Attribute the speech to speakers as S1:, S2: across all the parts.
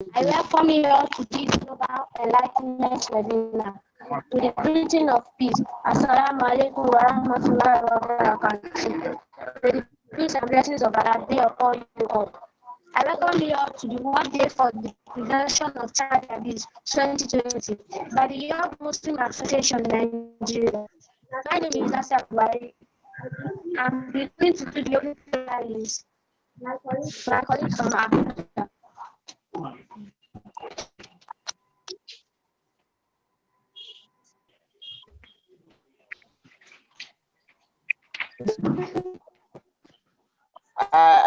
S1: I welcome you all to this global enlightenment webinar to the printing of peace. Assalamu alaikum wa rahmatullahi wa barakatuh. May the peace and blessings of Allah be upon you all. I welcome you all to the World Day for the Prevention of Child Abuse 2020 by the Young Muslim Association in Nigeria. My name is Asaf Wari. I'm beginning to do the opening prayer. My colleague from Abuja.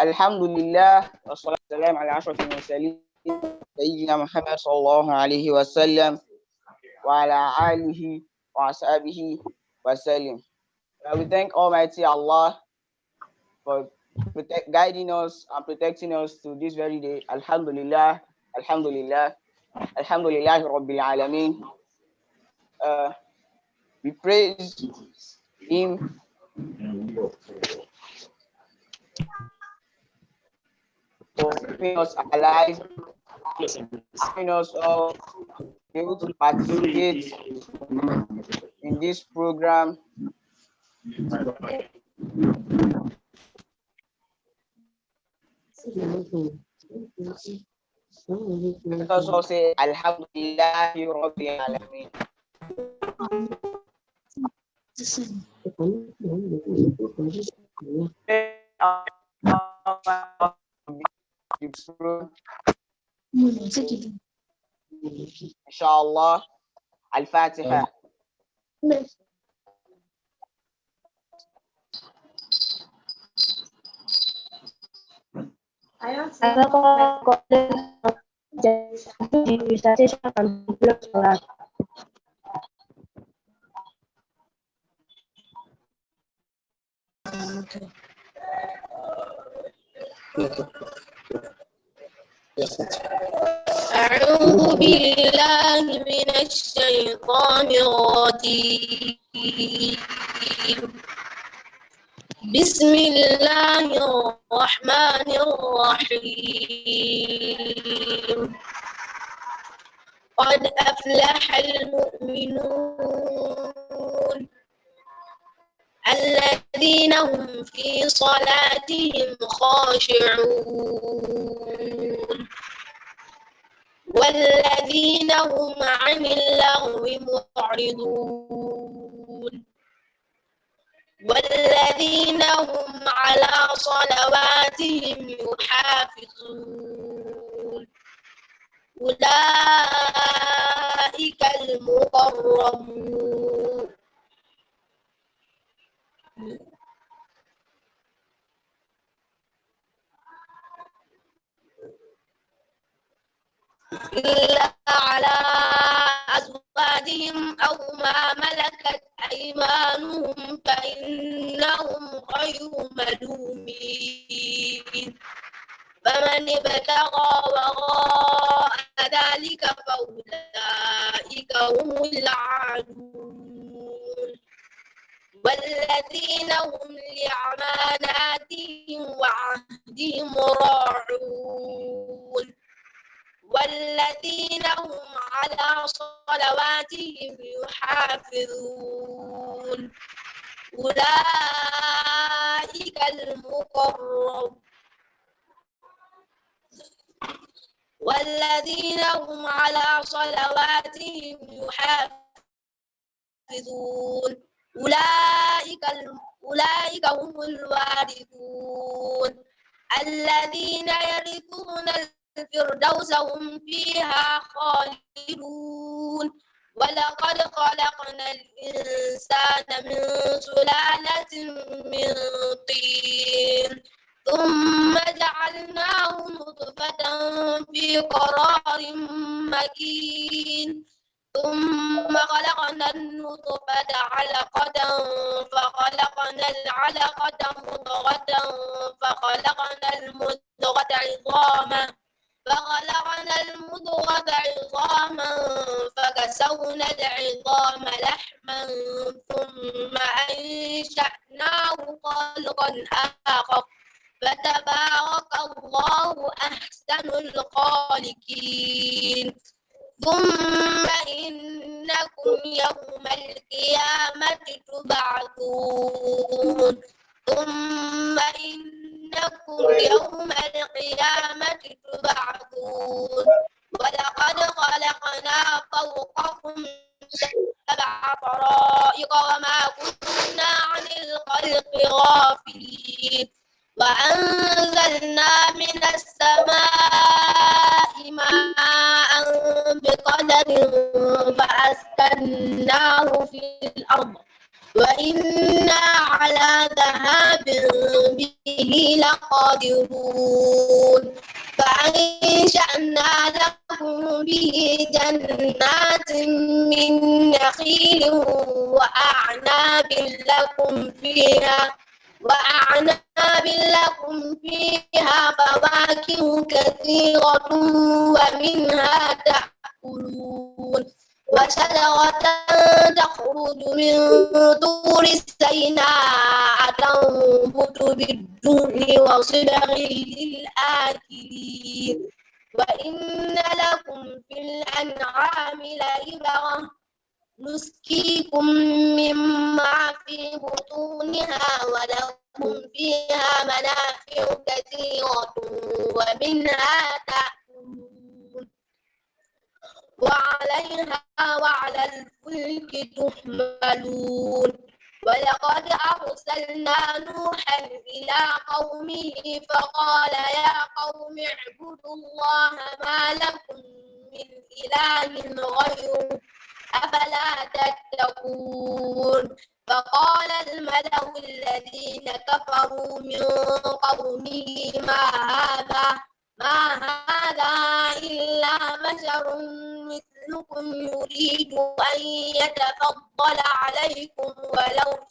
S2: الحمد لله والصلاة والسلام على أشرف المرسلين سيدنا محمد صلى الله عليه وسلم وعلى آله وأصحابه وسلم. We thank Almighty Allah for guiding us and protecting us to this very day. Alhamdulillah, Alhamdulillah, Alhamdulillah Rabbil Alameen. We praise Him for keeping us alive, keeping us all able to participate in this program. Let us all say Alhamdulillah Rabbil Alameen. Inshallah, Al-Fatiha.
S3: أعوذ بالله من الشيطان الرجيم. بسم الله الرحمن الرحيم. قد أفلح المؤمنون الذين هم في صلاتهم خاشعون والذين هم عن اللغو معرضون والذين هم على صلواتهم يحافظون أولئك المقربون إلا على أزواجهم أو ما ملكت أيمانهم فإنهم غير ملومين فمن ابتغى وراء ذلك فأولئك هم العادون والذين هم لأماناتهم وعهدهم راعون والذين هم على صلواتهم يحافظون أولئك المقربون والذين هم على صلواتهم يحافظون أولئك هم الوارثون الذين يرثون الفردوس هم فيها خالدون ولقد خلقنا الإنسان من سلالة من طين ثم جعلناه نطفة في قرار مكين ثم خلقنا النطفة علقة فخلقنا العلقة مضغة فخلقنا المضغة عظاما فكسونا العظام لحما ثم أنشأناه خلقا آخر فتبارك الله أحسن الخالقين ثم إنكم يوم القيامة تبعثون ثم إنكم يوم القيامة تبعثون ولقد خلقنا فوقكم سبع طرائق وما كنا عن الخلق غافلين وأنزلنا من السماء ماء بقدر فأسكناه في الأرض وإنا على ذهاب به لقادرون فأنشأنا لكم به جنات من نخيل وأعناب لكم فيها فواكه كثيرة ومنها تأكلون وشجرة تخرج من طور سيناء تنبت بالدهن وصبغ للآكلين وإن لكم في الأنعام لعبرة نسقيكم مما في بطونها ولكم فيها منافع كثيرة ومنها تأكلون وعليها وعلى الفلك تحملون ولقد أرسلنا نوحا إلى قومه فقال يا قوم اعبدوا الله ما لكم من إله غيره أفلا تتقون فقال الملأ الذين كفروا من قومه ما هذا إلا بشر مثلكم يريد أن يتفضل عليكم ولو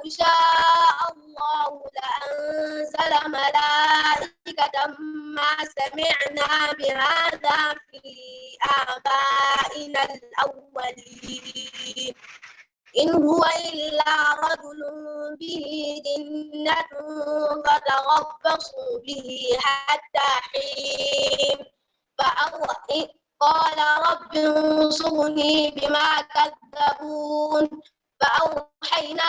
S3: شاء الله لأنزل ملائكة ما سمعنا بهذا في آبائنا الأولين إن هو إلا رجل به جنة فتربصوا به حتى حين قال رب انصرني بما كذبون فأوحينا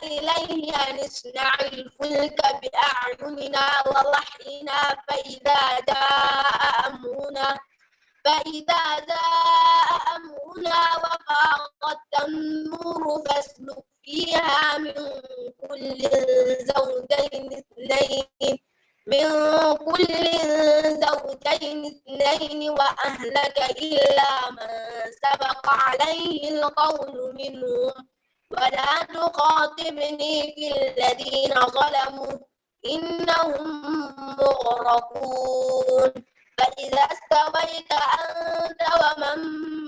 S3: إليه أن اصنع الفلك بأعيننا ووحينا فإذا جاء أمرنا وفاقت النور فاسلك فيها من كل زوجين اثنين وأهلك إلا من سبق عليه القول منهم ولا تخاطبني في الذين ظلموا إنهم مغرقون فإذا استويت أنت ومن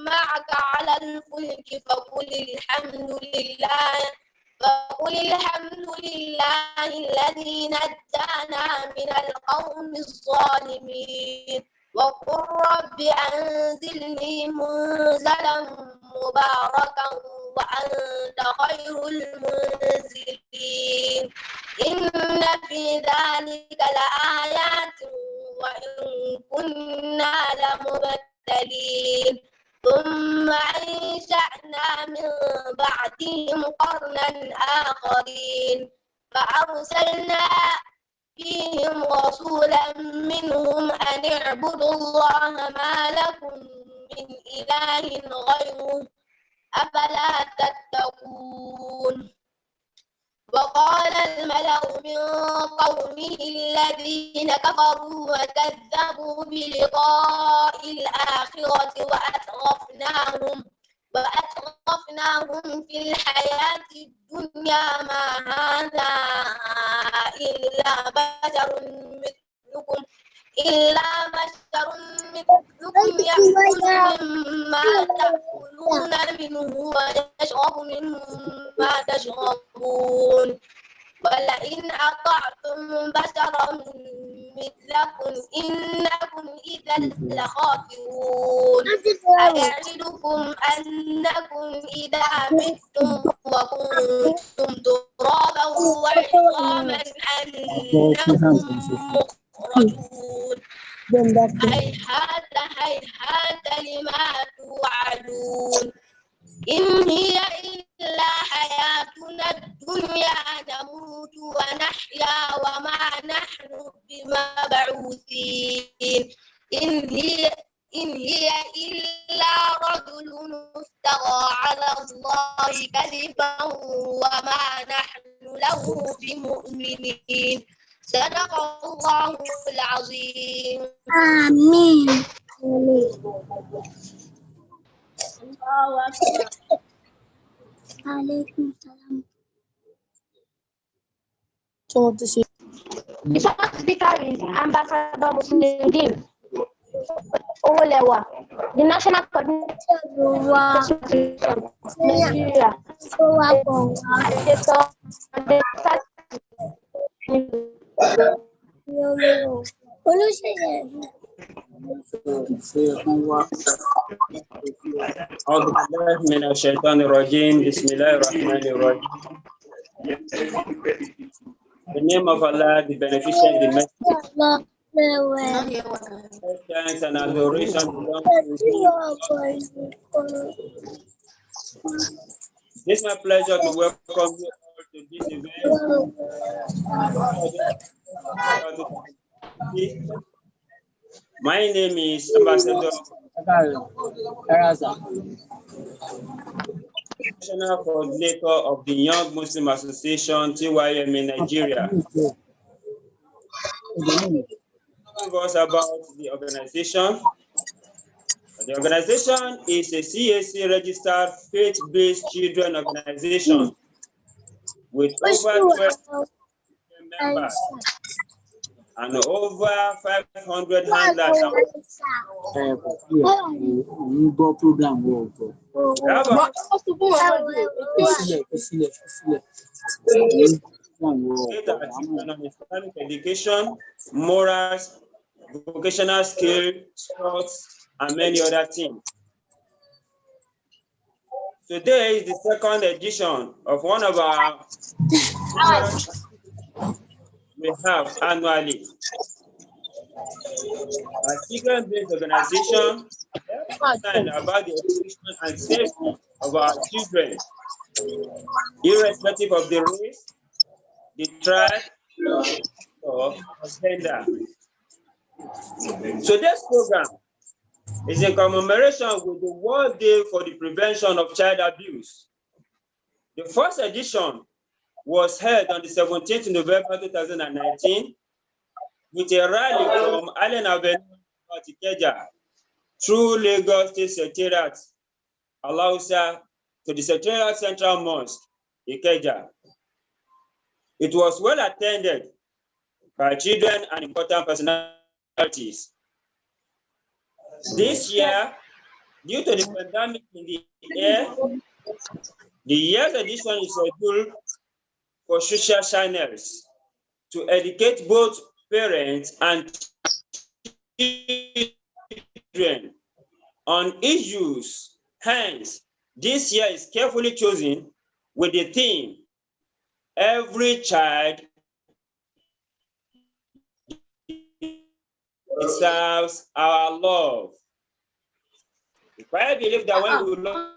S3: معك على الفلك فقل الحمد لله الذي نجانا من القوم الظالمين وقل رب أنزلني منزلا مباركا وأنت خير المنزلين إن في ذلك لآيات وإن كنا لمبتلين ثم أنشأنا من بعدهم قرنا آخرين فأرسلنا فيهم رسولا منهم أن اعبدوا الله ما لكم من إله غيره أفلا تتقون وقال الملأ من قومه الذين كفروا وكذبوا بلقاء الآخرة وأترفناهم في الحياة الدنيا ما هذا إلا بشر مثلكم يأكل مما تأكلون منه ويشرب مما تشربون ولئن أطعتم بشرا مثلكم إنكم إذا لخاسرون أيعدكم أنكم إذا متم وكنتم ترابا وعظاما أنكم مخرجون هيهات هيهات لما توعدون إن هي إلا حياتنا الدنيا نموت ونحيا وما نحن بمبعوثين إن هي إلا رجل افترى على الله كذبا وما نحن له بمؤمنين صدق الله العظيم.
S1: آمين. عليكم السلام. The first speaker is Ambassador Muslimuddin Olewa, the National Coordinator of Nigeria.
S4: أعوذ بالله من الشيطان الرجيم بسم الله الرحمن الرحيم. The name of Allah, the beneficent, the merciful. Thanks and adoration belong to Him. It's my pleasure to welcome you all to this event. My name is Ambassador National Coordinator of the Young Muslim Association, TYM in Nigeria. Tell us about the organization. The organization is a CAC registered faith-based children organization with over 12 members and over 500 handlers. On Islamic education, morals, vocational skills, sports, and many other things. Today is the second edition of one of our we have annually. A children-based organization concerned about the education and safety of our children, irrespective of the race, the tribe, or gender. Today's program is in commemoration with the World Day for the Prevention of Child Abuse. The first edition was held on the 17th November 2019 with a rally from Allen Avenue to Ikeja through Lagos State Secretariat, Alausa, to the Secretariat Central Mosque, Ikeja. It was well attended by children and important personalities. This year, due to the pandemic in the air, the year's edition is scheduled for social channels to educate both parents and children on issues. Hence, this year is carefully chosen with the theme, every child deserves our love. I believe that when we love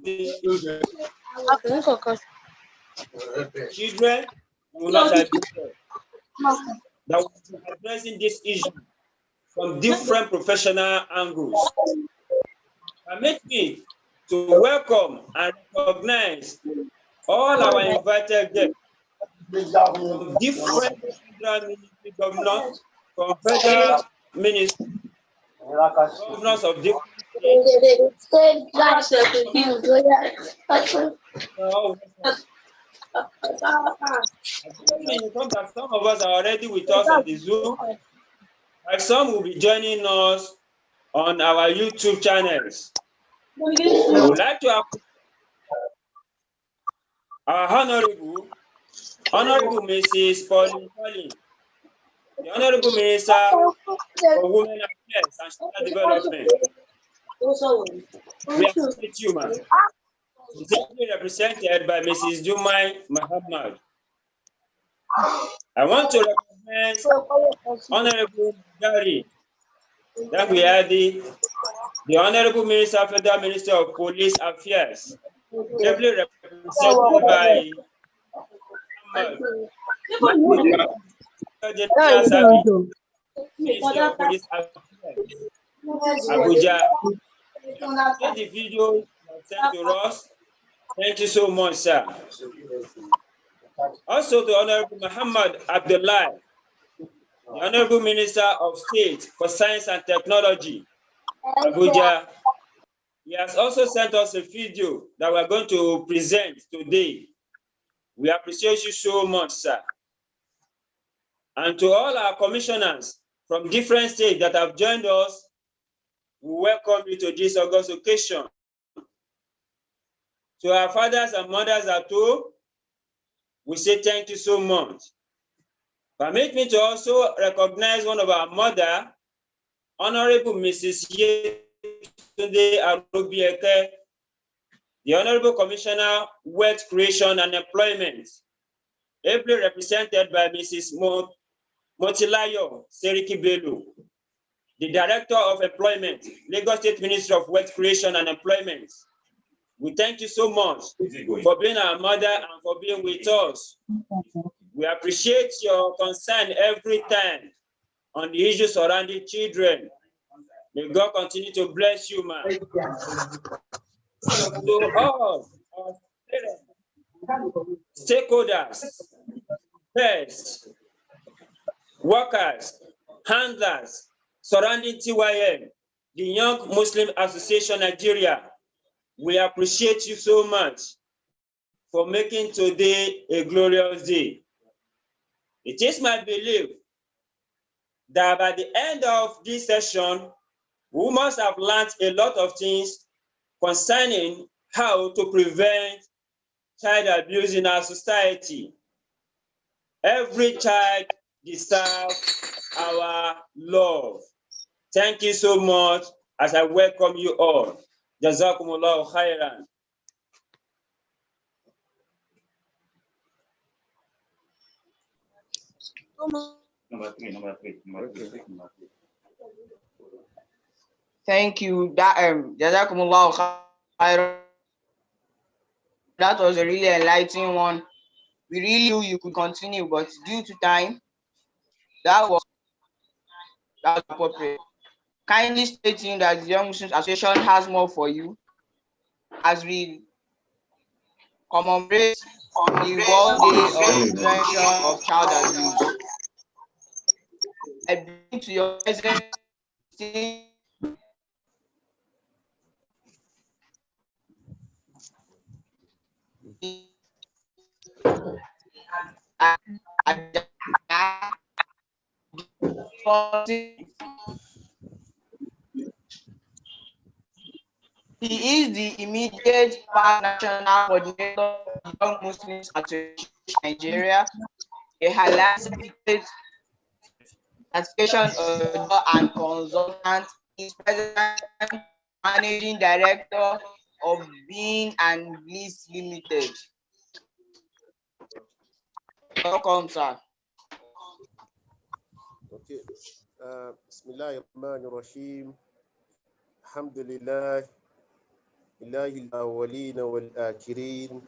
S4: the children will not abuse them. That we are addressing this issue from different professional angles. Permit me to welcome and recognize all our invited guests from different federal ministry governors, from federal ministry, governors of different some of us are already with us on the Zoom, and some will be joining us on our YouTube channels. I would like to have our Honorable Mrs. Pauline, the Honorable Minister for Women Affairs and Social Development. We appreciate you, ma'am. It's represented by Mrs. Jumai Muhammad. I want to recognize Honorable Gary Dagbiyadi, the Honorable Minister, Federal Minister of Police Affairs, ably represented by General Service, Ministry of Police Affairs, Abuja. The video sent to us. Thank you so much, sir. Also, the Honorable Muhammad Abdullah, the Honorable Minister of State for Science and Technology, Abuja. He has also sent us a video that we're going to present today. We appreciate you so much, sir. And to all our commissioners from different states that have joined us, we welcome you to this August occasion. To our fathers and mothers at home, we say thank you so much. Permit me to also recognize one of our mother, Honorable Mrs. Yetunde Arobieke, the Honorable Commissioner, Wealth Creation and Employment, ably represented by Mrs. Motilayo Seriki Belu, the Director of Employment, Lagos State Ministry of Wealth Creation and Employment. We thank you so much for being our mother and for being with us. We appreciate your concern every time on the issues surrounding children. May God continue to bless you, ma'am. To all our stakeholders, peers, workers, handlers surrounding TYM, the Young Muslim Association Nigeria, we appreciate you so much for making today a glorious day. It is my belief that by the end of this session, we must have learned a lot of things concerning how to prevent child abuse in our society. Every child deserves our love. Thank you so much as I welcome you all. Jazakumullahu khairan.
S2: Number three. Thank you. Jazakumullahu khairan. That was a really enlightening one. We really knew you could continue, but due to time, that was appropriate. Kindly stating that the Young Muslims Association has more for you as we commemorate the World Day of Prevention of Child Abuse. I bring to your presence he is the immediate national coordinator of Young Muslims Association Nigeria, a highlight certificate certification auditor and consultant. Is president managing director of Bean and Bliss Limited. Welcome, sir.
S5: Okay. Bismillahirrahmanirrahim. Alhamdulillah. Ilahi al-awwalin wal-akhirin.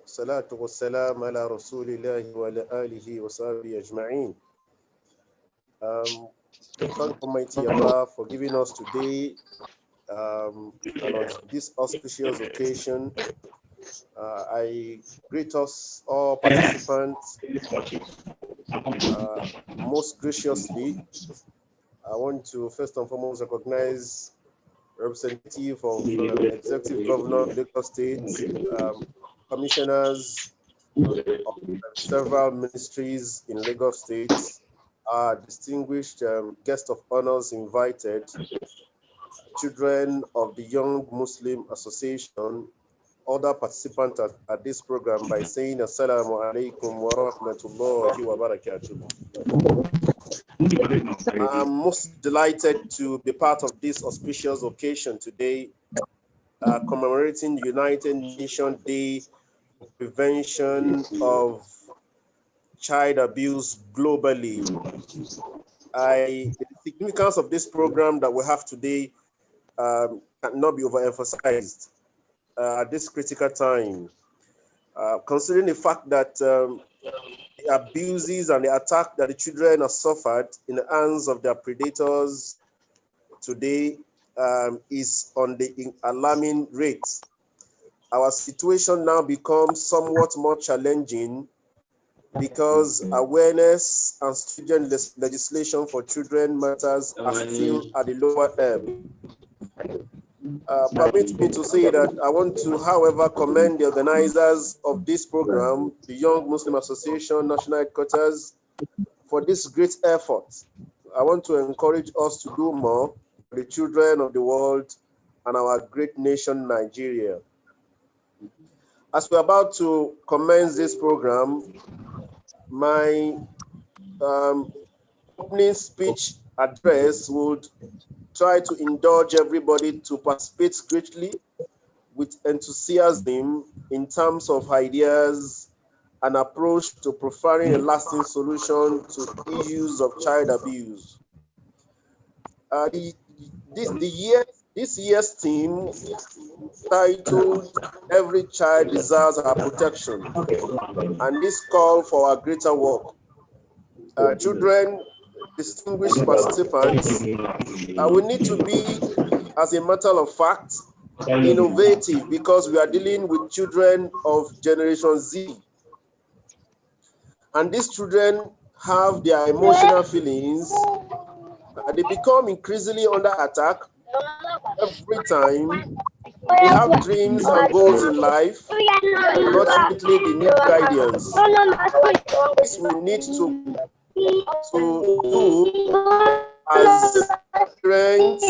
S5: Salatu wassalam ala rasulillahi wa ala alihi wa sahbihi ajma'in. Thank Almighty Allah for giving us today on this auspicious occasion. I greet us all participants most graciously. I want to first and foremost recognize representative of Executive Governor of Lagos State, commissioners of several ministries in Lagos State, distinguished guest of honors invited, children of the Young Muslim Association, other participants at this program by saying Assalamu alaikum wa rahmatullahi wa barakatuh. I'm most delighted to be part of this auspicious occasion today, commemorating the United Nations Day for Prevention of Child Abuse globally. The significance of this program that we have today cannot be overemphasized at this critical time, considering the fact that the abuses and the attack that the children have suffered in the hands of their predators today is on the alarming rate. Our situation now becomes somewhat more challenging because awareness and stringent legislation for children matters are still at the lower ebb. Permit me to say that I want to, however, commend the organizers of this program, the Young Muslim Association National Headquarters, for this great effort. I want to encourage us to do more for the children of the world and our great nation, Nigeria. As we're about to commence this program, my opening speech address would try to indulge everybody to participate greatly with enthusiasm in terms of ideas and approach to providing a lasting solution to issues of child abuse. This year's theme, titled "Every Child Deserves Our Protection," and this call for our greater work. Children, distinguished participants, we need to be, as a matter of fact, innovative because we are dealing with children of Generation Z. And these children have their emotional feelings. They become increasingly under attack every time. They have dreams and goals in life, and ultimately they need guidance. This we need to do as parents,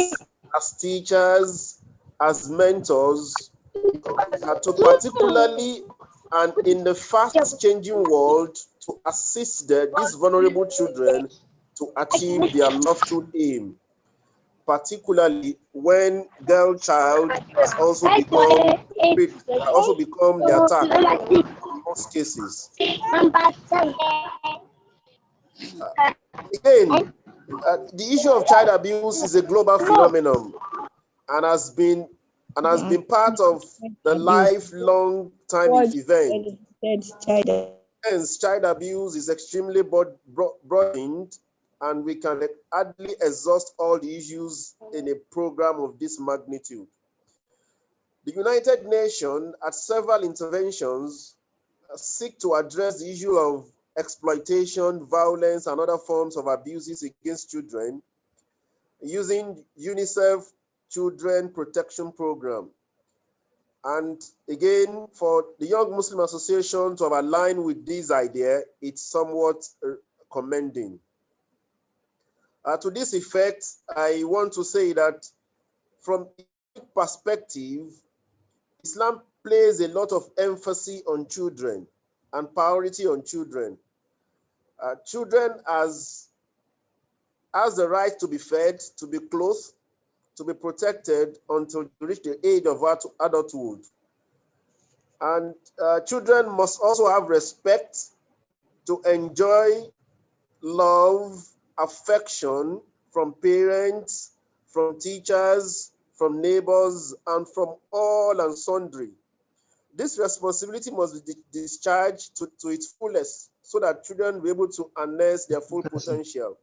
S5: as teachers, as mentors, to particularly and in the fast-changing world to assist these vulnerable children to achieve their lofty aim, particularly when girl child has also become the attack in most cases. Again, the issue of child abuse is a global phenomenon and has been part of the lifelong time event. Hence, child abuse is extremely broadened, and we can hardly exhaust all the issues in a program of this magnitude. The United Nations, at several interventions, seek to address the issue of exploitation, violence, and other forms of abuses against children using UNICEF Children Protection Program. And again, for the Young Muslim Association to have aligned with this idea, it's somewhat commending. To this effect, I want to say that from a perspective, Islam places a lot of emphasis on children and priority on children. Children has the right to be fed, to be clothed, to be protected until they reach the age of adulthood. And children must also have respect to enjoy love, affection from parents, from teachers, from neighbors, and from all and sundry. This responsibility must be discharged to its fullest so that children will be able to harness their full potential.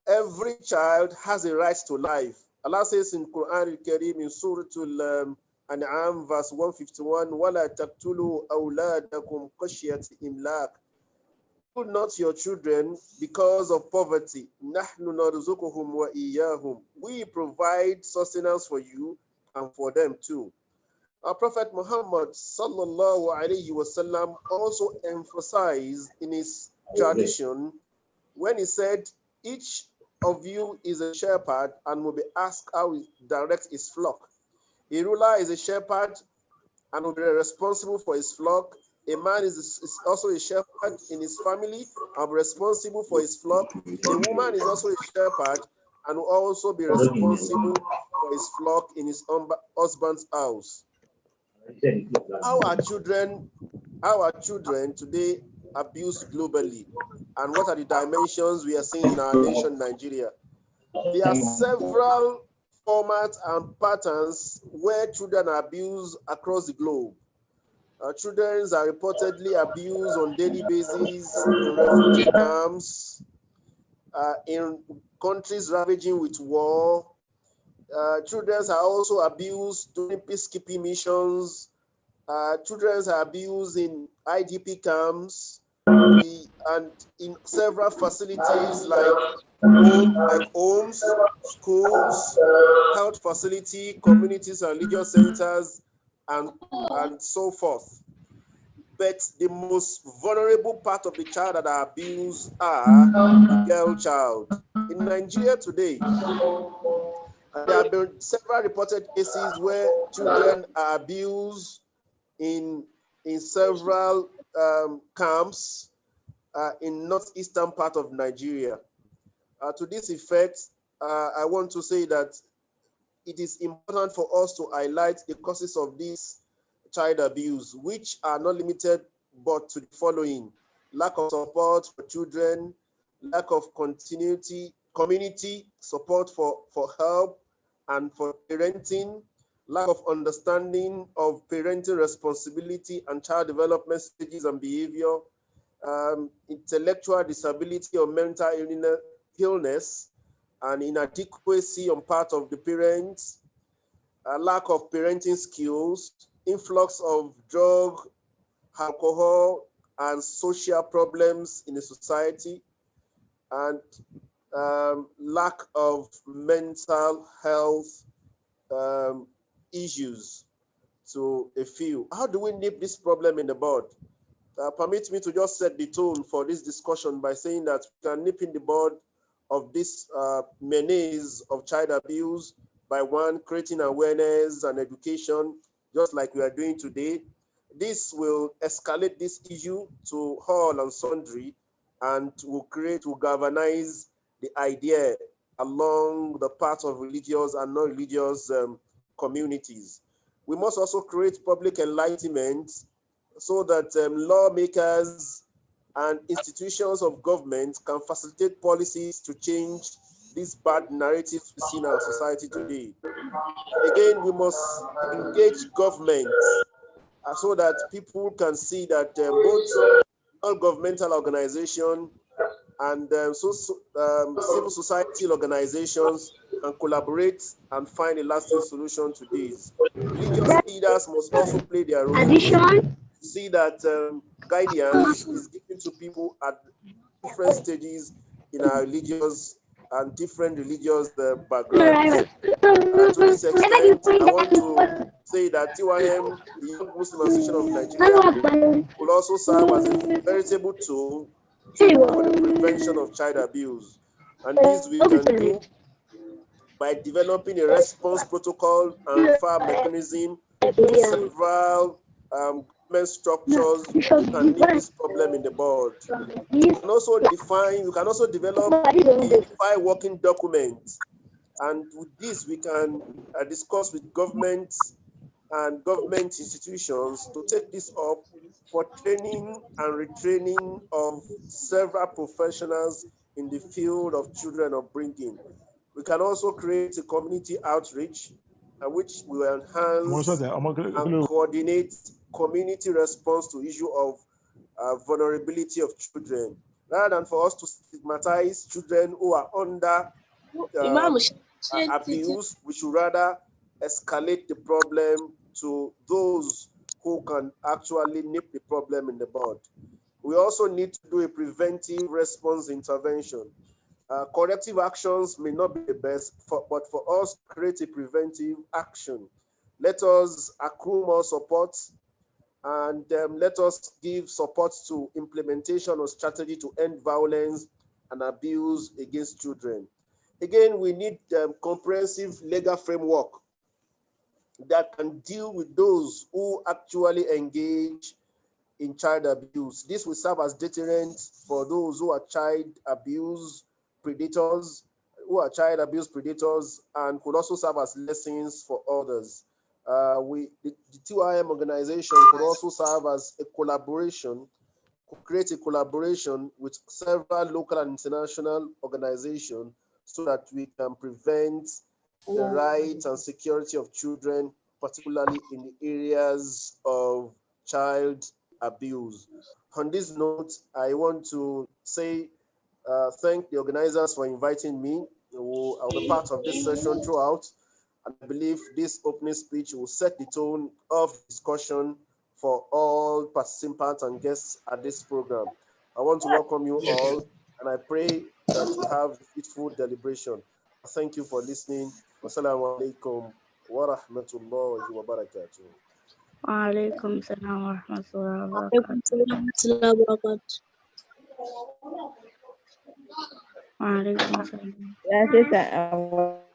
S5: Every child has a right to life. Allah says in Quran al-Karim in Surah Al-An'am verse 151, وَلَا تَقْتُلُوا أَوْلَادَكُمْ خَشْيَةَ إِمْلَاقٍ. Kill not your children because of poverty. نَحْنُ نَرْزُقُهُمْ وَإِيَّاهُمْ. We provide sustenance for you and for them too. Our Prophet Muhammad sallallahu alayhi wasallam also emphasized in his tradition when he said, each of you is a shepherd and will be asked how he directs his flock. A ruler is a shepherd and will be responsible for his flock A man is also a shepherd in his family and be responsible for his flock. A woman is also a shepherd and will also be responsible for his flock in his husband's house. How are children today abused globally? And what are the dimensions we are seeing in our nation, Nigeria? There are several formats and patterns where children are abused across the globe. Children are reportedly abused on daily basis in refugee camps, in countries ravaging with war. Children are also abused during peacekeeping missions. Children are abused in IDP camps and in several facilities like homes, schools, health facility, communities and religious centers, and so forth. But the most vulnerable part of the child that are abused are the girl child. In Nigeria today, there have been several reported cases where children are abused in several camps in northeastern part of Nigeria. To this effect, I want to say that it is important for us to highlight the causes of this child abuse, which are not limited but to the following: lack of support for children, lack of community support for help and for parenting, lack of understanding of parenting responsibility and child development stages and behavior, intellectual disability or mental illness, and inadequacy on part of the parents, a lack of parenting skills, influx of drug, alcohol, and social problems in the society, and lack of mental health issues to a few. How do we nip this problem in the bud? Permit me to just set the tone for this discussion by saying that we can nip in the bud of this menace of child abuse by one, creating awareness and education, just like we are doing today. This will escalate this issue to all and sundry and will galvanize the idea along the path of religious and non-religious communities. We must also create public enlightenment so that lawmakers and institutions of government can facilitate policies to change these bad narratives we see in our society today. Again, we must engage government so that people can see that both non-governmental organizations and civil society organizations can collaborate and find a lasting solution to this. Religious leaders must also play their role to see that guidance is given to people at different stages in our religious and different religious backgrounds. To this extent, I want to say that TYM, the Young Muslim Association of Nigeria, will also serve as a veritable tool for the prevention of child abuse. And this we can do by developing a response protocol and referral mechanism to several government structures who can nip this problem in the bud. You can also develop a unified working document. And with this, we can discuss with governments and government institutions to take this up for training and retraining of several professionals in the field of children upbringing. We can also create a community outreach, which will enhance and coordinate community response to issue of vulnerability of children. Rather than for us to stigmatize children who are under abuse, we should rather escalate the problem to those who can actually nip the problem in the bud. We also need to do a preventive response intervention. Corrective actions may not be the best, but for us to create a preventive action, let us accrue more support and let us give support to implementation of strategy to end violence and abuse against children. Again, we need comprehensive legal framework that can deal with those who actually engage in child abuse. This will serve as deterrent for those who are child abuse predators, and could also serve as lessons for others. The 2IM organization could also serve as a collaboration, could create a collaboration with several local and international organizations so that we can prevent the rights and security of children, particularly in the areas of child abuse. On this note, I want to say thank the organizers for inviting me. I'll be part of this session throughout. And I believe this opening speech will set the tone of discussion for all participants and guests at this program. I want to welcome you all, and I pray that we have a fruitful deliberation. Thank you for listening. Wassalamu alaikum wa rahmatullahi wa barakatuh.
S6: Wa alaikum salam wa rahmatullahi wa barakatuh. Wa alaikum salam.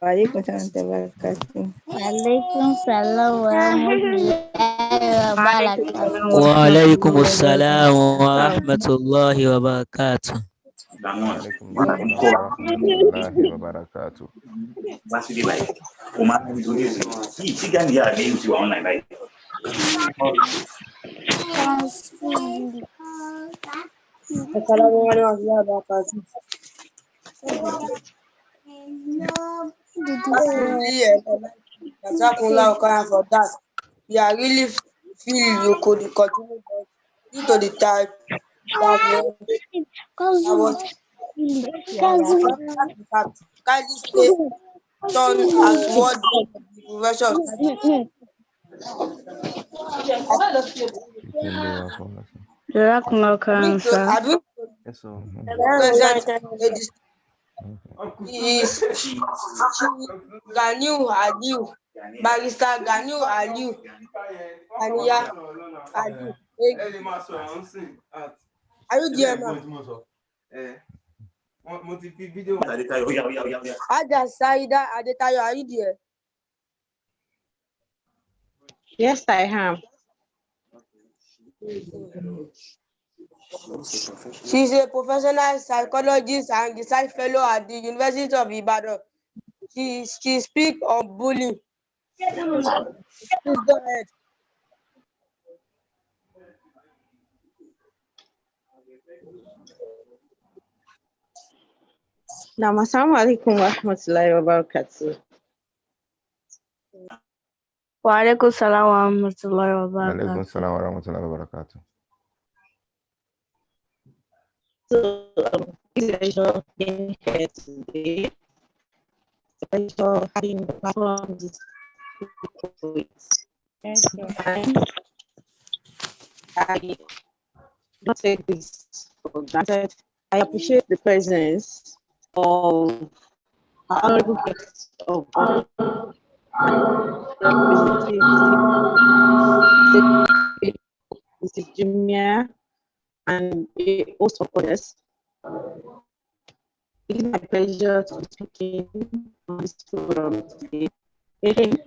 S7: Alaikum salam wa rahmatullahi wa barakatuh.
S8: وعليكم السلام ورحمة الله وبركاته.
S9: وعليكم السلام ورحمة الله وبركاته.
S10: For that. We are really feel you could continue due to the time that kindly stay turn and towards the profession. Is Ganiu Aliu, Barrister Ganiu Aliu, Ania Aliu. Are you there, ma'am? Aja Saida Adetayo, are you there?
S11: Yes, I am.
S10: She's a professional psychologist and research fellow at the University of Ibadan. She speaks on bullying. Please go ahead.
S11: Assalamu alaikum wa rahmatullahi wa barakatuh.
S6: Wa alaikum salam wa rahmatullahi wa barakatuh.
S9: وعليكم السلام ورحمة الله وبركاته.
S11: So, pleasure being here today. It's a pleasure having the platform to speak with. I don't take this for granted. I appreciate the presence of our honorable guests of Mrs. Jumia and a host of others. It is my pleasure to be speaking on this program today. Again,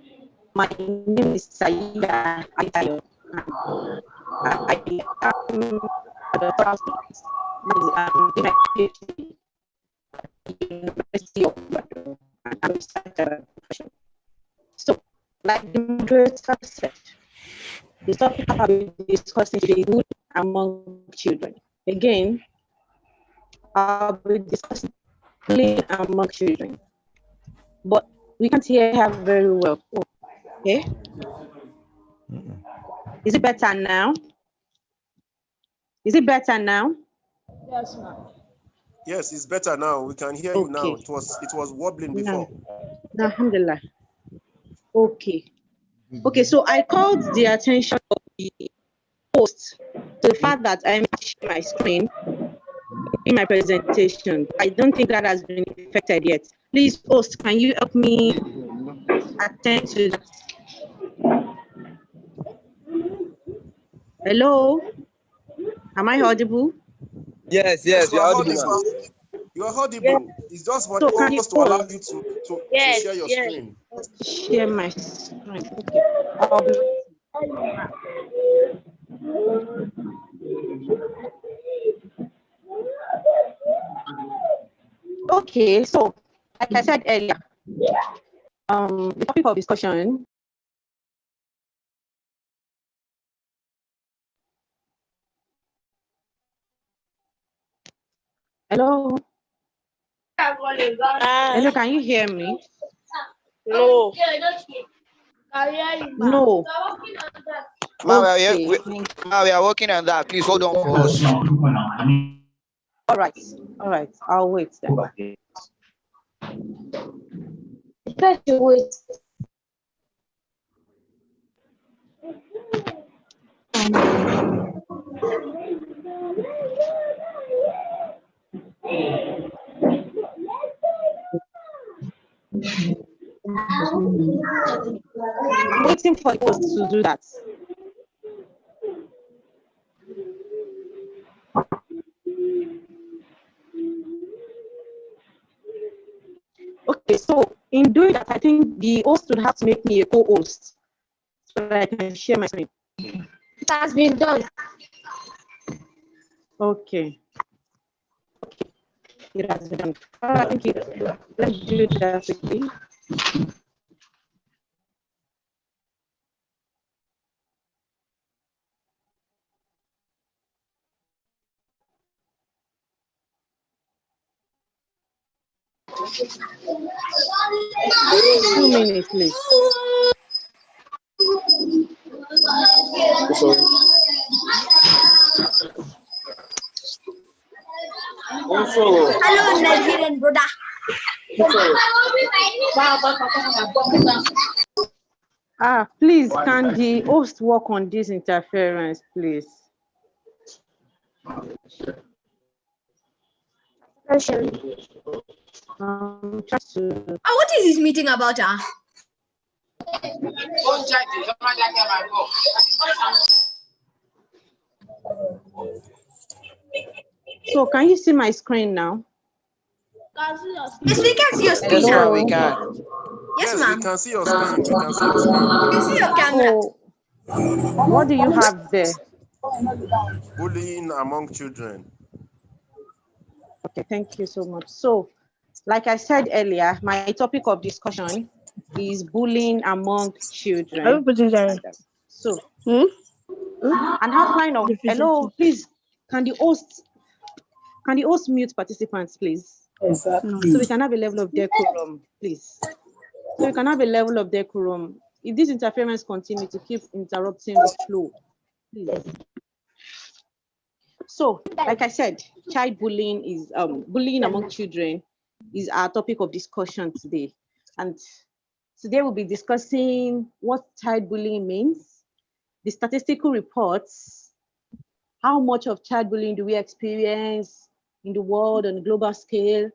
S11: my name is Saida Aitayo. I am at the first doing my PhD at the University of Ibadan, and I'm a researcher profession. So, like the moderator said, the topic I will be discussing today is bullying among children. Again, I'll be discussing bullying among children, but we can't hear her very well. Okay. Is it better now? Is it better now?
S5: Yes, ma'am. Yes, it's better now. We can hear you now. It was wobbling before.
S11: Alhamdulillah. Okay. Okay, so I called the attention of the host to the fact that I'm sharing my screen in my presentation. I don't think that has been affected yet. Please, host, can you help me attend to that? Hello? Am I audible?
S2: Yes, you're audible.
S5: You are audible. It's just what almost to allow you to share your screen.
S11: Share my screen. Okay, so like I said earlier, the topic of discussion Hello. Hello, can you hear me?
S10: No.
S11: No.
S2: Ma,
S11: Okay.
S2: we are working on that. Please hold on for us.
S11: All right. All right. I'll wait then.
S1: Try to wait.
S11: I'm waiting for you to do that. Okay, so in doing that, I think the host would have to make me a co-host so that I can share my screen.
S1: It has been done.
S11: Okay. Okay. It has been done. All right, thank you. Let's do that quickly. Two minutes, please.
S3: Hello, Nigerian brother.
S11: Please, can the host work on this interference, please?
S3: Just what is this meeting about?
S11: So can you see my screen now?
S3: Yes, we can see your screen.
S2: Yes, ma'am, we can.
S3: Yes, ma'am.
S5: We can see your screen. We can see your screen.
S3: We can see your camera.
S11: So, what do you have there?
S5: Bullying among children.
S11: Okay, thank you so much. So, like I said earlier, my topic of discussion is bullying among children. So, an outline of hello, please. Can the host mute participants, please?
S10: Exactly.
S11: So we can have a level of decorum, please. So we can have a level of decorum. If this interference continues to keep interrupting the flow, please. So, like I said, child bullying is bullying among children is our topic of discussion today. And today we'll be discussing what child bullying means, the statistical reports, how much of child bullying do we experience in the world on a global scale.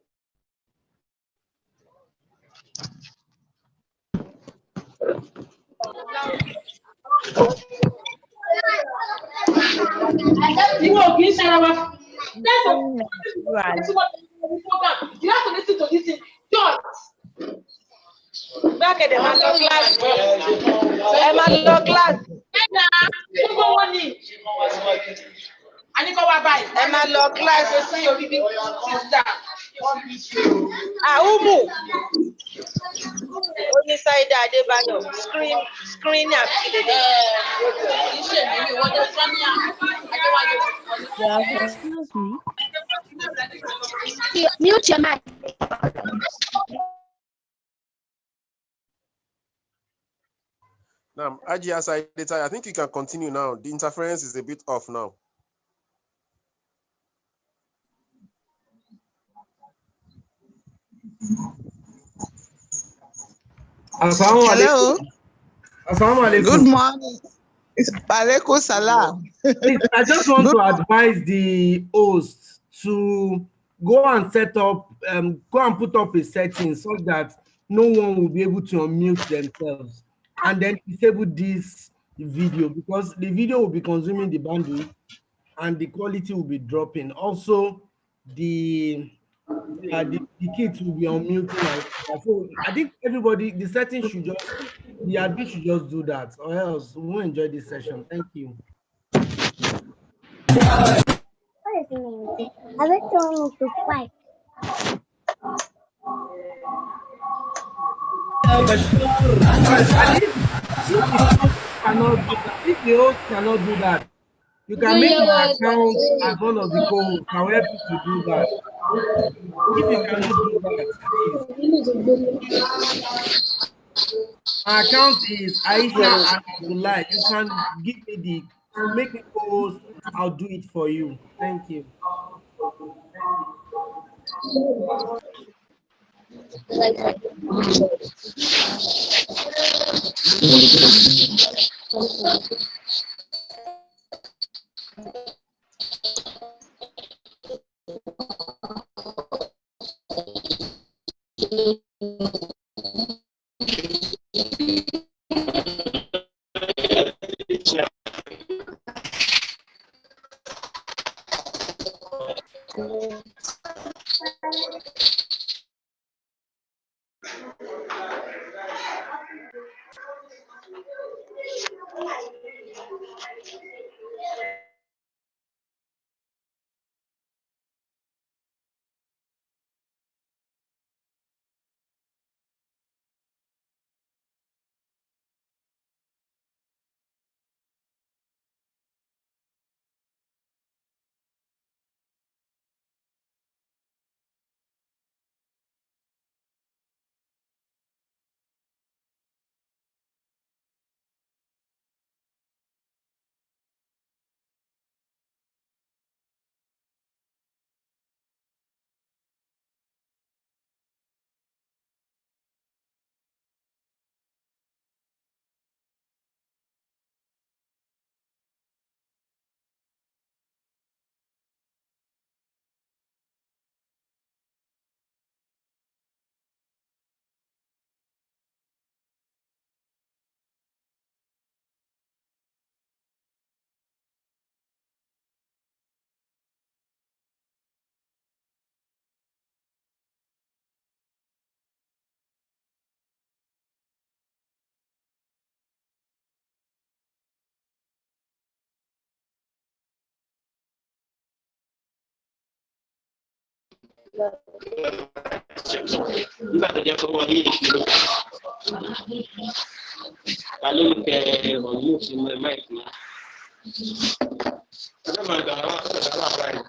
S10: You have to listen to this. Back at the class. Class. Class. See your big sister. Umu. Only side Adebayo. Screen up.
S6: Excuse me.
S1: Mute your mic.
S5: Now, I think you can continue now. The interference is a bit off now.
S7: Hello. Good morning. Alaikum salam.
S12: I just want to advise the host to go and put up a setting so that no one will be able to unmute themselves, and then disable this video because the video will be consuming the bandwidth and the quality will be dropping. Also, the kids will be unmuting. So I think everybody, the admin should just do that, or else we won't enjoy this session. Thank you.
S1: I bet someone to fight.
S12: If the host cannot do that, you can make my account as one of the co-hosts. I'll help you to do that. If you cannot do that, please. My account is Aisha Abdullah. You can give me make me co-host. I'll do it for you. Thank you.
S13: nígbà tó jẹ́ pé wọ́n ní ìṣirò ta ló ń tẹ ọ̀rọ̀ yóò fi mọ ẹ̀má ìpín. ọjọ́ máa gbà wá ọ̀dà wà báyìí.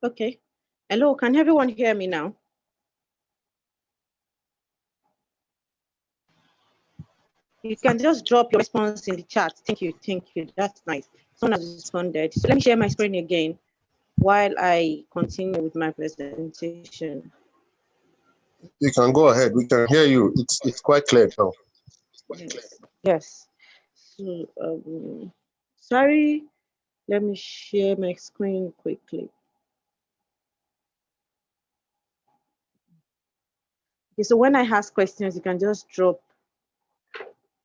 S11: Okay. Hello, can everyone hear me now? You can just drop your response in the chat. Thank you. That's nice. Someone has responded. So let me share my screen again while I continue with my presentation.
S5: You can go ahead. We can hear you. It's quite clear now.
S11: Yes. So, sorry. Let me share my screen quickly. Okay, so when I ask questions, you can just drop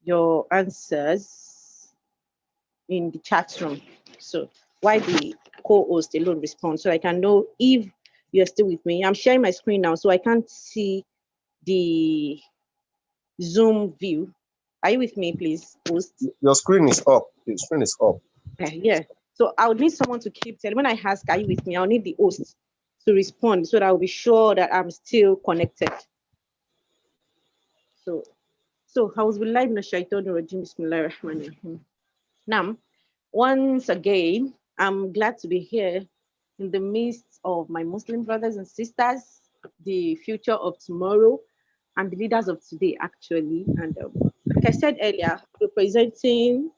S11: your answers in the chat room. So why the co-host alone respond, so I can know if you're still with me. I'm sharing my screen now, so I can't see the Zoom view. Are you with me, please, host?
S5: Your screen is up. Your screen is up.
S11: Yeah. So I would need someone to keep telling. When I ask, are you with me? I'll need the host to respond so that I'll be sure that I'm still connected. So I was live in a shaitan rajim. Bismillah rahman rahim. Now, once again, I'm glad to be here in the midst of my Muslim brothers and sisters, the future of tomorrow, and the leaders of today, actually. And like I said earlier, representing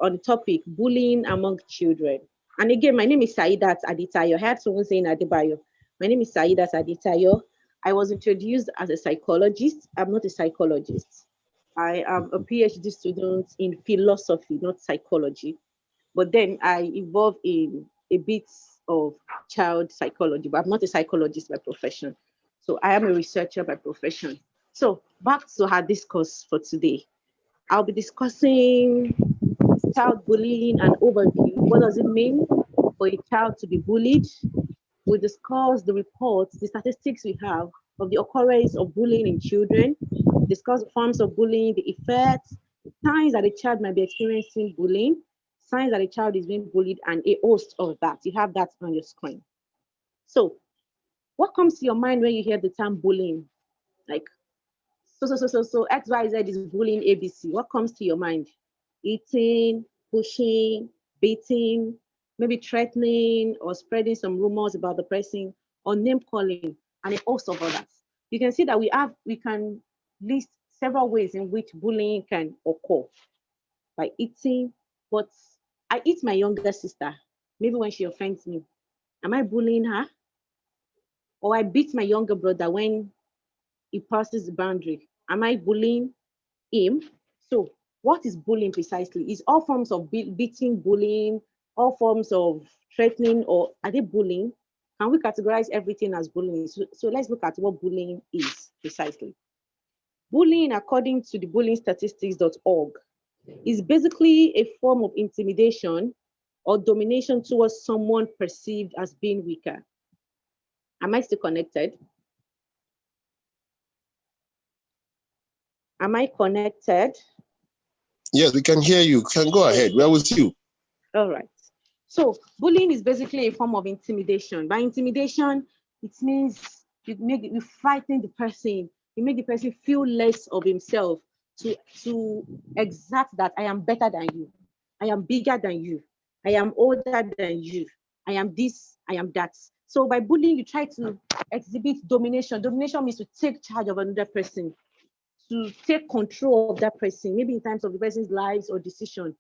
S11: on the topic bullying among children. And again, my name is Saidat Aditayo. I had someone saying Adebayo. My name is Saidat Aditayo. I was introduced as a psychologist. I'm not a psychologist. I am a PhD student in philosophy, not psychology. But then I evolved in a bit of child psychology, but I'm not a psychologist by profession. So I am a researcher by profession. So back to our discourse for today. I'll be discussing child bullying and overview. What does it mean for a child to be bullied? We discuss the reports, the statistics we have of the occurrence of bullying in children, discuss the forms of bullying, the effects, signs that a child might be experiencing bullying, signs that a child is being bullied, and a host of that. You have that on your screen. So, what comes to your mind when you hear the term bullying? Like, so XYZ is bullying ABC. What comes to your mind? Eating, pushing, beating, maybe threatening or spreading some rumors about the person, or name calling, and a host of others. You can see that we can list several ways in which bullying can occur by eating. But I eat my younger sister, maybe when she offends me. Am I bullying her? Or I beat my younger brother when he passes the boundary. Am I bullying him? So what is bullying precisely? Is all forms of beating bullying, all forms of threatening, or are they bullying? Can we categorize everything as bullying? So let's look at what bullying is precisely. Bullying, according to the bullyingstatistics.org, is basically a form of intimidation or domination towards someone perceived as being weaker. Am I still connected? Am I connected?
S5: Yes, we can hear you. Can go ahead. We're with you.
S11: All right. So bullying is basically a form of intimidation. By intimidation, it means you frighten the person. You make the person feel less of himself to exact that I am better than you. I am bigger than you. I am older than you. I am this, I am that. So by bullying, you try to exhibit domination. Domination means to take charge of another person, to take control of that person, maybe in terms of the person's lives or decision,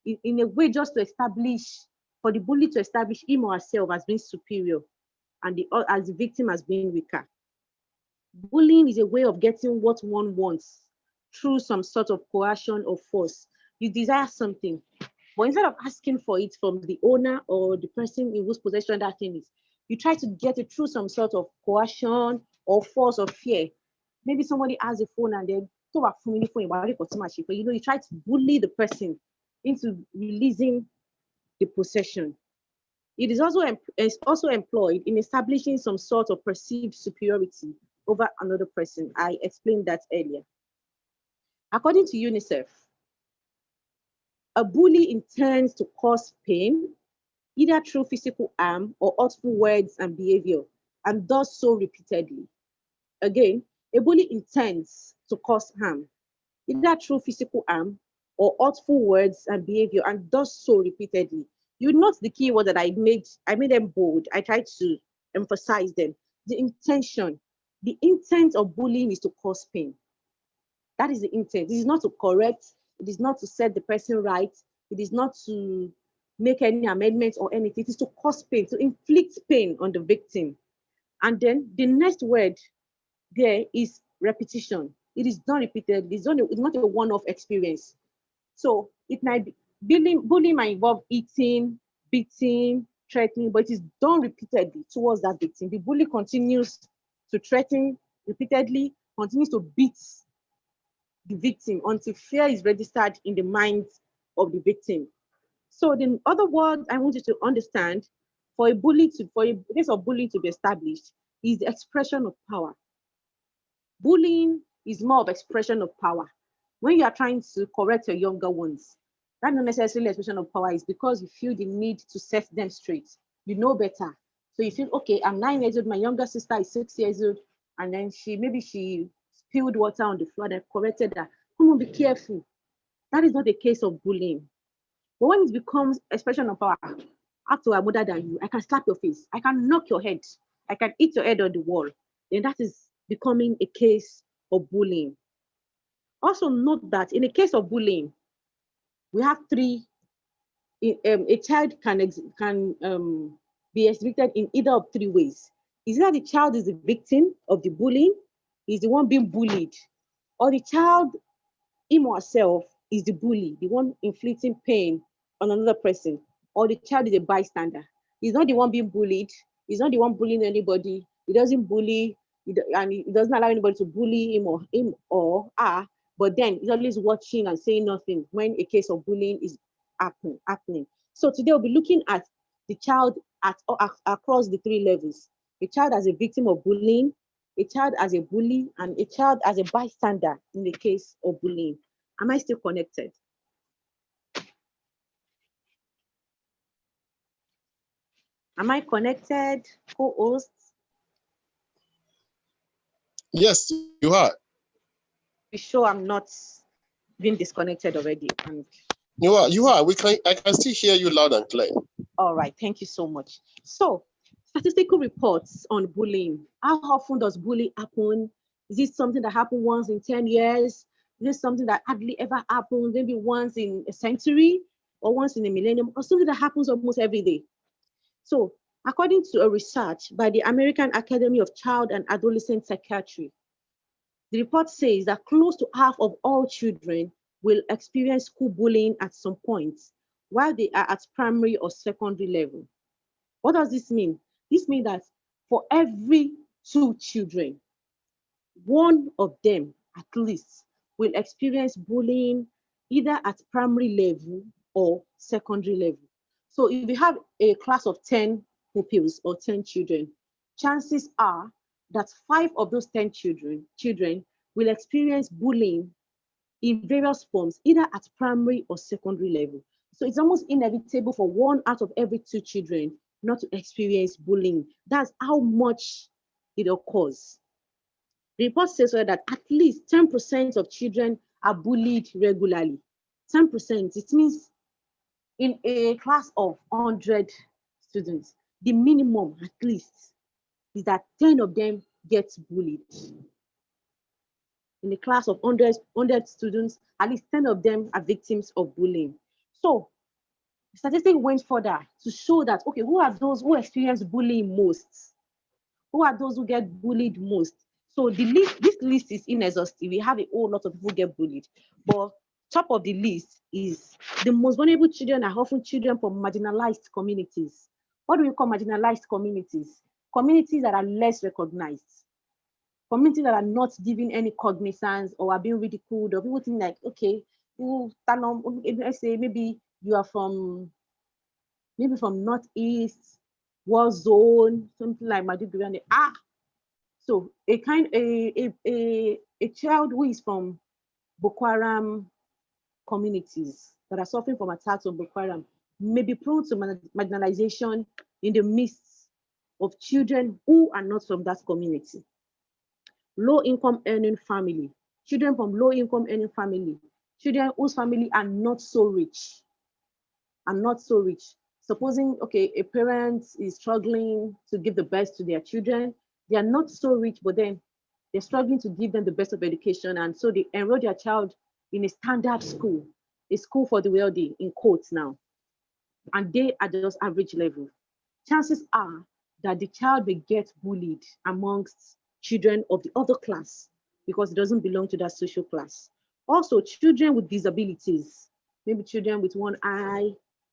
S11: in a way just to establish, for the bully to establish him or herself as being superior and as the victim as being weaker. Bullying is a way of getting what one wants through some sort of coercion or force. You desire something, but instead of asking for it from the owner or the person in whose possession that thing is, you try to get it through some sort of coercion or force or fear. Maybe somebody has a phone and then you try to bully the person into releasing the possession. It is also employed in establishing some sort of perceived superiority over another person. I explained that earlier. According to UNICEF, a bully intends to cause pain, either through physical harm or hurtful words and behavior, and does so repeatedly. Again, a bully intends to cause harm, either through physical harm or hurtful words and behavior, and does so repeatedly. You note the key word that I made them bold. I tried to emphasize them. The intention. The intent of bullying is to cause pain. That is the intent. It is not to correct. It is not to set the person right. It is not to make any amendments or anything. It is to cause pain, to inflict pain on the victim. And then the next word there is repetition. It is done repeatedly. It's not a one-off experience. So it might be bullying might involve eating, beating, threatening, but it is done repeatedly towards that victim. The bully continues to threaten repeatedly, continues to beat the victim until fear is registered in the mind of the victim. So the other word I want you to understand, for a case of bullying to be established, is the expression of power. Bullying is more of expression of power. When you are trying to correct your younger ones, That not necessarily expression of power is because you feel the need to set them straight. You know better. So you feel, okay, I'm 9 years old, my younger sister is 6 years old, and then maybe she spilled water on the floor and I corrected her. Come on, be careful. That is not the case of bullying. But when it becomes expression of power, after I'm older than you, I can slap your face, I can knock your head, I can hit your head on the wall, then that is becoming a case of bullying. Also note that in a case of bullying, we have three. A child can be exhibited in either of three ways. Is that the child is the victim of the bullying, is the one being bullied, or the child, him or herself, is the bully, the one inflicting pain on another person, or the child is a bystander. He's not the one being bullied. He's not the one bullying anybody. He doesn't bully, and he doesn't allow anybody to bully him or her. But then he's always watching and saying nothing when a case of bullying is happening. So today we'll be looking at the child across the three levels: a child as a victim of bullying, a child as a bully, and a child as a bystander in the case of bullying. Am I still connected? Am I connected, co-host?
S5: Yes, you are.
S11: Be sure I'm not being disconnected already. And
S5: you are. I can still hear you loud and clear.
S11: All right, thank you so much. So, statistical reports on bullying. How often does bullying happen? Is it something that happens once in 10 years? Is it something that hardly ever happens, maybe once in a century or once in a millennium, or something that happens almost every day? So, according to a research by the American Academy of Child and Adolescent Psychiatry, the report says that close to half of all children will experience school bullying at some point while they are at primary or secondary level. What does this mean? This means that for every 2 children, one of them at least will experience bullying either at primary level or secondary level. So if you have a class of 10 pupils or 10 children, chances are that 5 of those 10 children will experience bullying in various forms, either at primary or secondary level. So it's almost inevitable for 1 out of every 2 children not to experience bullying. That's how much it occurs. The report says that at least 10% of children are bullied regularly. 10%, it means in a class of 100 students, the minimum at least is that 10 of them get bullied. In a class of 100 students, at least 10 of them are victims of bullying. So the statistic went further to show that, okay, who are those who experience bullying most? Who are those who get bullied most? So this list is inexhaustive. We have a whole lot of people get bullied, but top of the list is the most vulnerable children are often children from marginalized communities. What do we call marginalized communities? Communities that are less recognized, communities that are not given any cognizance or are being ridiculed, or people think like, okay, let's say maybe you are from Northeast, war zone, something like Maiduguri, and so a child who is from Boko Haram communities that are suffering from attacks on Boko Haram may be prone to marginalization in the midst of children who are not from that community. Low-income earning family, children from low-income earning family, children whose family are not so rich. Supposing, okay, a parent is struggling to give the best to their children, they are not so rich, but then they're struggling to give them the best of education, and so they enroll their child in a standard school, a school for the wealthy, in quotes now, and they are just average level. Chances are that the child will get bullied amongst children of the other class because it doesn't belong to that social class. Also, children with disabilities, maybe children with one eye,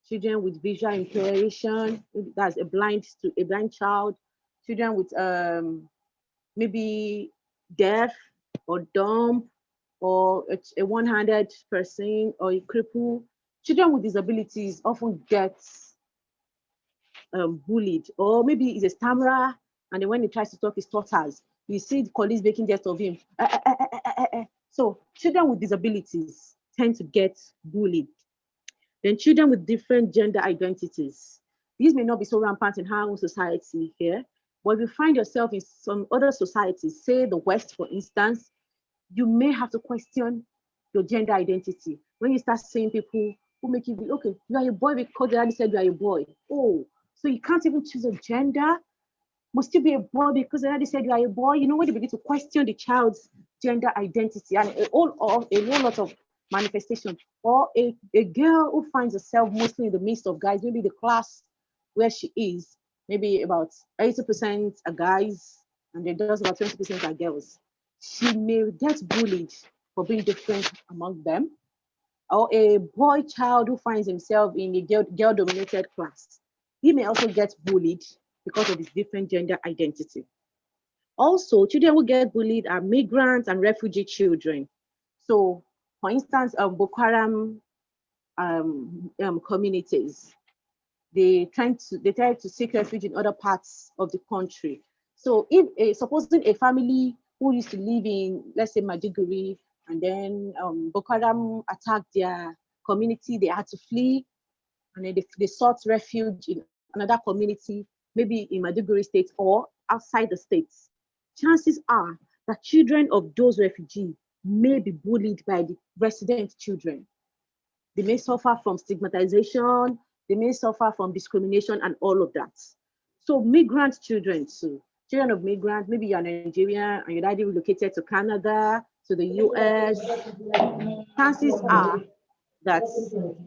S11: children with visual impairment, that's a blind child, children with maybe deaf or dumb, or a one-handed person, or a cripple. Children with disabilities often get bullied, or maybe he's a stammerer, and then when he tries to talk, he stutters. You see the colleagues making jest of him. So children with disabilities tend to get bullied. Then children with different gender identities. These may not be so rampant in our own society here, but if you find yourself in some other societies, say the West, for instance, you may have to question your gender identity. When you start seeing people who make you be, okay, you are a boy because they already said you are a boy. Oh, so you can't even choose a gender? Must you be a boy because they already said you are a boy? You know, when you begin to question the child's gender identity and a whole lot of manifestation, or a girl who finds herself mostly in the midst of guys, maybe the class where she is, maybe about 80% are guys, and then just about 20% are girls. She may get bullied for being different among them, or a boy child who finds himself in a girl-dominated class. He may also get bullied because of his different gender identity. Also, children who get bullied are migrant and refugee children. So, for instance, Boko Haram communities, they try to seek refuge in other parts of the country. So if supposing a family who used to live in, let's say, Maiduguri, and then Boko Haram attacked their community, they had to flee, and then they sought refuge in another community, maybe in Maiduguri state or outside the states. Chances are that children of those refugees may be bullied by the resident children. They may suffer from stigmatization, they may suffer from discrimination and all of that. So migrant children too, children of migrants, maybe you're Nigerian and your daddy relocated to Canada, to the US, chances are that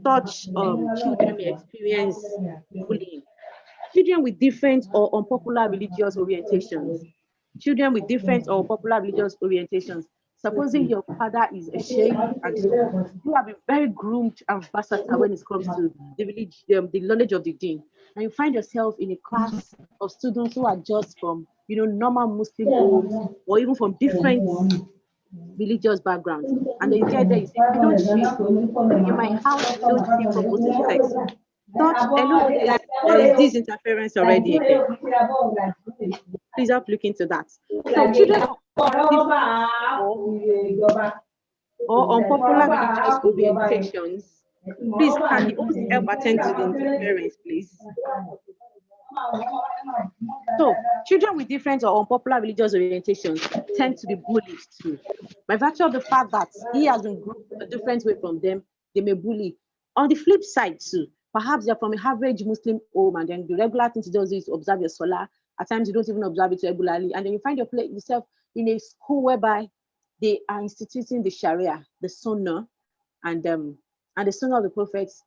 S11: such children may experience bullying. Children with different or unpopular religious orientations. Children with different or popular religious orientations. Supposing your father is a sheikh and you have been very groomed and versatile when it comes to the knowledge of the deen, and you find yourself in a class of students who are just from normal Muslim homes or even from different religious backgrounds, and then you get there, you say, I don't shave. In my house, we don't see from opposite sex. Such, hello, please, there is this interference already again. Please help look into that. So children of different or unpopular religious orientations, please, can the host help attend to the interference, please? So children with different or unpopular religious orientations tend to be bullied too. By virtue of the fact that he has been grouped a different way from them, they may bully. On the flip side too, perhaps you're from an average Muslim home and then the regular thing to do is to observe your salah. At times you don't even observe it regularly, and then you find yourself in a school whereby they are instituting the Sharia, the Sunnah, and the Sunnah of the Prophets.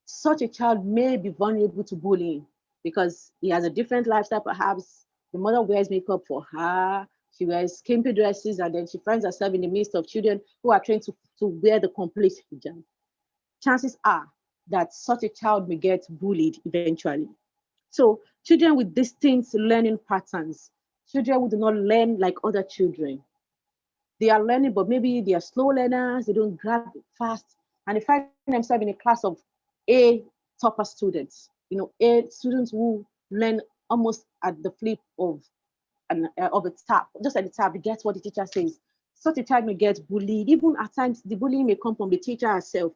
S11: Such a child may be vulnerable to bullying because he has a different lifestyle. Perhaps the mother wears makeup for her, she wears skimpy dresses, and then she finds herself in the midst of children who are trained to wear the complete hijab. Chances are that such a child may get bullied eventually. So children with distinct learning patterns, children who do not learn like other children, they are learning, but maybe they are slow learners, they don't grab it fast, and they find themselves in a class of A topper students, A students who learn almost at the flip of a tap, just at the tap, they get what the teacher says. Such a child may get bullied. Even at times, the bullying may come from the teacher herself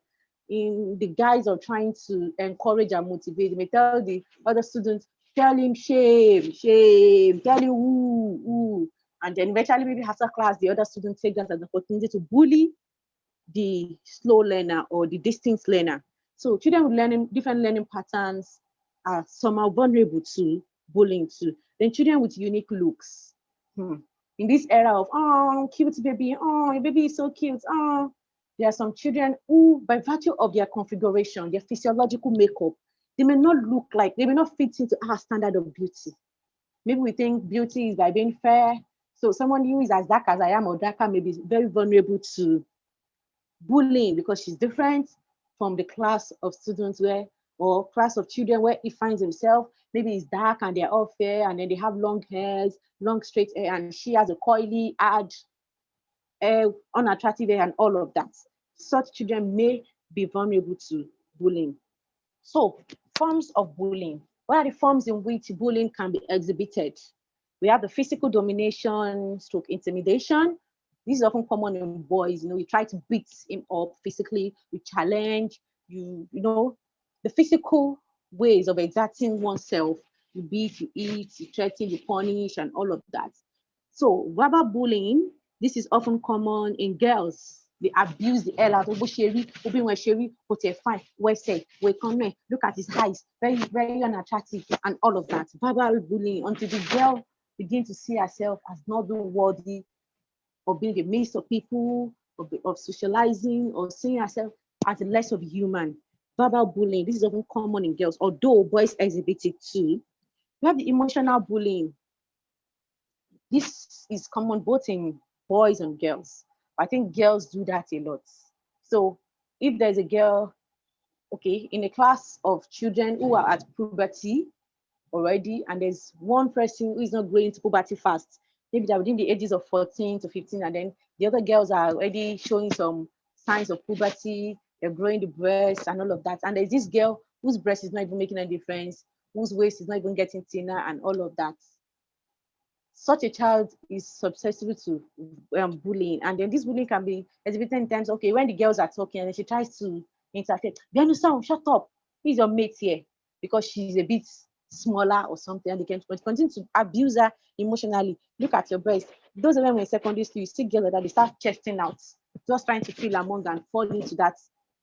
S11: in the guise of trying to encourage and motivate. They may tell the other students, tell him shame, shame, tell him who. And then eventually, maybe after class, the other students take that as an opportunity to bully the slow learner or the distinct learner. So children with different learning patterns are somehow vulnerable to bullying too. Then children with unique looks. In this era of, oh, cute baby, oh, your baby is so cute, oh. There are some children who, by virtue of their configuration, their physiological makeup, they may not fit into our standard of beauty. Maybe we think beauty is by being fair. So someone who is as dark as I am or darker may be very vulnerable to bullying because she's different from the class of students or class of children where he finds himself. Maybe he's dark and they're all fair, and then they have long hairs, long straight hair, and she has a coily, hard, unattractive hair and all of that. Such children may be vulnerable to bullying. So, forms of bullying. What are the forms in which bullying can be exhibited? We have the physical domination, stroke intimidation. This is often common in boys. You try to beat him up physically, we challenge, the physical ways of exerting oneself. You beat, you eat, you threaten, you punish, and all of that. So verbal bullying, this is often common in girls. They abuse the hell out of but they're fine. Where say, we come here, look at his eyes, very, very unattractive, and all of that. Verbal bullying until the girl begins to see herself as not being worthy of being the midst of people, of socializing, or seeing herself as less of a human. Verbal bullying, this is often common in girls, although boys exhibit it too. We have the emotional bullying. This is common both in boys and girls. I think girls do that a lot. So if there's a girl, okay, in a class of children who are at puberty already, and there's one person who is not growing to puberty fast, maybe they're within the ages of 14 to 15, and then the other girls are already showing some signs of puberty, they're growing the breast and all of that. And there's this girl whose breast is not even making a difference, whose waist is not even getting thinner, and all of that. Such a child is susceptible to bullying, and then this bullying can be exhibited in times. Okay, when the girls are talking and she tries to interfere, shut up, who's your mate here? Because she's a bit smaller or something, and they can continue to abuse her emotionally. Look at your breast. Those of them in secondary school, you see girls that they start chesting out, just trying to feel among and fall into that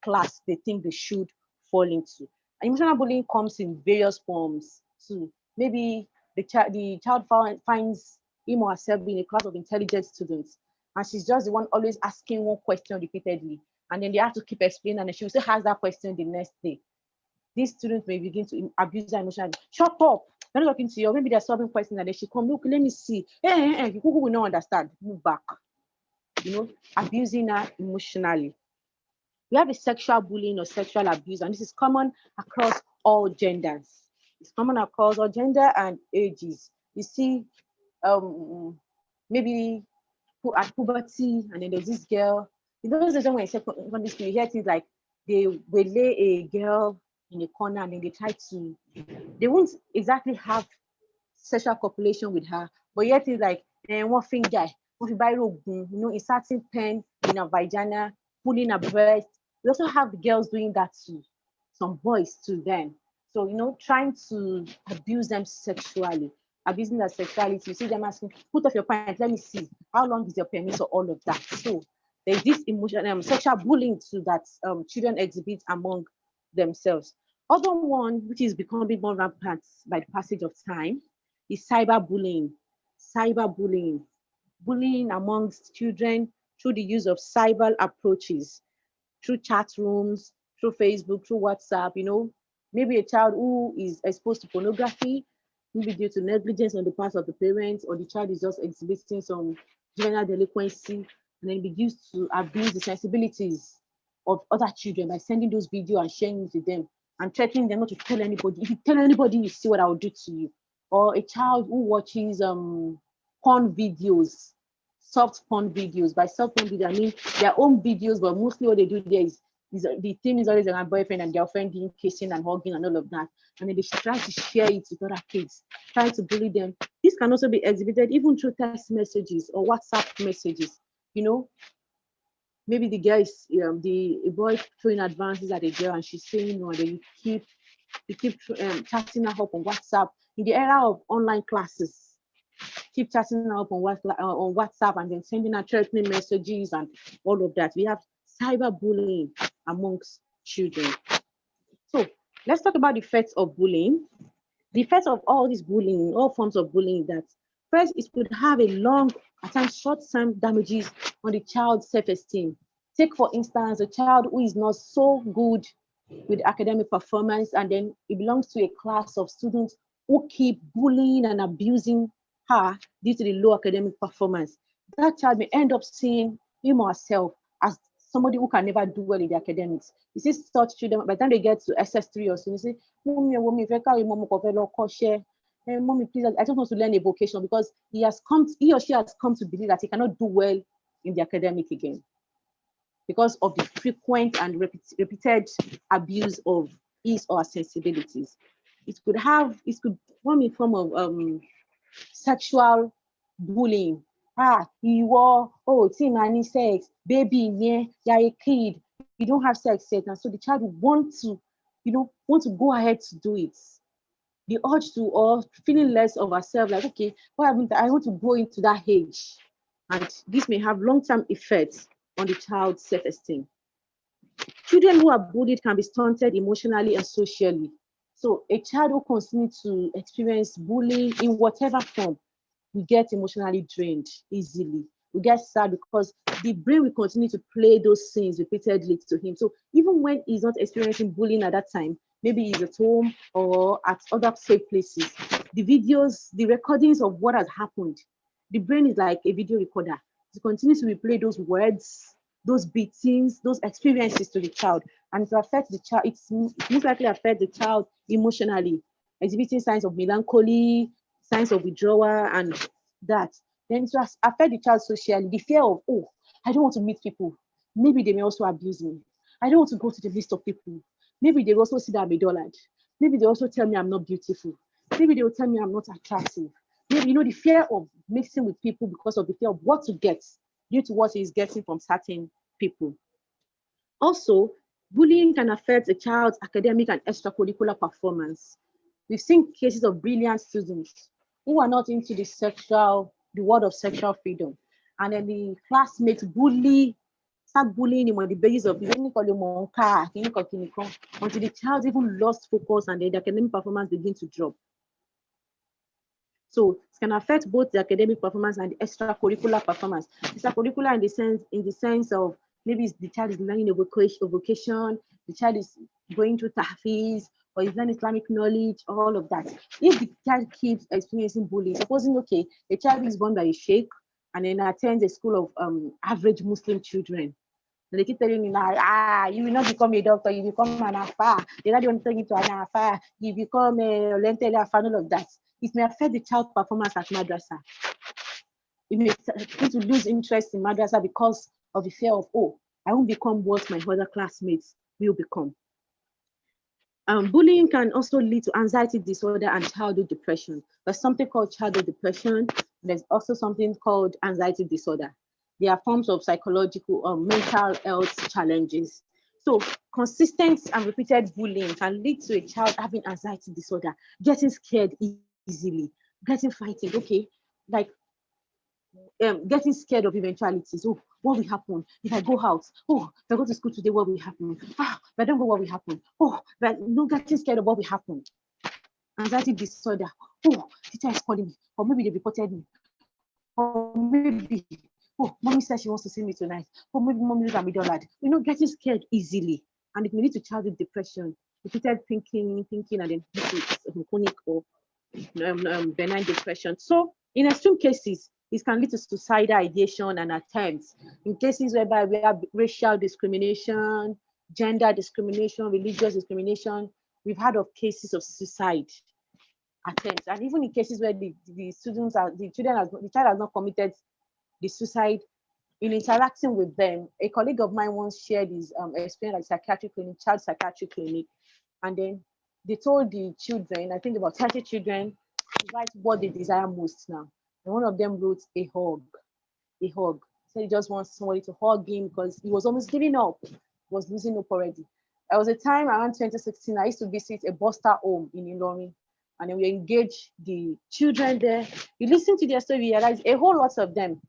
S11: class they think they should fall into. And emotional bullying comes in various forms too. Maybe the child finds him or herself being a class of intelligent students, and she's just the one always asking one question repeatedly, and then they have to keep explaining, and then she will still ask that question the next day. These students may begin to abuse her emotionally. Shut up! They're not talking to you. Or maybe they're solving questions and then she come, look, let me see. Hey, who will not understand? Move back. Abusing her emotionally. We have a sexual bullying or sexual abuse, and this is common across all genders. It's common across all gender and ages. You see, maybe at puberty, and then there's this girl. Those days when in secondary school, you hear things like they will lay a girl in a corner and then they won't exactly have sexual copulation with her, but yet it's like one finger, inserting pen in her vagina, pulling her breast. We also have the girls doing that too, some boys too then. So, trying to abuse them sexually, abusing their sexuality. You see them asking, put off your pants, let me see. How long is your penis or all of that? So there's this emotional sexual bullying too that children exhibit among themselves. Other one, which is becoming more rampant by the passage of time, is cyberbullying. Cyberbullying, bullying amongst children through the use of cyber approaches, through chat rooms, through Facebook, through WhatsApp. Maybe a child who is exposed to pornography, maybe due to negligence on the part of the parents, or the child is just exhibiting some juvenile delinquency, and then begins to abuse the sensibilities of other children by sending those videos and sharing it with them and threatening them not to tell anybody. If you tell anybody, you see what I will do to you. Or a child who watches porn videos, soft porn videos. By soft porn video, I mean their own videos, but mostly what they do there is the theme is always a boyfriend and girlfriend being kissing and hugging and all of that. And then they try to share it with other kids, trying to bully them. This can also be exhibited even through text messages or WhatsApp messages. Maybe the girl is a boy throwing advances at a girl and she's saying no, and then you keep chatting her up on WhatsApp. In the era of online classes, keep chatting her up on WhatsApp and then sending her threatening messages and all of that. We have cyberbullying amongst children. So let's talk about the effects of bullying. The effects of all this bullying, all forms of bullying, that first, it could have a long, at times short-term damages on the child's self-esteem. Take, for instance, a child who is not so good with academic performance, and then it belongs to a class of students who keep bullying and abusing her due to the low academic performance. That child may end up seeing him or herself as somebody who can never do well in the academics. You see such children, by the time they get to SS3 or so, you say, mommy, mommy, please, I just want to learn a vocation, because he or she has come to believe that he cannot do well in the academic again because of the frequent and repeated abuse of his or her sensibilities. It could form a form of sexual bullying. Team any sex, baby, you're a kid, you don't have sex yet, and so the child will want to, want to go ahead to do it. The urge to, or feeling less of herself, like, okay, what happened? I want to grow into that age. And this may have long-term effects on the child's self-esteem. Children who are bullied can be stunted emotionally and socially. So a child who continues to experience bullying in whatever form will get emotionally drained easily. We get sad because the brain will continue to play those scenes repeatedly to him. So even when he's not experiencing bullying at that time, maybe he's at home or at other safe places, the videos, the recordings of what has happened, the brain is like a video recorder. It continues to replay those words, those beatings, those experiences to the child, and to affect the child. It's most likely affect the child emotionally, exhibiting signs of melancholy, signs of withdrawal, and that. Then it will affect the child socially. The fear of, oh, I don't want to meet people. Maybe they may also abuse me. I don't want to go to the list of people. Maybe they will also see that I'm a dullard. Maybe they also tell me I'm not beautiful. Maybe they will tell me I'm not attractive. Maybe, the fear of mixing with people because of the fear of what to get due to what he's getting from certain people. Also, bullying can affect a child's academic and extracurricular performance. We've seen cases of brilliant students who are not into the world of sexual freedom, and then the classmates start bullying him on the basis of until the child even lost focus and the academic performance begin to drop. So it can affect both the academic performance and the extracurricular performance. Extracurricular in the sense of maybe the child is learning a vocation, the child is going through tahfiz, or is learning Islamic knowledge, all of that. If the child keeps experiencing bullying, supposing, okay, a child is born by a sheikh and then attends a school of average Muslim children, and they keep telling you now, you will not become a doctor, you become an afa. They're not going to take you to an afa, you become a lentil afa, all of that. It may affect the child's performance at madrasa. It may begin to lose interest in madrasa because of the fear of, oh, I won't become what my other classmates will become. Bullying can also lead to anxiety disorder and childhood depression. There's something called childhood depression. There's also something called anxiety disorder. They are forms of psychological or mental health challenges. So consistent and repeated bullying can lead to a child having anxiety disorder, getting scared easily, getting frightened, okay, like getting scared of eventualities. Oh, what will happen if I go out? Oh, if I go to school today, what will happen? If I don't go, what will happen? Oh, but getting scared of what will happen. Anxiety disorder. Oh, teacher is calling me, or maybe they reported me, or maybe, oh, mommy says she wants to see me tonight, or maybe mommy knows I'm a dullard. Getting scared easily, and it may lead to childhood depression, repeated thinking, and then chronic or benign depression. So, in extreme cases, it can lead to suicidal ideation and attempts. In cases whereby we have racial discrimination, gender discrimination, religious discrimination, we've heard of cases of suicide attempts. And even in cases where the child has not committed the suicide, in interacting with them, a colleague of mine once shared his experience at child psychiatric clinic, and then they told the children, I think about 30 children, to write what they desire most now. And one of them wrote a hug. So he just wants somebody to hug him because he was almost giving up. He was losing hope already. There was a time around 2016, I used to visit a Buster home in Ilorin, and then we engaged the children there. You listen to their story, you realize a whole lot of them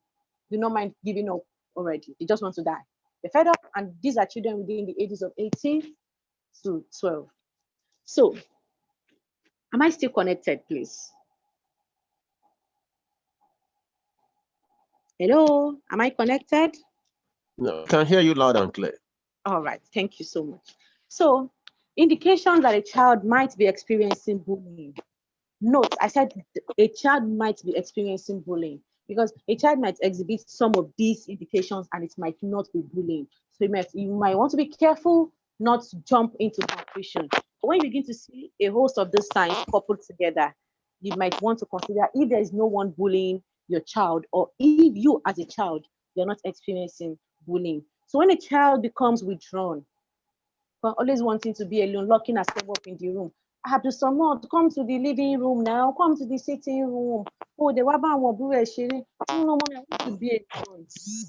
S11: do not mind giving up already. They just want to die. They're fed up, and these are children within the ages of 18 to 12. So, am I still connected, please? Hello, am I connected?
S5: No, I can hear you loud and clear.
S11: All right, thank you so much. So, indications that a child might be experiencing bullying. Note, I said a child might be experiencing bullying because a child might exhibit some of these indications and it might not be bullying. So you might want to be careful not to jump into conclusion. But when you begin to see a host of these signs coupled together, you might want to consider if there is no one bullying your child, or if you as a child, you're not experiencing bullying. So when a child becomes withdrawn, always wanting to be alone, locking herself up in the room, I have to someone to come to the living room now, come to the sitting room. Oh, the waba no, I want to be alone.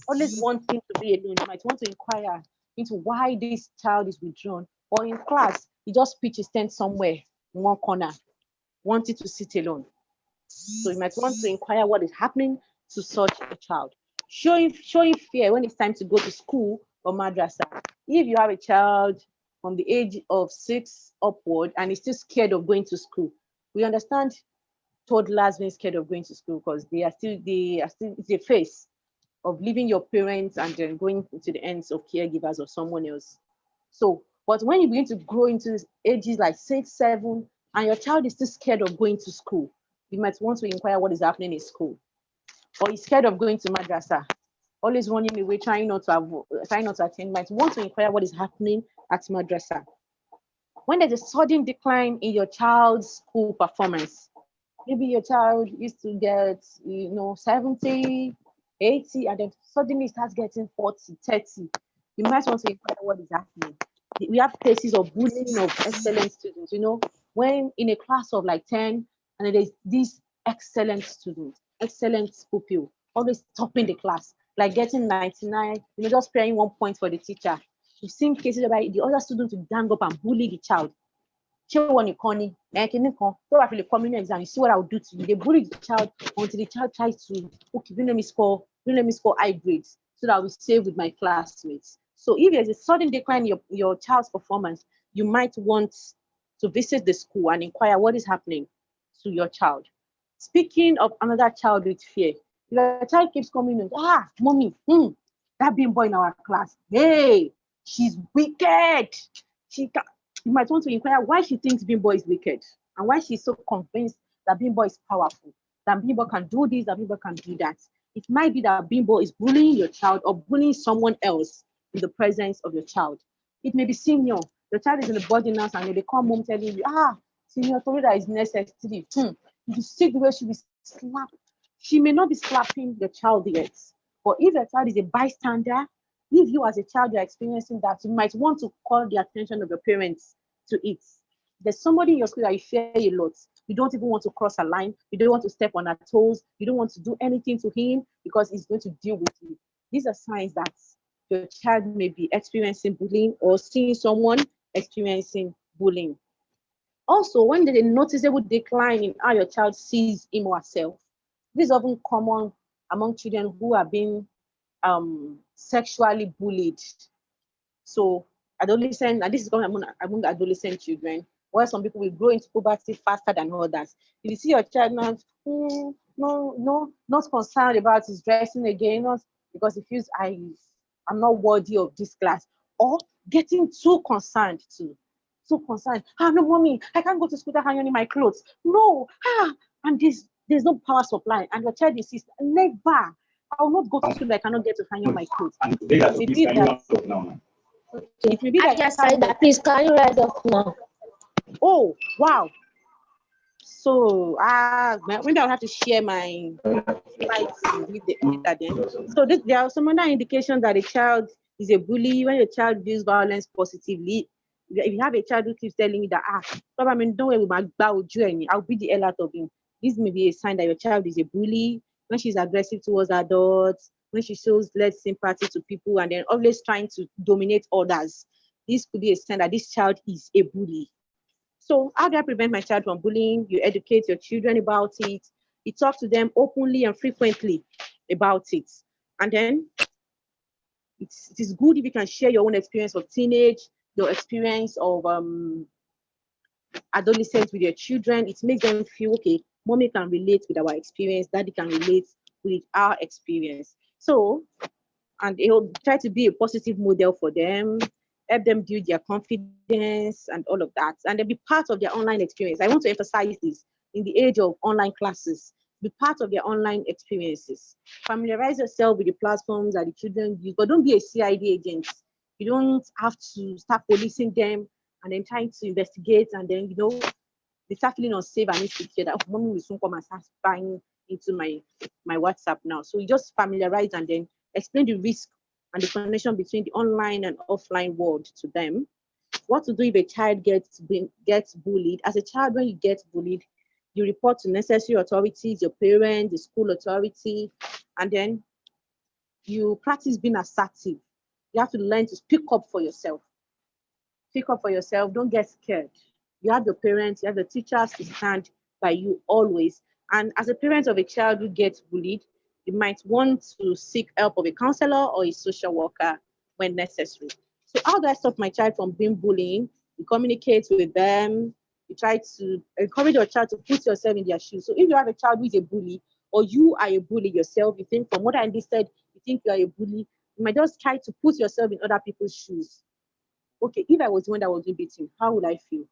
S11: Always wanting to be alone. You might want to inquire, into why this child is withdrawn, or in class, he just pitch his tent somewhere in one corner, wanting to sit alone. So you might want to inquire what is happening to such a child. Showing fear when it's time to go to school or madrasa. If you have a child from the age of 6 upward and is still scared of going to school, we understand toddlers being scared of going to school because they are still it's a phase of leaving your parents and then going to the ends of caregivers or someone else. So, but when you begin to grow into ages like 6, 7, and your child is still scared of going to school, you might want to inquire what is happening in school. Or he's scared of going to madrasa, always running away, trying not to attend, might want to inquire what is happening at madrasa. When there's a sudden decline in your child's school performance, maybe your child used to get 70, 80, and then suddenly starts getting 40, 30, you might want to inquire what is happening. We have cases of bullying of excellent students, when in a class of like 10, and there's this excellent student, excellent pupil, always topping the class, like getting 99, just sparing 1 point for the teacher. We've seen cases where the other students will gang up and bully the child. So you exam, you see what I'll do to you. They bully the child until the child tries to, okay, don't let me score high grades so that I will save with my classmates. So if there's a sudden decline in your child's performance, you might want to visit the school and inquire what is happening to your child. Speaking of another child with fear, if your child keeps coming in, mommy, that being boy in our class, hey, she's wicked. You might want to inquire why she thinks Bimbo is wicked and why she's so convinced that Bimbo is powerful, that Bimbo can do this, that Bimbo can do that. It might be that Bimbo is bullying your child or bullying someone else in the presence of your child. It may be senior. Your child is in the boarding house and they come home telling you, senior told you that is necessary. You see the way she will slap. She may not be slapping the child yet, but if your child is a bystander, if you as a child you're experiencing that, you might want to call the attention of your parents to it. There's somebody in your school that you fear a lot. You don't even want to cross a line. You don't want to step on her toes. You don't want to do anything to him because he's going to deal with you. These are signs that your child may be experiencing bullying or seeing someone experiencing bullying. Also, when there's a noticeable decline in how your child sees him or herself, this is often common among children who are being sexually bullied. So adolescent, and this is common among adolescent children, where some people will grow into puberty faster than others. If you see your child now, not concerned about his dressing again, not because he feels I'm not worthy of this class, or getting too concerned too. So concerned. No, mommy, I can't go to school without hanging my clothes. No, and there's no power supply, and your child insists, never. I will not go to school. I cannot get to hang on my clothes. Maybe that. It may be that.
S1: Yes, please, can you rise up now?
S11: Oh, wow. So, maybe I'll have to share my slides with the editor then. So, there are some other indications that a child is a bully. When your child views violence positively, if you have a child who keeps telling you that, don't worry, I'll beat the hell out of him. This may be a sign that your child is a bully. When she's aggressive towards adults, when she shows less sympathy to people, and then always trying to dominate others, this could be a sign that this child is a bully. So how do I prevent my child from bullying? You educate your children about it. You talk to them openly and frequently about it. And then it is good if you can share your own experience of teenage, your experience of adolescence with your children. It makes them feel, okay, mommy can relate with our experience, daddy can relate with our experience. So, and it will try to be a positive model for them, help them build their confidence and all of that, and then be part of their online experience. I want to emphasize this in the age of online classes. Be part of their online experiences. Familiarize yourself with the platforms that the children use, but don't be a CID agent. You don't have to start policing them and then trying to investigate, and then they start feeling unsafe and insecure that mommy will soon come and start spying into my WhatsApp now. So you just familiarize and then explain the risk and the connection between the online and offline world to them. What to do if a child gets bullied? As a child, when you get bullied, you report to necessary authorities, your parents, the school authority, and then you practice being assertive. You have to learn to speak up for yourself. Speak up for yourself. Don't get scared. You have your parents, you have the teachers to stand by you always. And as a parent of a child who gets bullied, you might want to seek help of a counselor or a social worker when necessary. So, how do I stop my child from being bullying? You communicate with them. You try to encourage your child to put yourself in their shoes. So, if you have a child who is a bully, or you are a bully yourself, you think from what I understood, you think you are a bully, you might just try to put yourself in other people's shoes. Okay, if I was the one that was being beaten, how would I feel?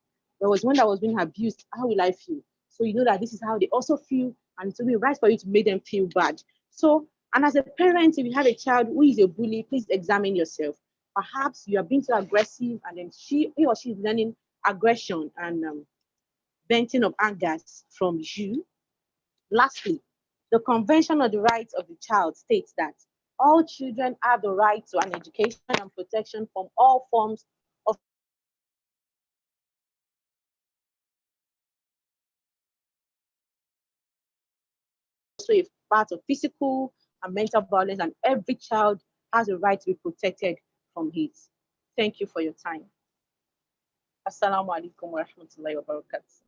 S11: If I was the one that was being abused, how will I feel? So you know that this is how they also feel, and it will be right for you to make them feel bad. So, and as a parent, if you have a child who is a bully, please examine yourself. Perhaps you are being too aggressive, and then he or she is learning aggression and venting of angers from you. Lastly, the Convention on the Rights of the Child states that all children have the right to an education and protection from all forms of also a part of physical and mental violence, and every child has a right to be protected from it. Thank you for your time. Assalamu alaikum wa rahmatullahi wa barakatuh.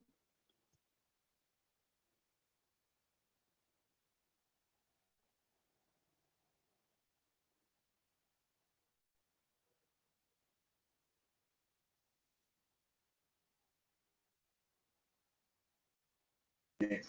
S14: Yes.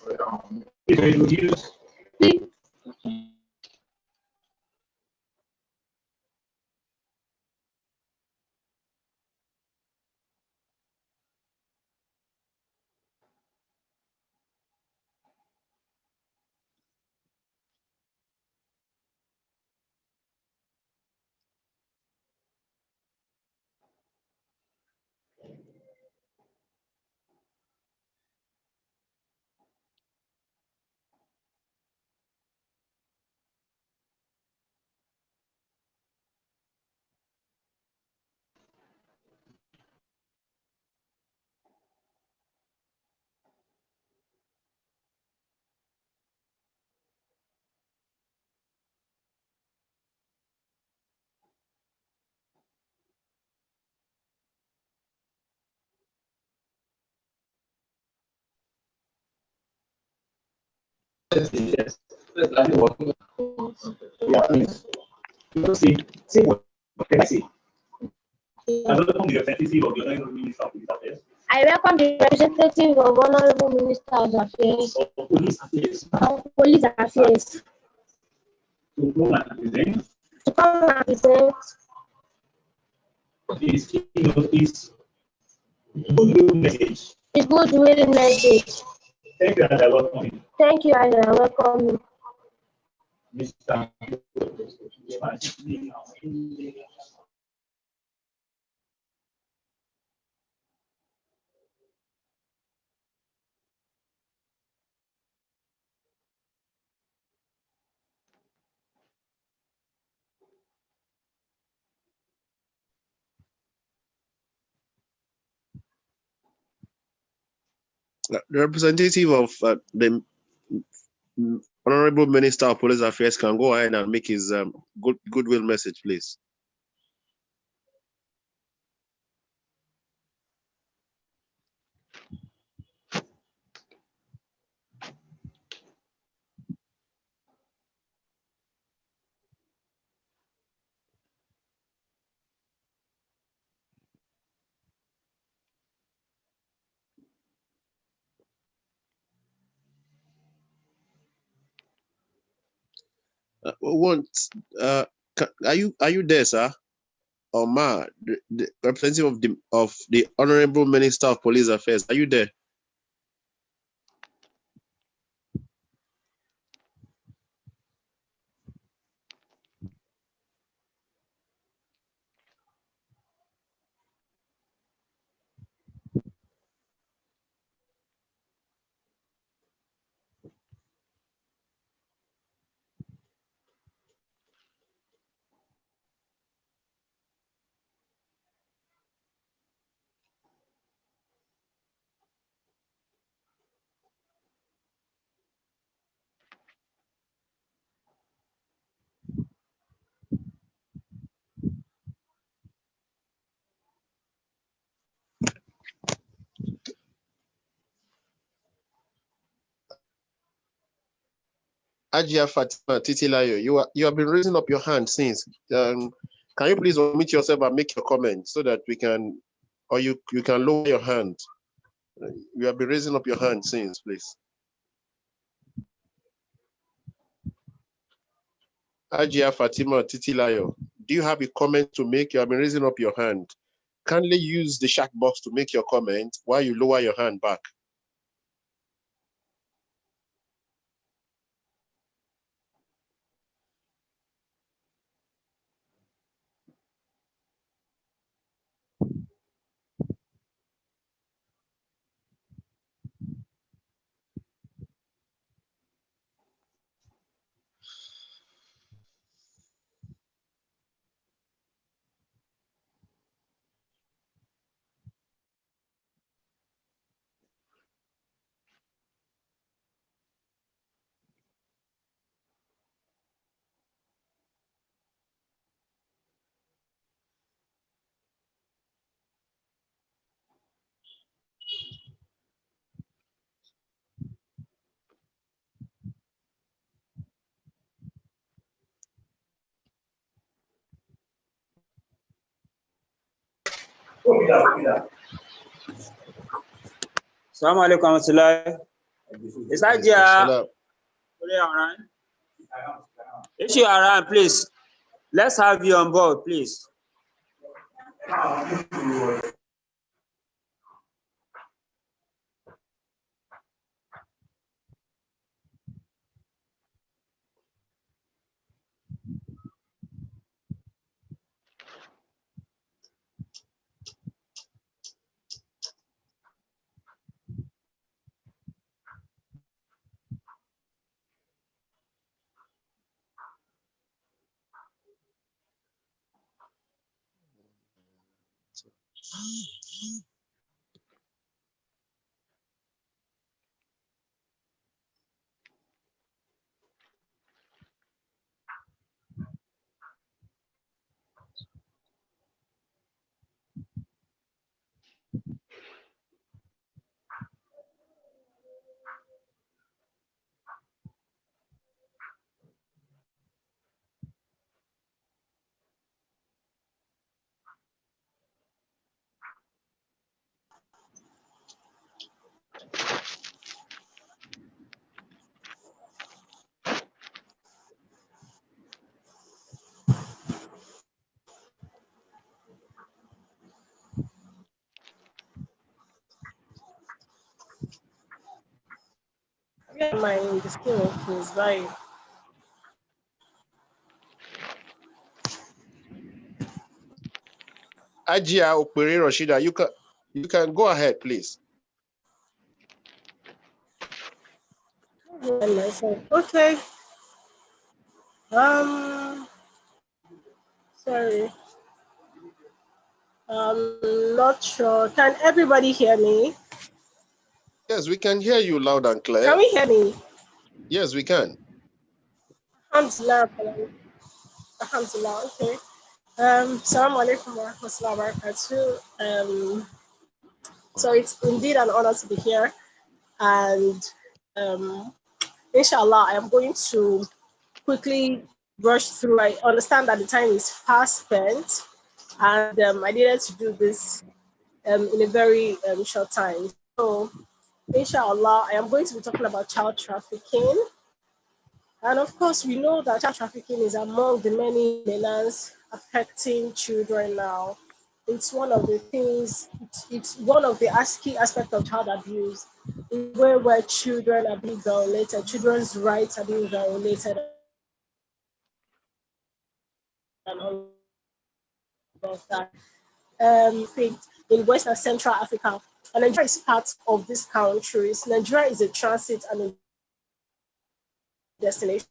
S14: Yeah, please. You see what can I say? I welcome the representative of the Honorable Minister of Police Affairs.
S1: I welcome the representative of Honorable Minister of Affairs.
S14: Of Police Affairs.
S1: Of Police Affairs.
S14: To come and present.
S1: To come and present.
S14: His keynote is goodwill message.
S1: His goodwill message.
S14: Thank you and I welcome you.
S1: Thank you and I welcome you.
S14: Mr.
S5: The representative of the Honorable Minister of Police Affairs can go ahead and make his goodwill message, please. Are you there, sir? Or ma, the representative of the Honorable Minister of Police Affairs, are you there? Ajia Fatima Titilayo, you have been raising up your hand since. Can you please unmute yourself and make your comment so that we can, or you can lower your hand. You have been raising up your hand since, please. Ajia Fatima Titilayo, do you have a comment to make? You have been raising up your hand. Kindly use the chat box to make your comment while you lower your hand back.
S4: Assalamu alaikum warahmatullahi. Is Ajia around? If you are around, please, let's have you on board, please.
S15: Yeah, my skill is right.
S5: Ajia Okpere Rashida, you can go ahead, please.
S15: Okay. Sorry. Not sure. Can everybody hear me?
S5: Yes, we can hear you loud and clear.
S15: Can we hear me?
S5: Yes, we can.
S15: Alhamdulillah. Alhamdulillah. Okay. Assalamu alaikum wa rahmatullahi wa barakatuh. So it's indeed an honor to be here, and inshallah, I am going to quickly brush through. I understand that the time is fast spent, and I needed to do this in a very short time. So, inshallah, I am going to be talking about child trafficking. And of course, we know that child trafficking is among the many menaces affecting children now. It's one of the things, it's one of the key aspects of child abuse, where children are being violated, children's rights are being violated, and all of that. In West and Central Africa, and Nigeria is part of these countries. Nigeria is a transit and a destination.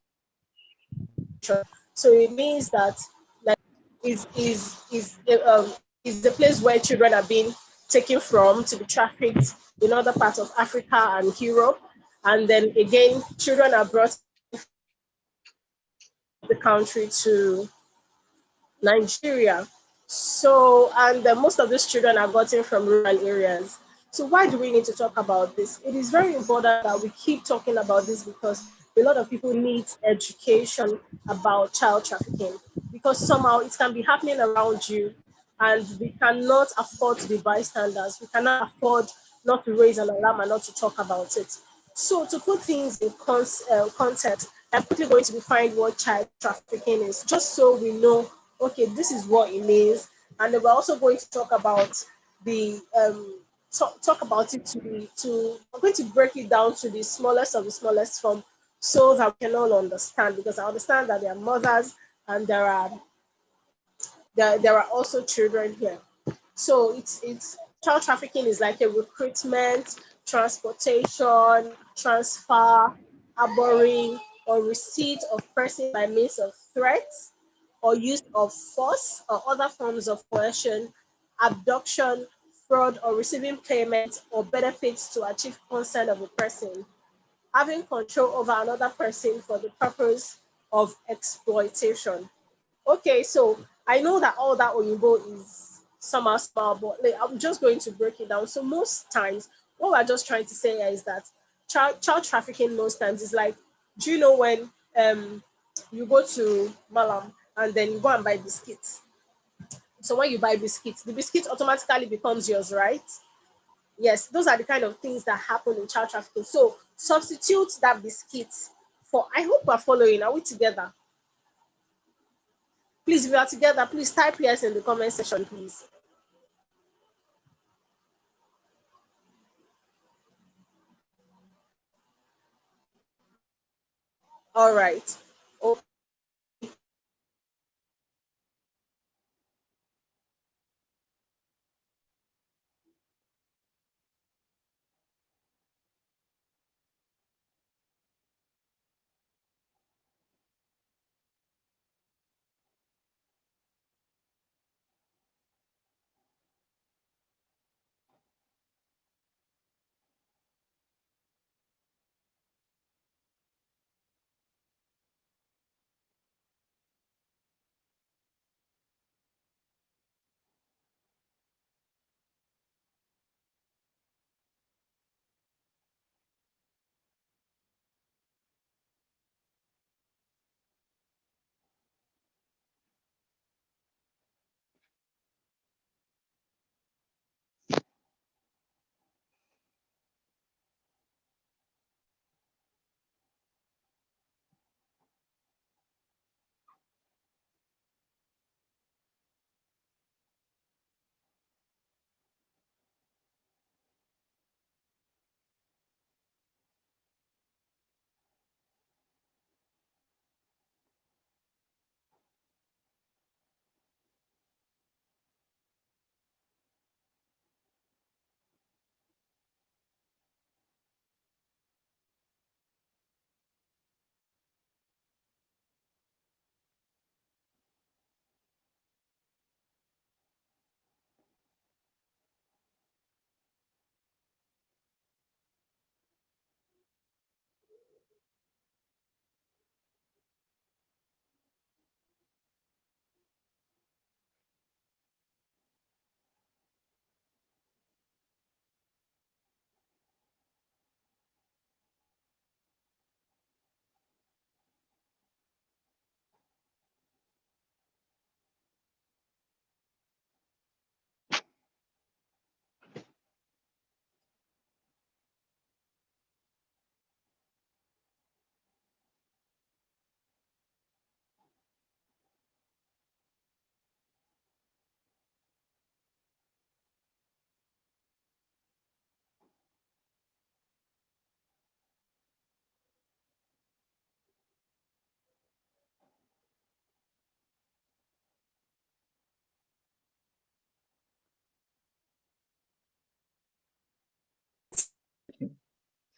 S15: So it means that like is the place where children are being taken from to be trafficked in other parts of Africa and Europe, and then again children are brought the country to Nigeria. So, and most of these children are gotten from rural areas. So why do we need to talk about this? It is very important that we keep talking about this because a lot of people need education about child trafficking because somehow it can be happening around you and we cannot afford to be bystanders. We cannot afford not to raise an alarm and not to talk about it. So to put things in context, I'm quickly going to define what child trafficking is, just so we know, okay, this is what it means. And then we're also going to talk about the talk about it I'm going to break it down to the smallest of the smallest form so that we can all understand, because I understand that there are mothers and there are also children here. So it's child trafficking is like a recruitment, transportation, transfer, harboring, or receipt of person by means of threats or use of force or other forms of coercion, abduction, fraud, or receiving payment or benefits to achieve consent of a person, having control over another person for the purpose of exploitation. Okay, so I know that all that Oyinbo is somehow small, but like, I'm just going to break it down. So most times, what we're just trying to say is that child trafficking most times is like, do you know when you go to Malam and then you go and buy biscuits? So when you buy biscuits, the biscuit automatically becomes yours, right? Yes, those are the kind of things that happen in child trafficking. So substitute that biscuit for, I hope we're following. Are we together? Please, if you are together, please type yes in the comment section, please. All right. Okay.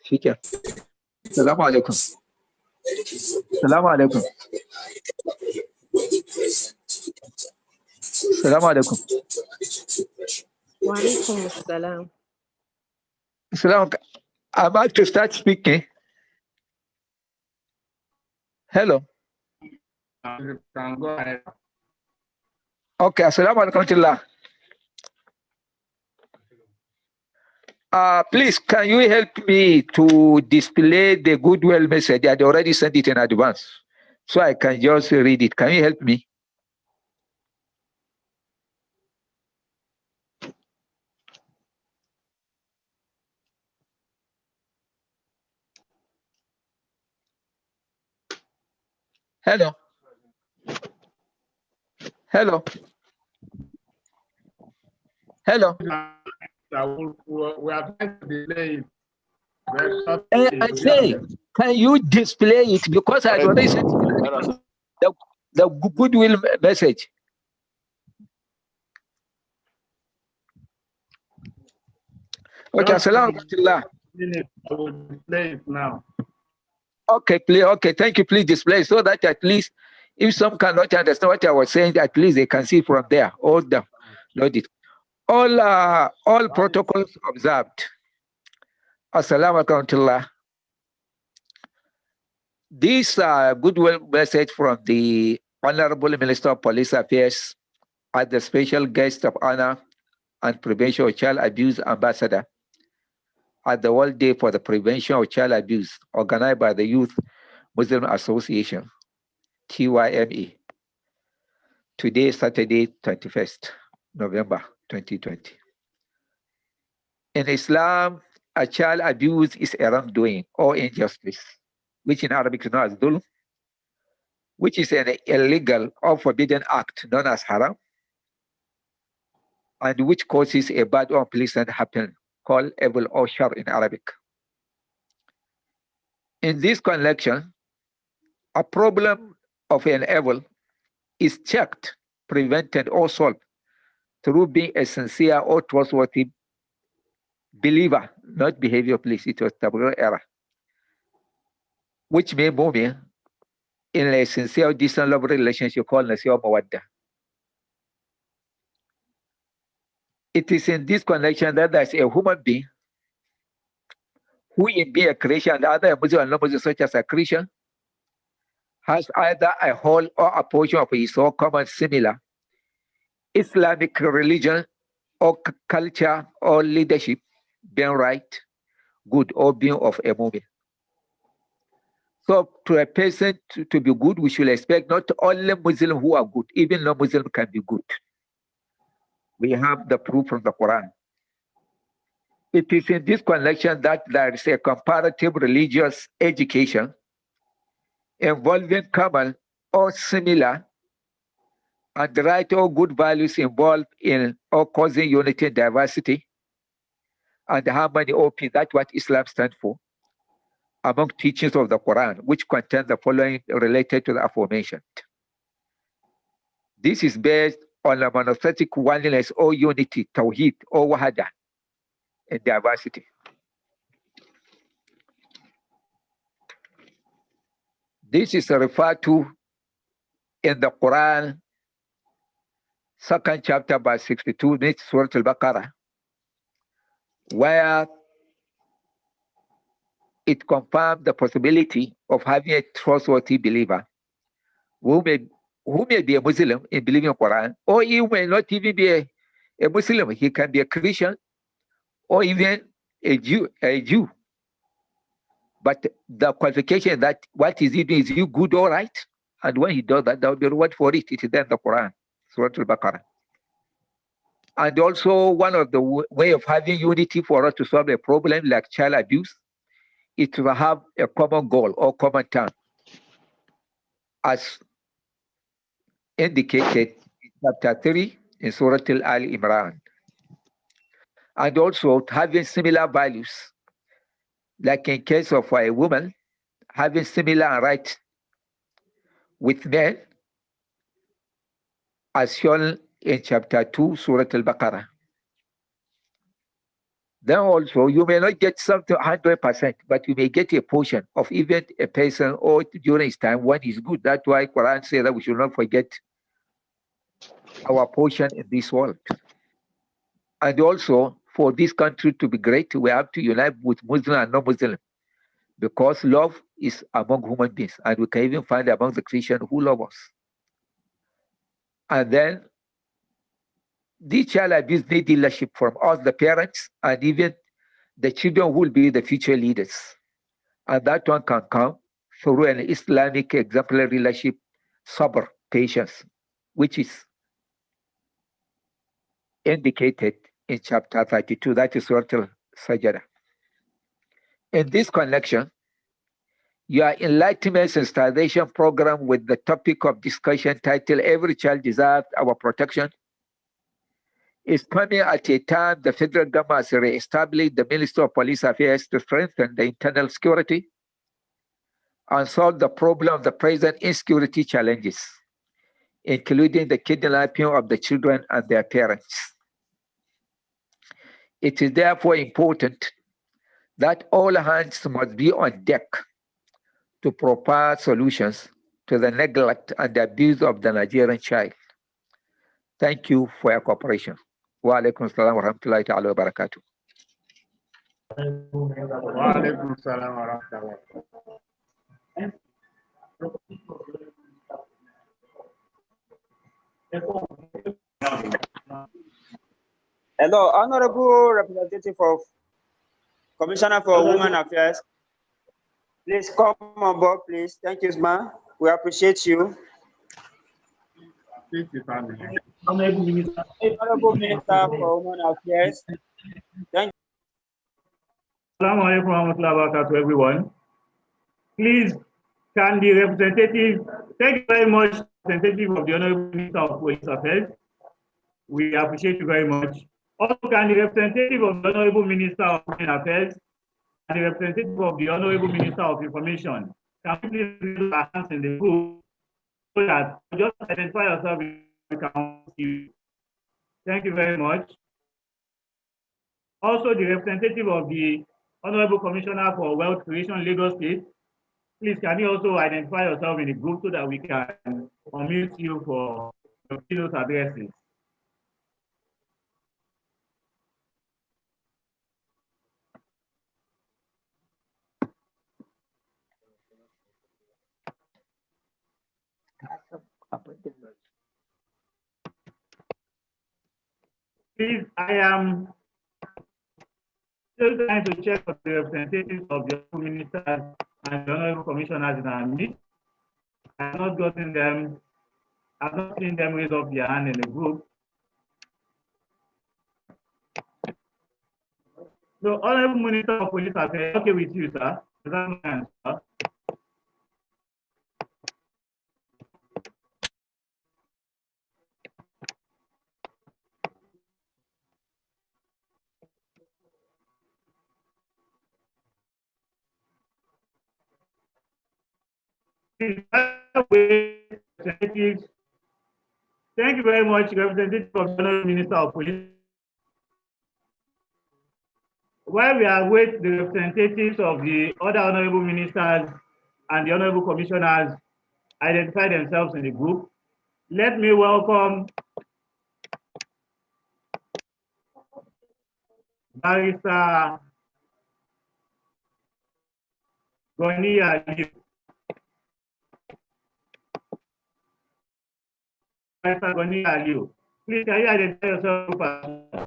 S16: Shikenan. Salamu alaikum. Salamu alaikum. Salamu alaikum.
S11: Wa alaikum assalam.
S16: Salam. I'm about to start speaking. Hello.
S12: Go ahead.
S16: Okay, assalamu alaikum. Please, can you help me to display the goodwill message? I already sent it in advance, so I can just read it. Can you help me? Hello. Hello. Hello.
S12: We are trying to delay it.
S16: I say, can you display it? Because I already sent the goodwill message. Okay, assalamu alaikum.
S12: I will display it now.
S16: Okay, please. Okay, thank you. Please display so that at least if some cannot understand what I was saying, at least they can see from there. All protocols observed. Assalamu alaikum. This goodwill message from the Honorable Minister of Police Affairs as the special guest of honor and prevention of child abuse ambassador at the World Day for the Prevention of Child Abuse organized by the Youth Muslim Association, TYMA. Today, Saturday, 21st November 2020. In Islam, a child abuse is a wrongdoing or injustice, which in Arabic is known as dhulm, which is an illegal or forbidden act known as haram, and which causes a bad or unpleasant happening called evil or shar in Arabic. In this collection, a problem of an evil is checked, prevented, or solved through being a sincere or trustworthy believer, not behavior, please. It was taboo error, which may move in a sincere, decent, love relationship called Nasiyah Mawadda. It is in this connection that there's a human being who, in being a Christian, and other Muslim and non-Muslim, such as a Christian, has either a whole or a portion of his own common similar Islamic religion or culture or leadership, being right, good, or being of a moment. So to a person to be good, we should expect not only Muslims who are good, even non-Muslims can be good. We have the proof from the Quran. It is in this connection that there is a comparative religious education involving common or similar and right or good values involved in or causing unity and diversity and harmony or peace. That's what Islam stands for among teachings of the Quran, which contain the following related to the aforementioned. This is based on a monotheistic oneness or unity, tawhid or wahada, and diversity. This is referred to in the Quran, second chapter, verse 62, next Surah Al-Baqarah, where it confirms the possibility of having a trustworthy believer who may be a Muslim in believing in Quran, or he may not even be a Muslim. He can be a Christian or even a Jew. But the qualification that what is he doing? Is he good or right? And when he does that, there will be reward for it. It is there in the Quran, Surah Al-Baqarah. And also one of the way of having unity for us to solve a problem like child abuse is to have a common goal or common term, as indicated in chapter 3 in Surah Al-Imran. And also having similar values, like in case of a woman, having similar rights with men, as shown in chapter 2, Surah Al-Baqarah. Then also, you may not get something 100%, but you may get a portion of even a person or during his time when he's good. That's why Quran says that we should not forget our portion in this world. And also, for this country to be great, we have to unite with Muslim and non-Muslim, because love is among human beings, and we can even find among the Christians who love us. And then, this child abuse need leadership from us, the parents, and even the children will be the future leaders. And that one can come through an Islamic exemplary leadership, sabr, patience, which is indicated in chapter 32, that is Surah Al-Sajdah. In this connection, your enlightenment sensitization program with the topic of discussion titled Every Child Deserves Our Protection is coming at a time the federal government has re-established the Ministry of Police Affairs to strengthen the internal security and solve the problem of the present insecurity challenges, including the kidnapping of the children and their parents. It is therefore important that all hands must be on deck to propose solutions to the neglect and the abuse of the Nigerian child. Thank you for your cooperation. Wa alaikum salam wa rahmatullahi ta'ala wa barakatuh.
S14: Wa alaikum salam wa rahmatullahi.
S2: Hello, Honorable Representative of Commissioner for Women Affairs. Please come on board, please. Thank you, ma'am. We appreciate you. Honorable Minister for Women Affairs. Thank you.
S14: Assalamu alaikum wa rahmatullahi wa barakatuh, everyone. Please, can the representative, thank you very much, representative of the Honorable Minister of Police Affairs. We appreciate you very much. Also, can the representative of the Honorable Minister of Foreign Affairs and the representative of the Honorable Minister of Information, can we please raise our hands in the group so that just identify yourself if we can see you. Thank you very much. Also, the representative of the Honorable Commissioner for Wealth Creation, Lagos State, please can you also identify yourself in the group so that we can unmute you for your keynote addresses. Please, I am still trying to check with the representatives of the ministers and the honorable commissioners in our midst. I have not gotten them, I have not seen them raise up their hand in the group. So, Honorable Minister of Police Affairs, okay with you, sir? Is that my answer? Thank you very much, Representative of the Honorable Minister of Police. While we are with the representatives of the other honorable ministers and the honorable commissioners identify themselves in the group, let me welcome Barrister Goni Aliu. Barrister Goni Aliu. Please, can you identify yourself?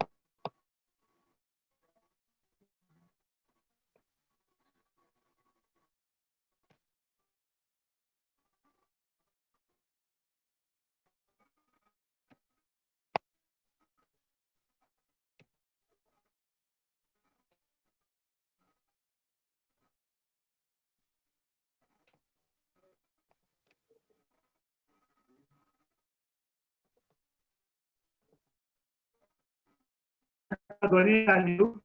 S14: Goni Aliu.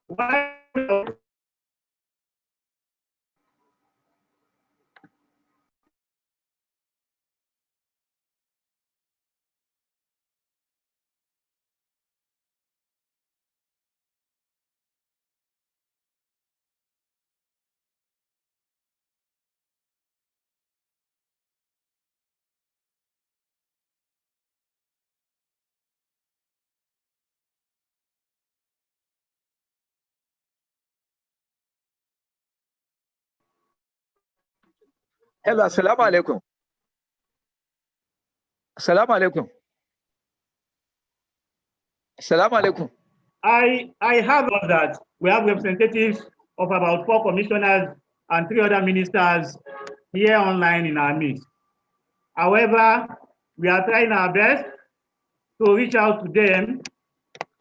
S14: Why
S16: Hello, assalamu alaikum. Assalamu alaikum. Assalamu alaikum.
S14: I have that we have representatives of about 4 commissioners and 3 other ministers here online in our midst. However, we are trying our best to reach out to them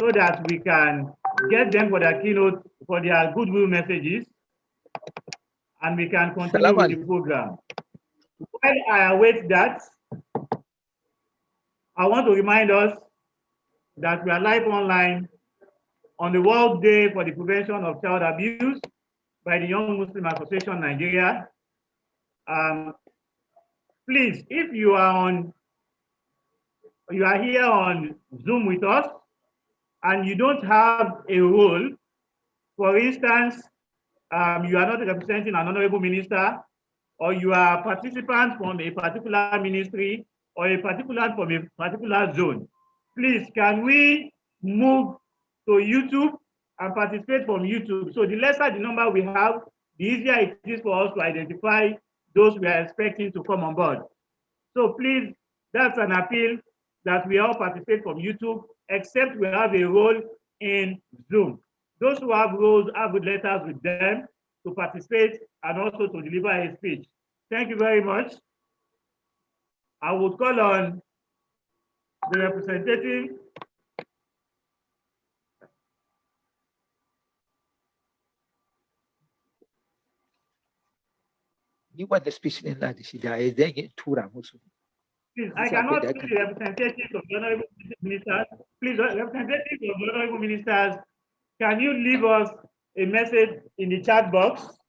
S14: so that we can get them for their keynote, for their goodwill messages, and we can continue with the program. While I await that, I want to remind us that we are live online on the World Day for the Prevention of Child Abuse by the Young Muslim Association Nigeria. Please, if you are here on Zoom with us and you don't have a role, for instance, you are not representing an honorable minister, or you are a participant from a particular ministry or a particular from a particular zone, please, can we move to YouTube and participate from YouTube? So the lesser the number we have, the easier it is for us to identify those we are expecting to come on board. So please, that's an appeal that we all participate from YouTube, except we have a role in Zoom. Those who have roles have letters with them to participate and also to deliver a speech. Thank you very much. I would call on the representative.
S16: You want the speech in that?
S14: Please, I cannot see the representatives of the honorable ministers. Please, representatives of the honorable ministers, can you leave us a message in the chat box?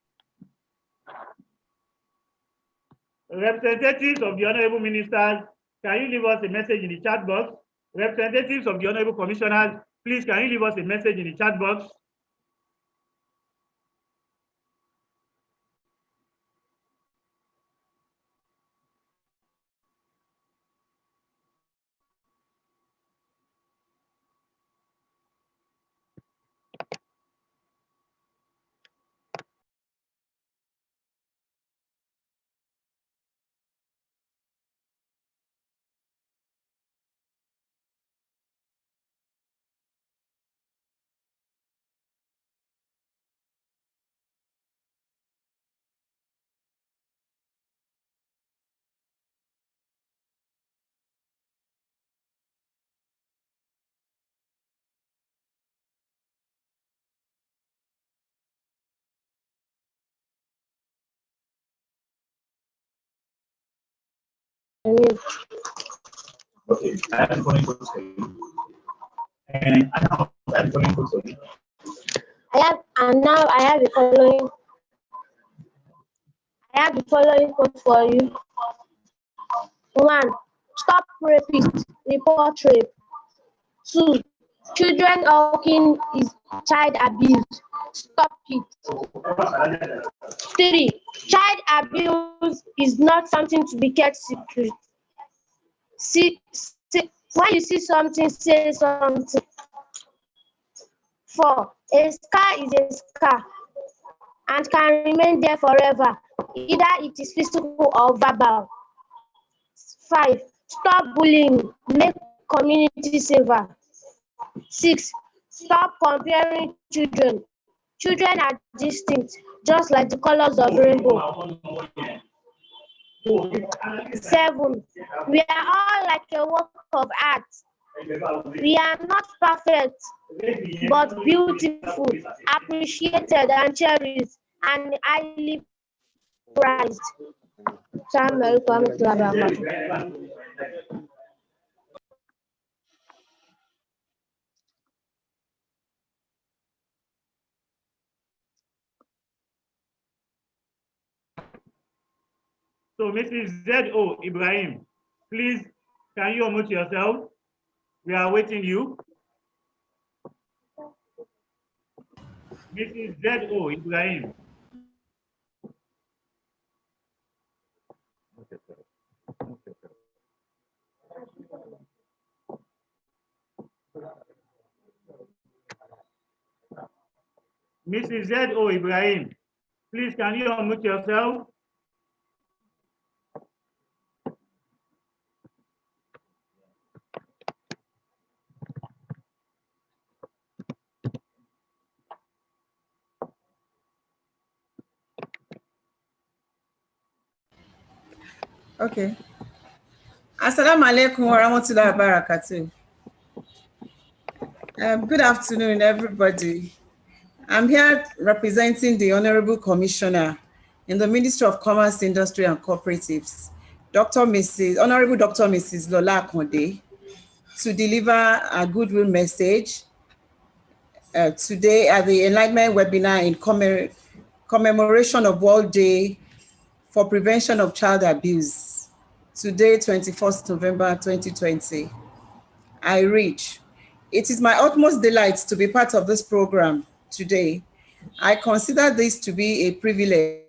S14: Representatives of the honorable ministers, can you leave us a message in the chat box? Representatives of the honorable commissioners, please, can you leave us a message in the chat box? Okay, I have the following question. And I have the following question.
S1: I have the following quote for you. 1. Stop rapists, report rape. 2. Children hawking is child abuse. Stop it. 3. Child abuse is not something to be kept secret. When you see something, say something. 4. A scar is a scar and can remain there forever, either it is physical or verbal. 5. Stop bullying, make community safer. 6. Stop comparing children. Children are distinct, just like the colors of the rainbow. 7. We are all like a work of art. We are not perfect, but beautiful, appreciated, and cherished, and highly prized.
S14: So, Mrs. Z.O. Ibrahim, please, can you unmute yourself? We are waiting you. Mrs. Z.O. Ibrahim. Mrs. Z.O. Ibrahim, please, can you unmute yourself?
S17: Okay. Assalamu alaikum wa rahmatullahi wa barakatuh. Good afternoon, everybody. I'm here representing the Honorable Commissioner in the Ministry of Commerce, Industry and Cooperatives, Honorable Dr. Mrs. Lola Akonde, to deliver a goodwill message today at the Enlightenment webinar in commemoration of World Day for Prevention of Child Abuse, today, 21st November 2020. I read, it is my utmost delight to be part of this program today. I consider this to be a privilege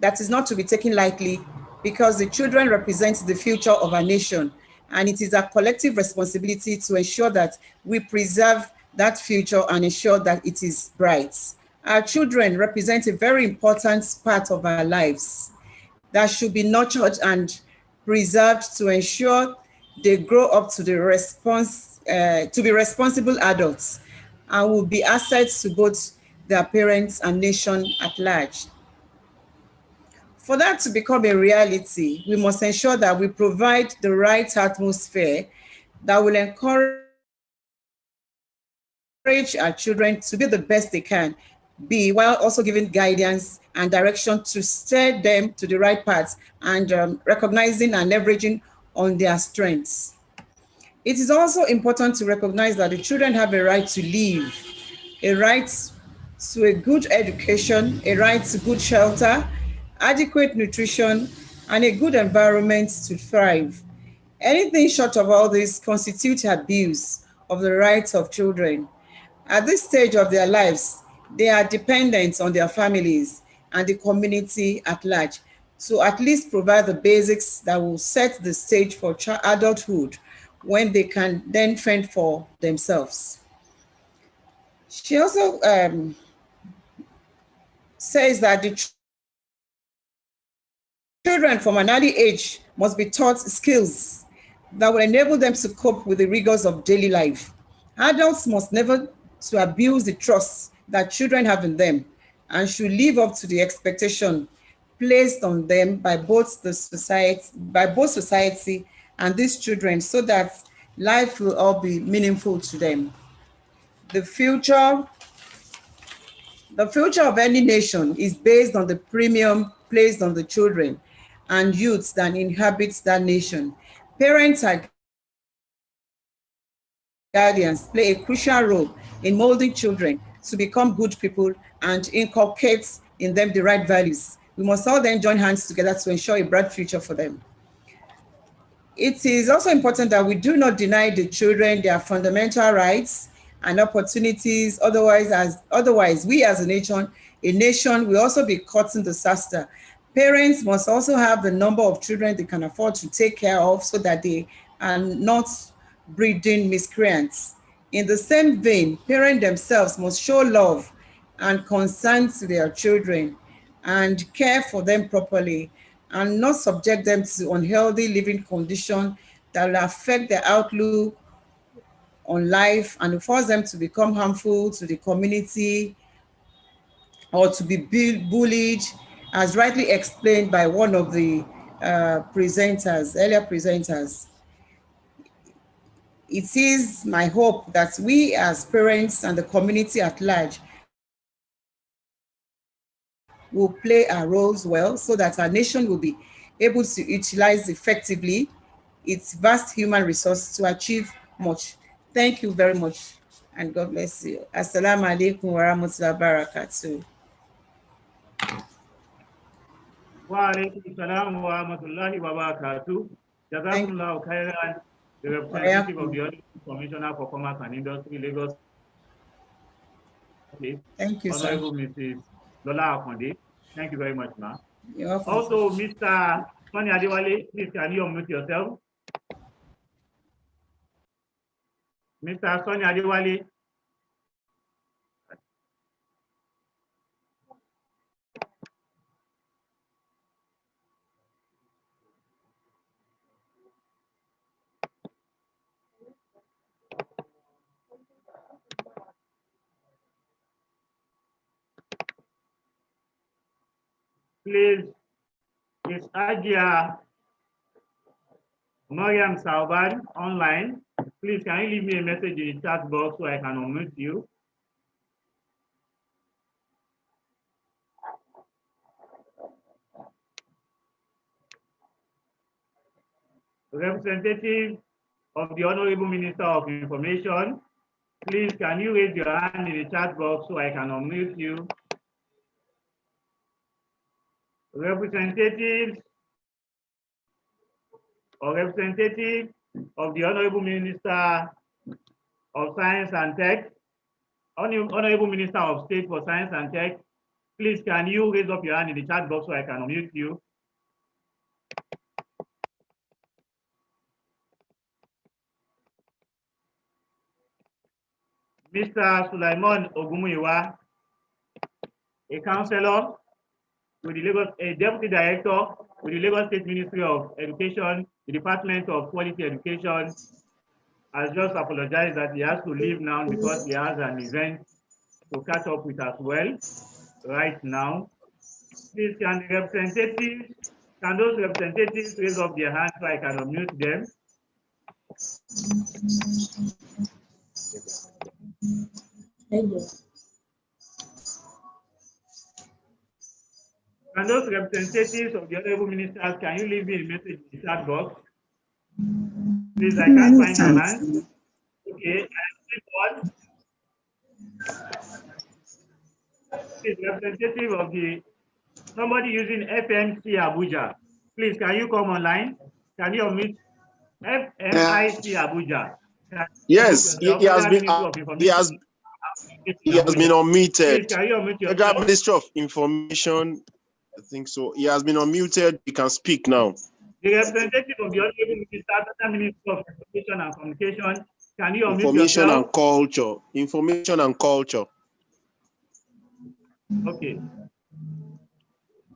S17: that is not to be taken lightly because the children represent the future of our nation, and it is our collective responsibility to ensure that we preserve that future and ensure that it is bright. Our children represent a very important part of our lives that should be nurtured and preserved to ensure they grow up to be responsible adults and will be assets to both their parents and nation at large. For that to become a reality, we must ensure that we provide the right atmosphere that will encourage our children to be the best they can be, while also giving guidance and direction to steer them to the right path and recognizing and leveraging on their strengths. It is also important to recognize that the children have a right to live, a right to a good education, a right to good shelter, adequate nutrition, and a good environment to thrive. Anything short of all this constitutes abuse of the rights of children. At this stage of their lives, they are dependent on their families and the community at large to at least provide the basics that will set the stage for adulthood when they can then fend for themselves. She also says that the children from an early age must be taught skills that will enable them to cope with the rigors of daily life. Adults must never to abuse the trust that children have in them and should live up to the expectation placed on them by both society and these children so that life will all be meaningful to them. The future of any nation is based on the premium placed on the children and youths that inhabit that nation. Parents and guardians play a crucial role in molding children to become good people and inculcate in them the right values. We must all then join hands together to ensure a bright future for them. It is also important that we do not deny the children their fundamental rights and opportunities. Otherwise, we as a nation will also be caught in disaster. Parents must also have the number of children they can afford to take care of so that they are not breeding miscreants. In the same vein, parents themselves must show love and concern to their children and care for them properly and not subject them to unhealthy living conditions that will affect their outlook on life and force them to become harmful to the community or to be bullied, as rightly explained by one of the earlier presenters. It is my hope that we as parents and the community at large will play our roles well so that our nation will be able to utilize effectively its vast human resource to achieve much. Thank you very much and God bless you. Assalamu alaikum wa rahmatullahi wa barakatuh.
S14: Wa alaikum salam wa rahmatullahi wa barakatuh. Jazakumullahu khairan, the representative of the Honorable Commissioner for Commerce and Industry, Lagos State,
S17: Thank you, sir.
S14: Honorable Mrs. Lola Akonde. Thank you very much, ma'am.
S17: You're welcome.
S14: Also, Mr. Sonny Adewale, please can you unmute yourself? Mr. Sonny Adewale. Please Ms. Ajia Mariam Salvan online. Please, can you leave me a message in the chat box so I can unmute you? Representative of the Honorable Minister of Information, please, can you raise your hand in the chat box so I can unmute you? Representative of the Honorable Minister of Science and Tech, Honorable Minister of State for Science and Tech, please, can you raise up your hand in the chat box so I can unmute you? Mr. Sulaiman Ogumuyiwa, a councillor with the Lagos, a deputy director with the Lagos State Ministry of Education, the Department of Quality Education, has just apologized that he has to leave now because he has an event to catch up with as well right now. Please, can those representatives raise up their hands so I can unmute them? Can those representatives of the Honorable Ministers, can you leave me a message in the chat box? Please, I can't find your hand. Okay, I see one. Please, representative of the, somebody using FMC Abuja. Please, can you come online? Can you unmute FMIC Abuja?
S5: Yes, he has been unmuted.
S14: Please, can you unmute yourself?
S5: Federal Ministry of Information, I think so. He has been unmuted. He can speak now.
S14: The representative of the Honorable Minister of Information and Communication, can you unmute yourself?
S5: Information and culture.
S14: Okay.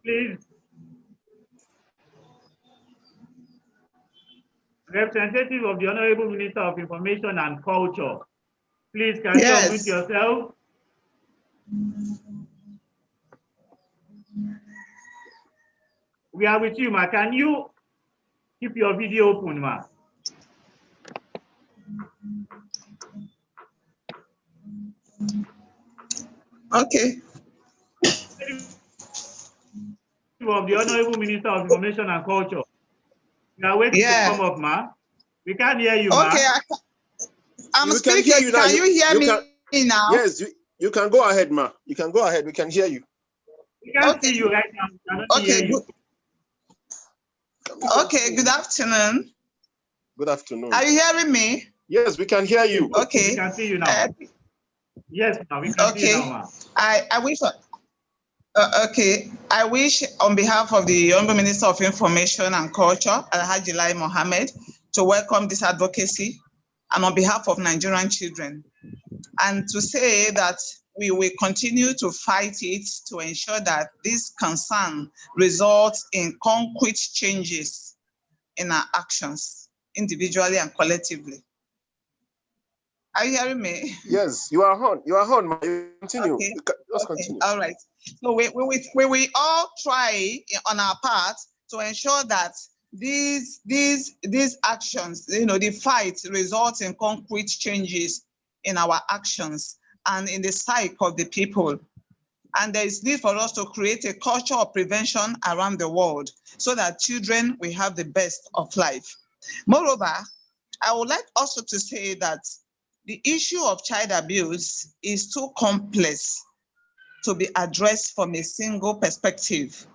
S14: Please. Representative of the Honorable Minister of Information and Culture, please, can you unmute yourself? We are with you, ma. Can you keep your video open, ma?
S7: Okay.
S14: Of the Honorable Minister of Information and Culture. We are waiting to come up, ma. We can't hear you, ma.
S7: Okay, I'm speaking. Can you hear me now?
S5: Yes, you can go ahead, ma. You can go ahead. We can hear you.
S14: We can't see you right now. We cannot hear you.
S7: Okay, good afternoon.
S5: Good afternoon.
S7: Are you hearing me?
S5: Yes, we can hear you.
S7: Okay.
S14: We can see you now. Yes, now we can see you now, ma.
S7: I wish. Okay, I wish on behalf of the Honorable Minister of Information and Culture, Alhaji Lai Mohammed, to welcome this advocacy and on behalf of Nigerian children, and to say that we will continue to fight it to ensure that this concern results in concrete changes in our actions, individually and collectively. Are you hearing me?
S5: Yes, you are on. You are on, ma. You continue.
S7: Okay.
S5: Just continue.
S7: All right. So we will all try on our part to ensure that these actions, the fight results in concrete changes in our actions and in the psyche of the people. And there is need for us to create a culture of prevention around the world so that children will have the best of life. Moreover, I would like also to say that the issue of child abuse is too complex to be addressed from a single perspective.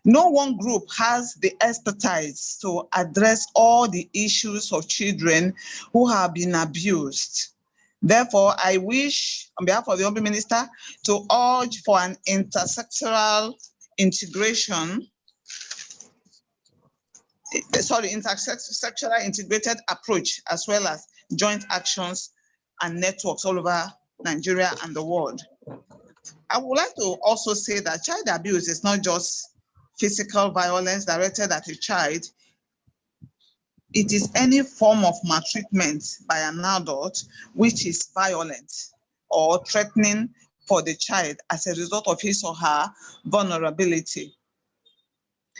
S7: No one group has the expertise to address all the issues of children who have been abused. Therefore, I wish, on behalf of the Honorable Minister, to urge for an intersectoral integration, intersectoral integrated approach, as well as joint actions and networks all over Nigeria and the world. I would like to also say that child abuse is not just physical violence directed at a child. It is any form of maltreatment by an adult which is violent or threatening for the child as a result of his or her vulnerability.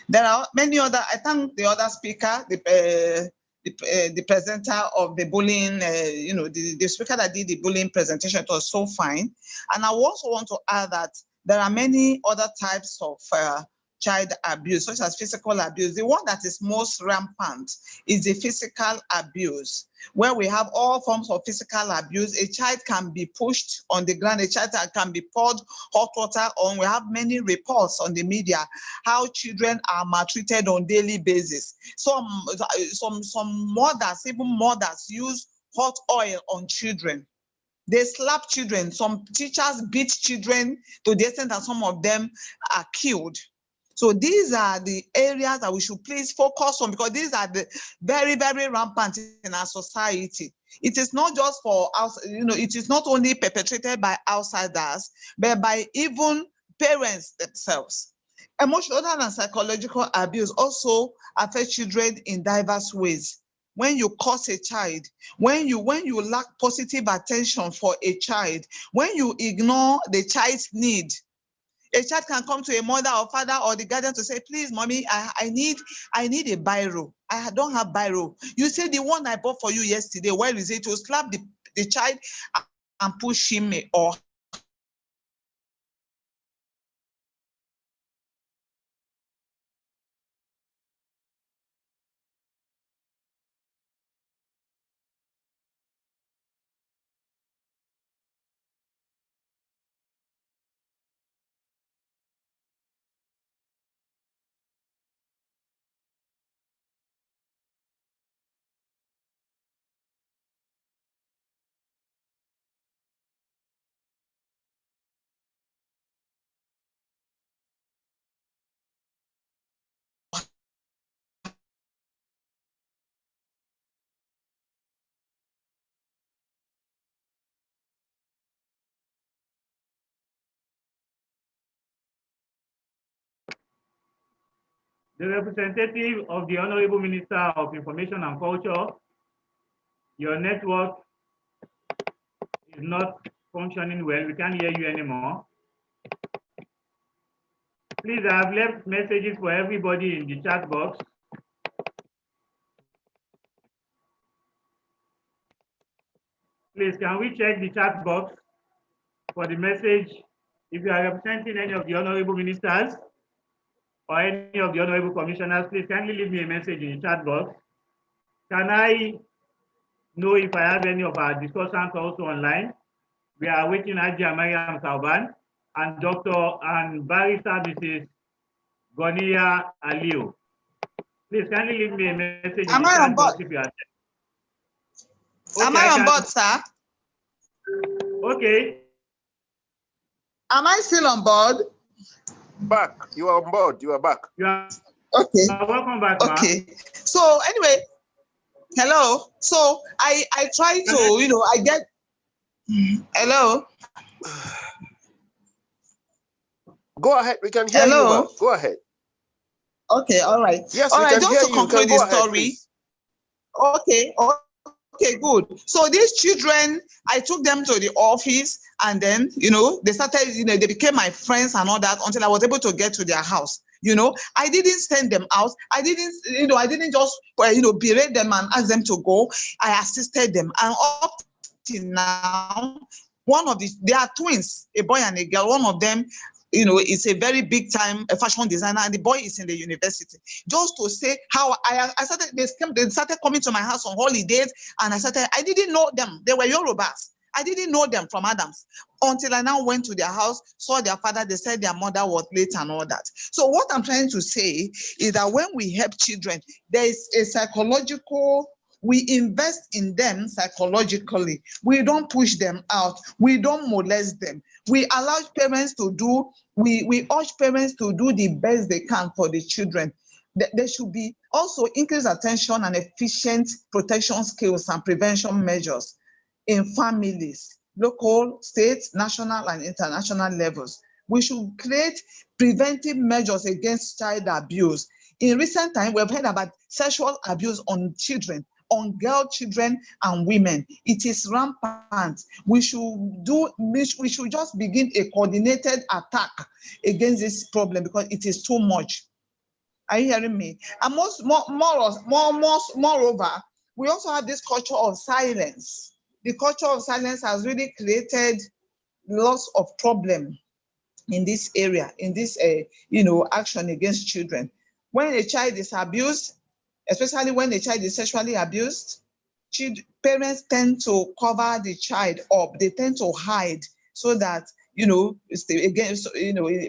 S7: There are many other, I thank the other speaker, the presenter of the bullying, the speaker that did the bullying presentation. It was so fine. And I also want to add that there are many other types of child abuse, such as physical abuse. The one that is most rampant is the physical abuse, where we have all forms of physical abuse. A child can be pushed on the ground, a child can be poured hot water on. We have many reports on the media how children are maltreated on daily basis. Some mothers, even mothers, use hot oil on children. They slap children. Some teachers beat children to the extent that some of them are killed. So these are the areas that we should please focus on, because these are the very, very rampant in our society. It is not just for us, it is not only perpetrated by outsiders, but by even parents themselves. Emotional and psychological abuse also affect children in diverse ways. When you curse a child, when you lack positive attention for a child, when you ignore the child's need, a child can come to a mother or father or the guardian to say, please, mommy, I need a biro. I don't have biro. You say, the one I bought for you yesterday, where is it? You slap the child and push him or
S14: The representative of the Honorable Minister of Information and Culture, your network is not functioning well. We can't hear you anymore. Please, I have left messages for everybody in the chat box. Please, can we check the chat box for the message? If you are representing any of the Honorable Ministers or any of the Honorable Commissioners, please kindly leave me a message in the chat box. Can I know if I have any of our discussants also online? We are waiting Ajia Mariam Sauban and Dr. and Barrister Mrs. Gonia Aliu. Please kindly leave me a message in the chat box if you are there.
S7: Am I on board, sir?
S14: Okay.
S7: Am I still on board?
S5: Back. You are on board. You are back.
S14: You are
S7: okay.
S14: Welcome back,
S7: okay. So anyway, hello. So I try to, I get, hello.
S5: Go ahead. We can hear you, ma'am. Go ahead.
S7: Okay, all right.
S5: Yes,
S7: all
S5: we
S7: right,
S5: can
S7: just
S5: hear
S7: to
S5: you.
S7: conclude the story.
S5: Ahead,
S7: okay, good. So these children, I took them to the office and then, they started, they became my friends and all that until I was able to get to their house. I didn't send them out. I didn't just, berate them and ask them to go. I assisted them. And up till now, they are twins, a boy and a girl. One of them, is a very big time fashion designer, and the boy is in the university. Just to say how I started, they started coming to my house on holidays, and I didn't know them. They were Yorubas. I didn't know them from Adams until I now went to their house, saw their father. They said their mother was late and all that. So what I'm trying to say is that when we help children, there is a psychological, we invest in them psychologically. We don't push them out. We don't molest them. We allow parents to do, we urge parents to do the best they can for the children. There should be also increased attention and efficient protection skills and prevention measures in families, local, state, national, and international levels. We should create preventive measures against child abuse. In recent times, we've heard about sexual abuse on children, on girl children and women. It is rampant. We should just begin a coordinated attack against this problem because it is too much. Are you hearing me? And moreover, we also have this culture of silence. The culture of silence has really created lots of problem in this area, in this, action against children. When a child is abused, especially when a child is sexually abused, parents tend to cover the child up. They tend to hide so that,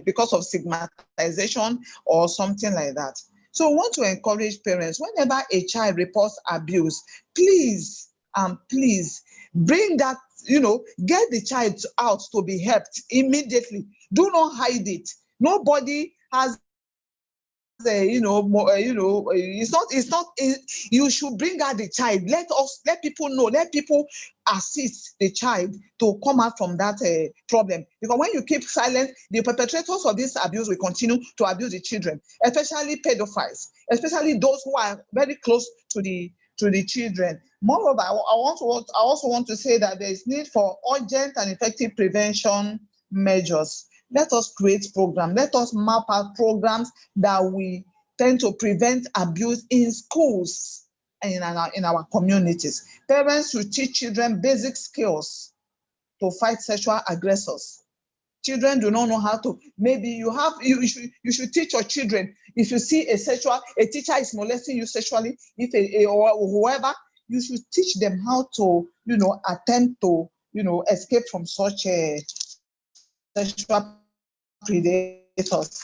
S7: because of stigmatization or something like that. So I want to encourage parents, whenever a child reports abuse, please, bring that, get the child out to be helped immediately. Do not hide it. Nobody has you should bring out the child. Let people know, let people assist the child to come out from that problem. Because when you keep silent, the perpetrators of this abuse will continue to abuse the children, especially pedophiles, especially those who are very close to the children. Moreover, I also want to say that there is need for urgent and effective prevention measures. Let us create programs. Let us map out programs that we tend to prevent abuse in schools and in our communities. Parents should teach children basic skills to fight sexual aggressors. Children do not know how to. Maybe you should teach your children. If you see a teacher is molesting you sexually, or whoever, you should teach them how to, attempt to, escape from such sexual predators,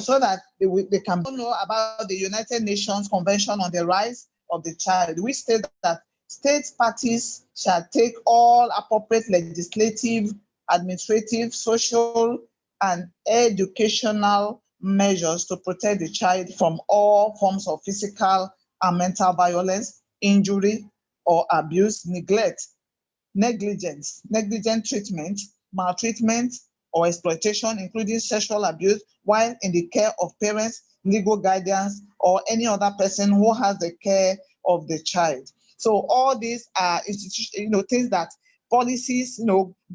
S7: so that they can know about the United Nations Convention on the Rights of the Child, which states that state parties shall take all appropriate legislative, administrative, social, and educational measures to protect the child from all forms of physical and mental violence, injury, or abuse, neglect, negligent treatment, maltreatment, or exploitation, including sexual abuse, while in the care of parents, legal guardians, or any other person who has the care of the child. So all these are things that policies,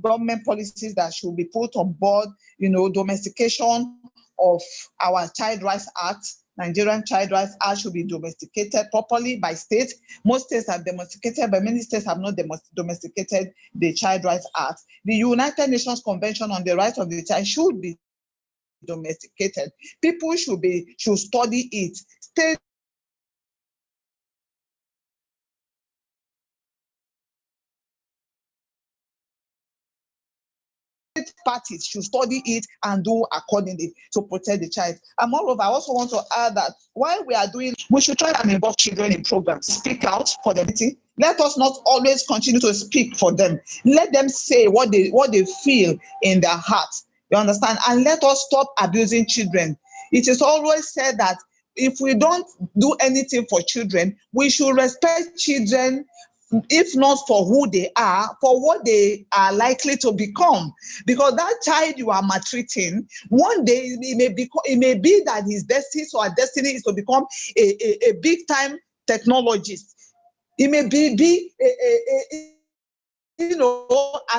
S7: government policies that should be put on board, domestication of our Child Rights Act. Nigerian Child Rights Act should be domesticated properly by states. Most states have domesticated, but many states have not domesticated the Child Rights Act. The United Nations Convention on the Rights of the Child should be domesticated. People should study it. States parties should study it and do accordingly to protect the child. And moreover, I also want to add that while we should try and involve children in programs. Speak out for them. Let us not always continue to speak for them. Let them say what they feel in their hearts. You understand? And let us stop abusing children. It is always said that if we don't do anything for children, we should respect children, if not for who they are, for what they are likely to become. Because that child you are maltreating, one day it may be that his destiny is to become a big time technologist. It may be an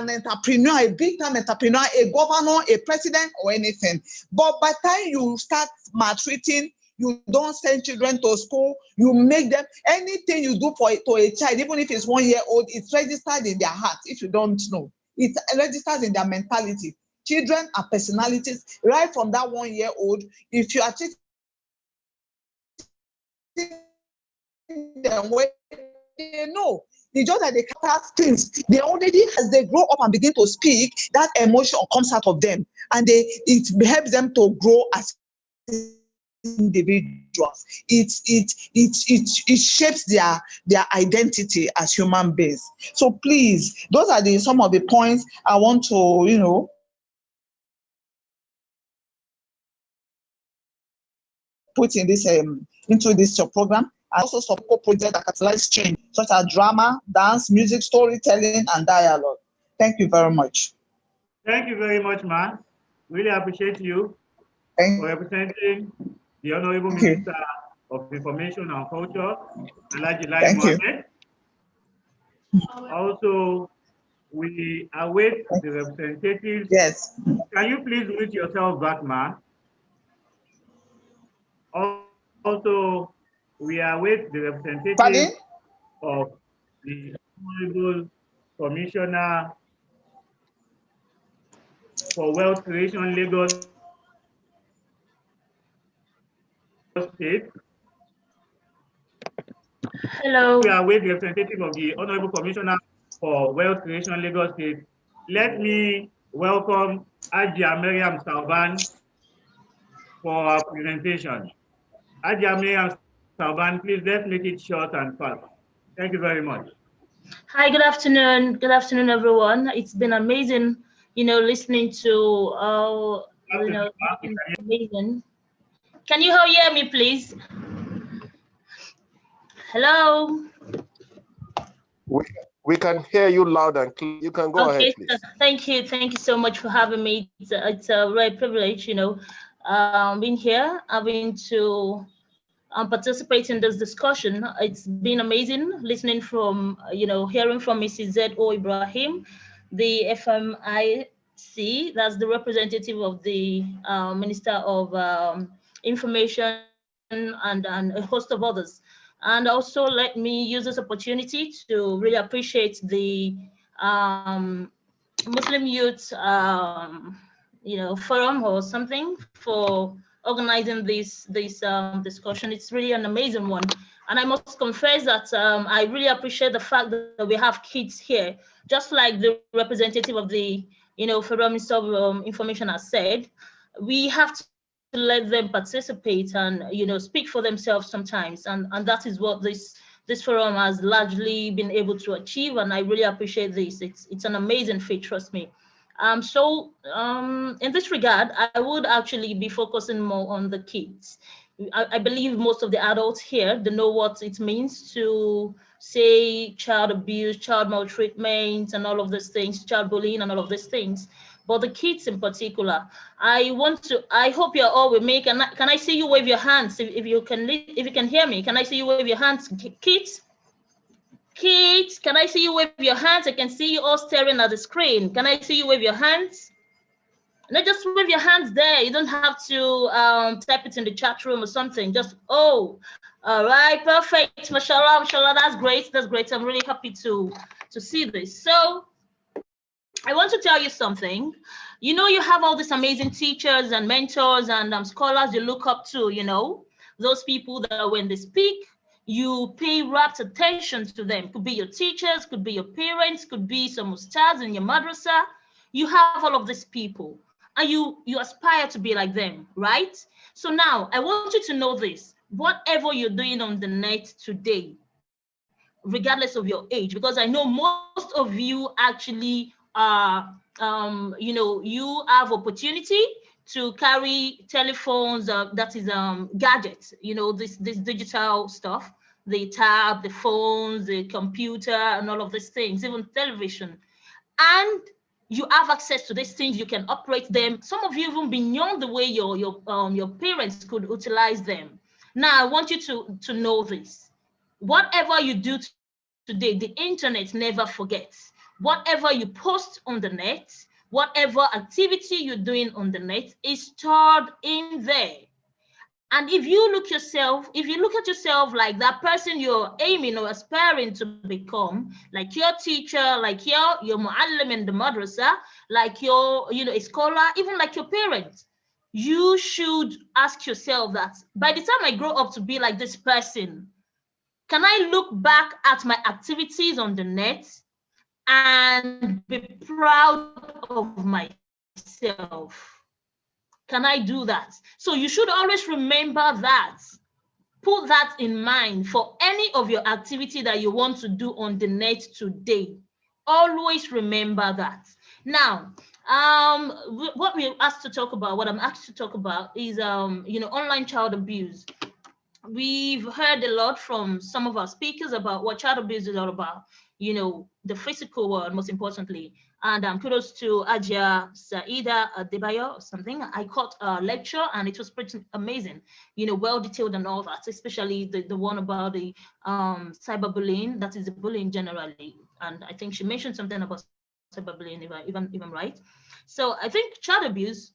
S7: entrepreneur, a big time entrepreneur, a governor, a president, or anything. But by the time you start maltreating, you don't send children to school, you make them, anything you do to a child, even if it's 1 year old, it's registered in their heart. If you don't know, it's registered in their mentality. Children are personalities right from that 1 year old. If you are treating them well, they know. It's just that they can't have things. They already, as they grow up and begin to speak, that emotion comes out of them, and it helps them to grow as individuals. It shapes their identity as human beings. So please, those are some of the points I want to put in this into this program. I also support projects that catalyze change, such as drama, dance, music, storytelling, and dialogue. Thank you very much.
S14: Thank you very much, man. Really appreciate you for representing the Honorable Minister of Information and Culture, Alhaji Lai Mohammed. Also, we await the representatives.
S7: Yes.
S14: Can you please mute yourself back, man? Also, we await the representative
S7: Pardon?
S14: of the Honorable Commissioner for Wealth Creation, Lagos State.
S1: Hello.
S14: We await the representative of the Honorable Commissioner for Wealth Creation, Lagos State. Let me welcome Ajia Miriam Salvan for our presentation. Ajia Miriam Salvan, please let's make it short and fast. Thank you very much.
S1: Hi, good afternoon. Good afternoon, everyone. It's been amazing, listening to, amazing. Can you all hear me, please? Hello.
S5: We can hear you loud and clear. You can go ahead, please.
S1: Thank you so much for having me. It's a real privilege, being here, having to participate in this discussion. It's been amazing listening from, hearing from Mrs. Z.O. Ibrahim, the FMIC, that's the representative of the Minister of Information and a host of others. And also let me use this opportunity to really appreciate the Muslim Youth, forum or something for organizing this discussion. It's really an amazing one, and I must confess that I really appreciate the fact that we have kids here, just like the representative of the Federal Minister of Information has said. We have to let them participate and speak for themselves sometimes, and that is what this forum has largely been able to achieve, and I really appreciate this. It's an amazing feat, trust me. In this regard, I would actually be focusing more on the kids. I believe most of the adults here, they know what it means to say child abuse, child maltreatment, and all of these things, child bullying, and all of these things. But the kids in particular, I hope you're all with me. Can I see you wave your hands if you can hear me? Can I see you wave your hands, kids? Kids, can I see you wave your hands? I can see you all staring at the screen. Can I see you wave your hands? No, just wave your hands there. You don't have to type it in the chat room or something. Just, all right, perfect. Mashallah, mashallah, that's great. That's great. I'm really happy to see this. So I want to tell you something. You have all these amazing teachers and mentors and scholars you look up to, those people that when they speak, you pay rapt attention to them. Could be your teachers, could be your parents, could be some ustads in your madrasa. You have all of these people and you aspire to be like them, right? So now I want you to know this. Whatever you're doing on the net today, regardless of your age, because I know most of you actually you have opportunity to carry telephones, that is gadgets, this digital stuff, the tab, the phones, the computer, and all of these things, even television. And you have access to these things, you can operate them. Some of you even beyond the way your parents could utilize them. Now, I want you to know this. Whatever you do today, the internet never forgets. Whatever you post on the net, whatever activity you're doing on the net is stored in there. And if you look at yourself like that person you're aiming or aspiring to become, like your teacher, like your muallim in the madrasa, like your, a scholar, even like your parents, you should ask yourself that by the time I grow up to be like this person, can I look back at my activities on the net and be proud of myself? Can I do that? So you should always remember that. Put that in mind for any of your activity that you want to do on the net today. Always remember that. Now, what I'm asked to talk about is, online child abuse. We've heard a lot from some of our speakers about what child abuse is all about, the physical world, most importantly. And kudos to Ajia Saida Debayo or something. I caught a lecture and it was pretty amazing, well detailed and all that, especially the one about the cyberbullying, that is the bullying generally. And I think she mentioned something about cyberbullying, if I'm right. So I think child abuse,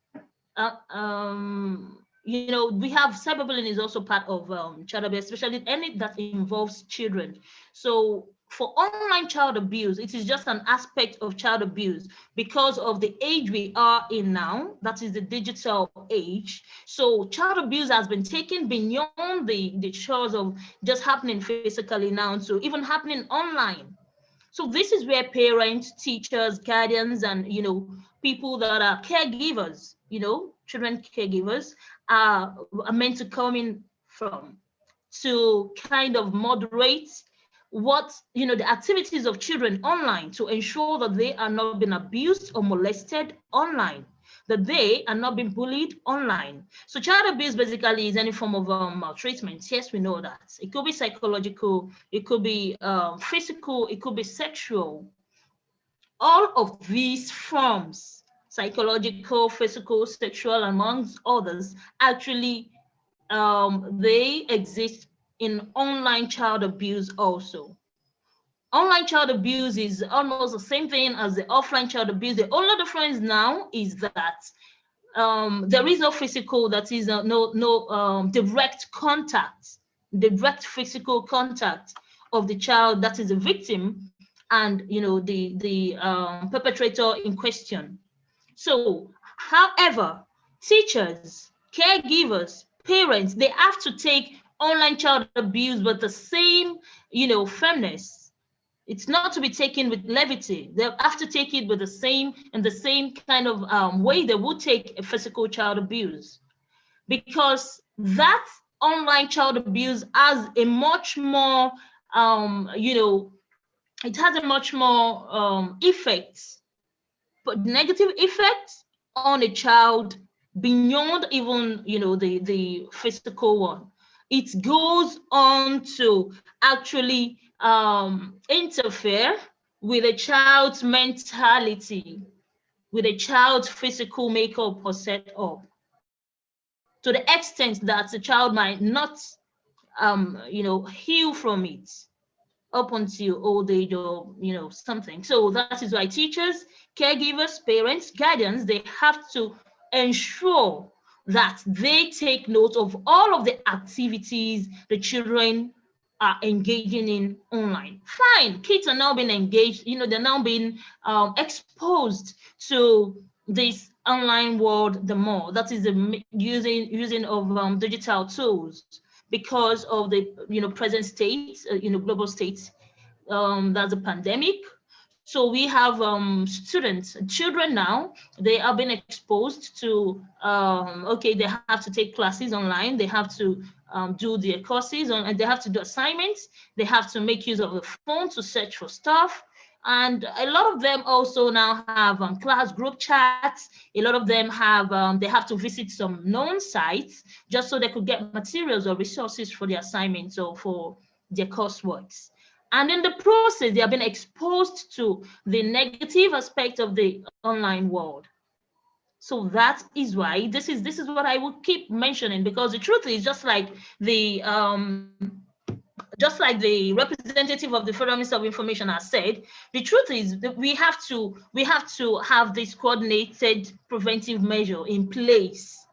S18: You know, we have cyberbullying is also part of child abuse, especially any that involves children. So for online child abuse, it is just an aspect of child abuse because of the age we are in now, that is the digital age. So child abuse has been taken beyond the shores of just happening physically now to even happening online. So this is where parents, teachers, guardians, and people that are caregivers, children caregivers, are meant to come in from to kind of moderate what the activities of children online to ensure that they are not being abused or molested online, that they are not being bullied online. So child abuse basically is any form of maltreatment. Yes, we know that. It could be psychological, it could be physical, it could be sexual. All of these forms, psychological, physical, sexual, amongst others, actually they exist in online child abuse also. Online child abuse is almost the same thing as the offline child abuse. The only difference now is that there is no physical, that is no direct physical contact of the child that is a victim and the perpetrator in question. So, however, teachers, caregivers, parents, they have to take online child abuse with the same, firmness. It's not to be taken with levity. They have to take it with the same kind of way they would take a physical child abuse, because that online child abuse has a much more, it has a much more effects, but negative effects on a child beyond even the physical one. It goes on to actually interfere with a child's mentality, with a child's physical makeup or setup, to the extent that the child might not heal from it up until old age or something. So that is why teachers, caregivers, parents, guardians, they have to ensure that they take note of all of the activities the children are engaging in online. Fine, kids are now being engaged, they're now being exposed to this online world the more. That is the using of digital tools because of the present state, global state. That's a pandemic. So we have students, children now, they are being exposed to, okay, they have to take classes online, they have to do their courses, and they have to do assignments, they have to make use of the phone to search for stuff. And a lot of them also now have class group chats. A lot of them have, they have to visit some known sites just so they could get materials or resources for the assignments or for their courseworks. And in the process, they have been exposed to the negative aspect of the online world. So that is why this is what I will keep mentioning, because the truth is just like the representative of the Federal Minister of Information has said, the truth is that we have to have this coordinated preventive measure in place.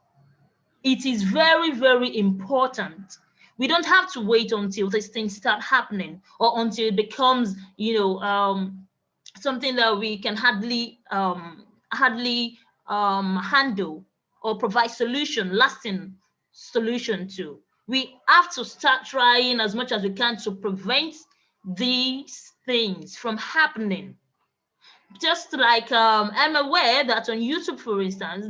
S18: It is very, very important. We don't have to wait until these things start happening or until it becomes, something that we can hardly handle or provide lasting solution to. We have to start trying as much as we can to prevent these things from happening. Just like I'm aware that on YouTube, for instance,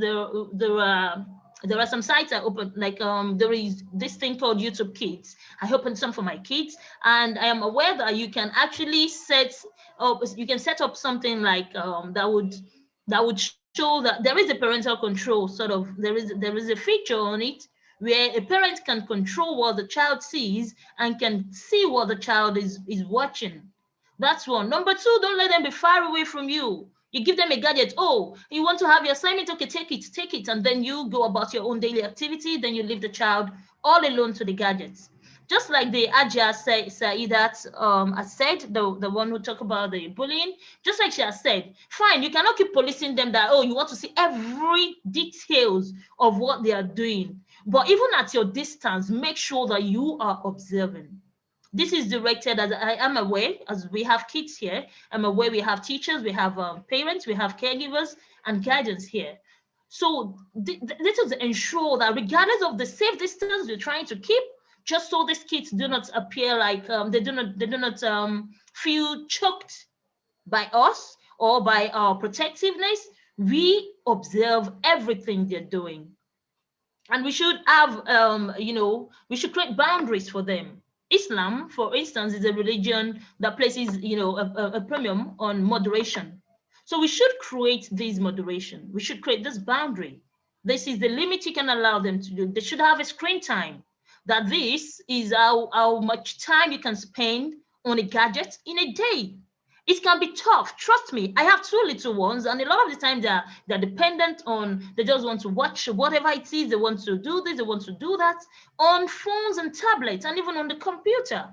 S18: there are some sites I open, like there is this thing called YouTube Kids. I opened some for my kids, and I am aware that you can actually set up something like that would show that there is a parental control sort of. There is a feature on it where a parent can control what the child sees and can see what the child is watching. That's one. Number two, don't let them be far away from you. You give them a gadget. Oh, you want to have your assignment? Okay, take it. And then you go about your own daily activity. Then you leave the child all alone to the gadgets. Just like the Ajia Saidat has said, the one who talked about the bullying, just like she has said, fine, you cannot keep policing them that, oh, you want to see every details of what they are doing. But even at your distance, make sure that you are observing. This is directed, as I am aware, as we have kids here, I'm aware we have teachers, we have parents, we have caregivers and guidance here. So this is to ensure that regardless of the safe distance we're trying to keep, just so these kids do not appear like they do not feel choked by us or by our protectiveness, we observe everything they're doing. And we should have, we should create boundaries for them. Islam, for instance, is a religion that places, a premium on moderation. So we should create this moderation. We should create this boundary. This is the limit you can allow them to do. They should have a screen time. That this is how much time you can spend on a gadget in a day. It can be tough. Trust me, I have 2 little ones, and a lot of the time they're dependent on, they just want to watch whatever it is, they want to do this, they want to do that on phones and tablets and even on the computer.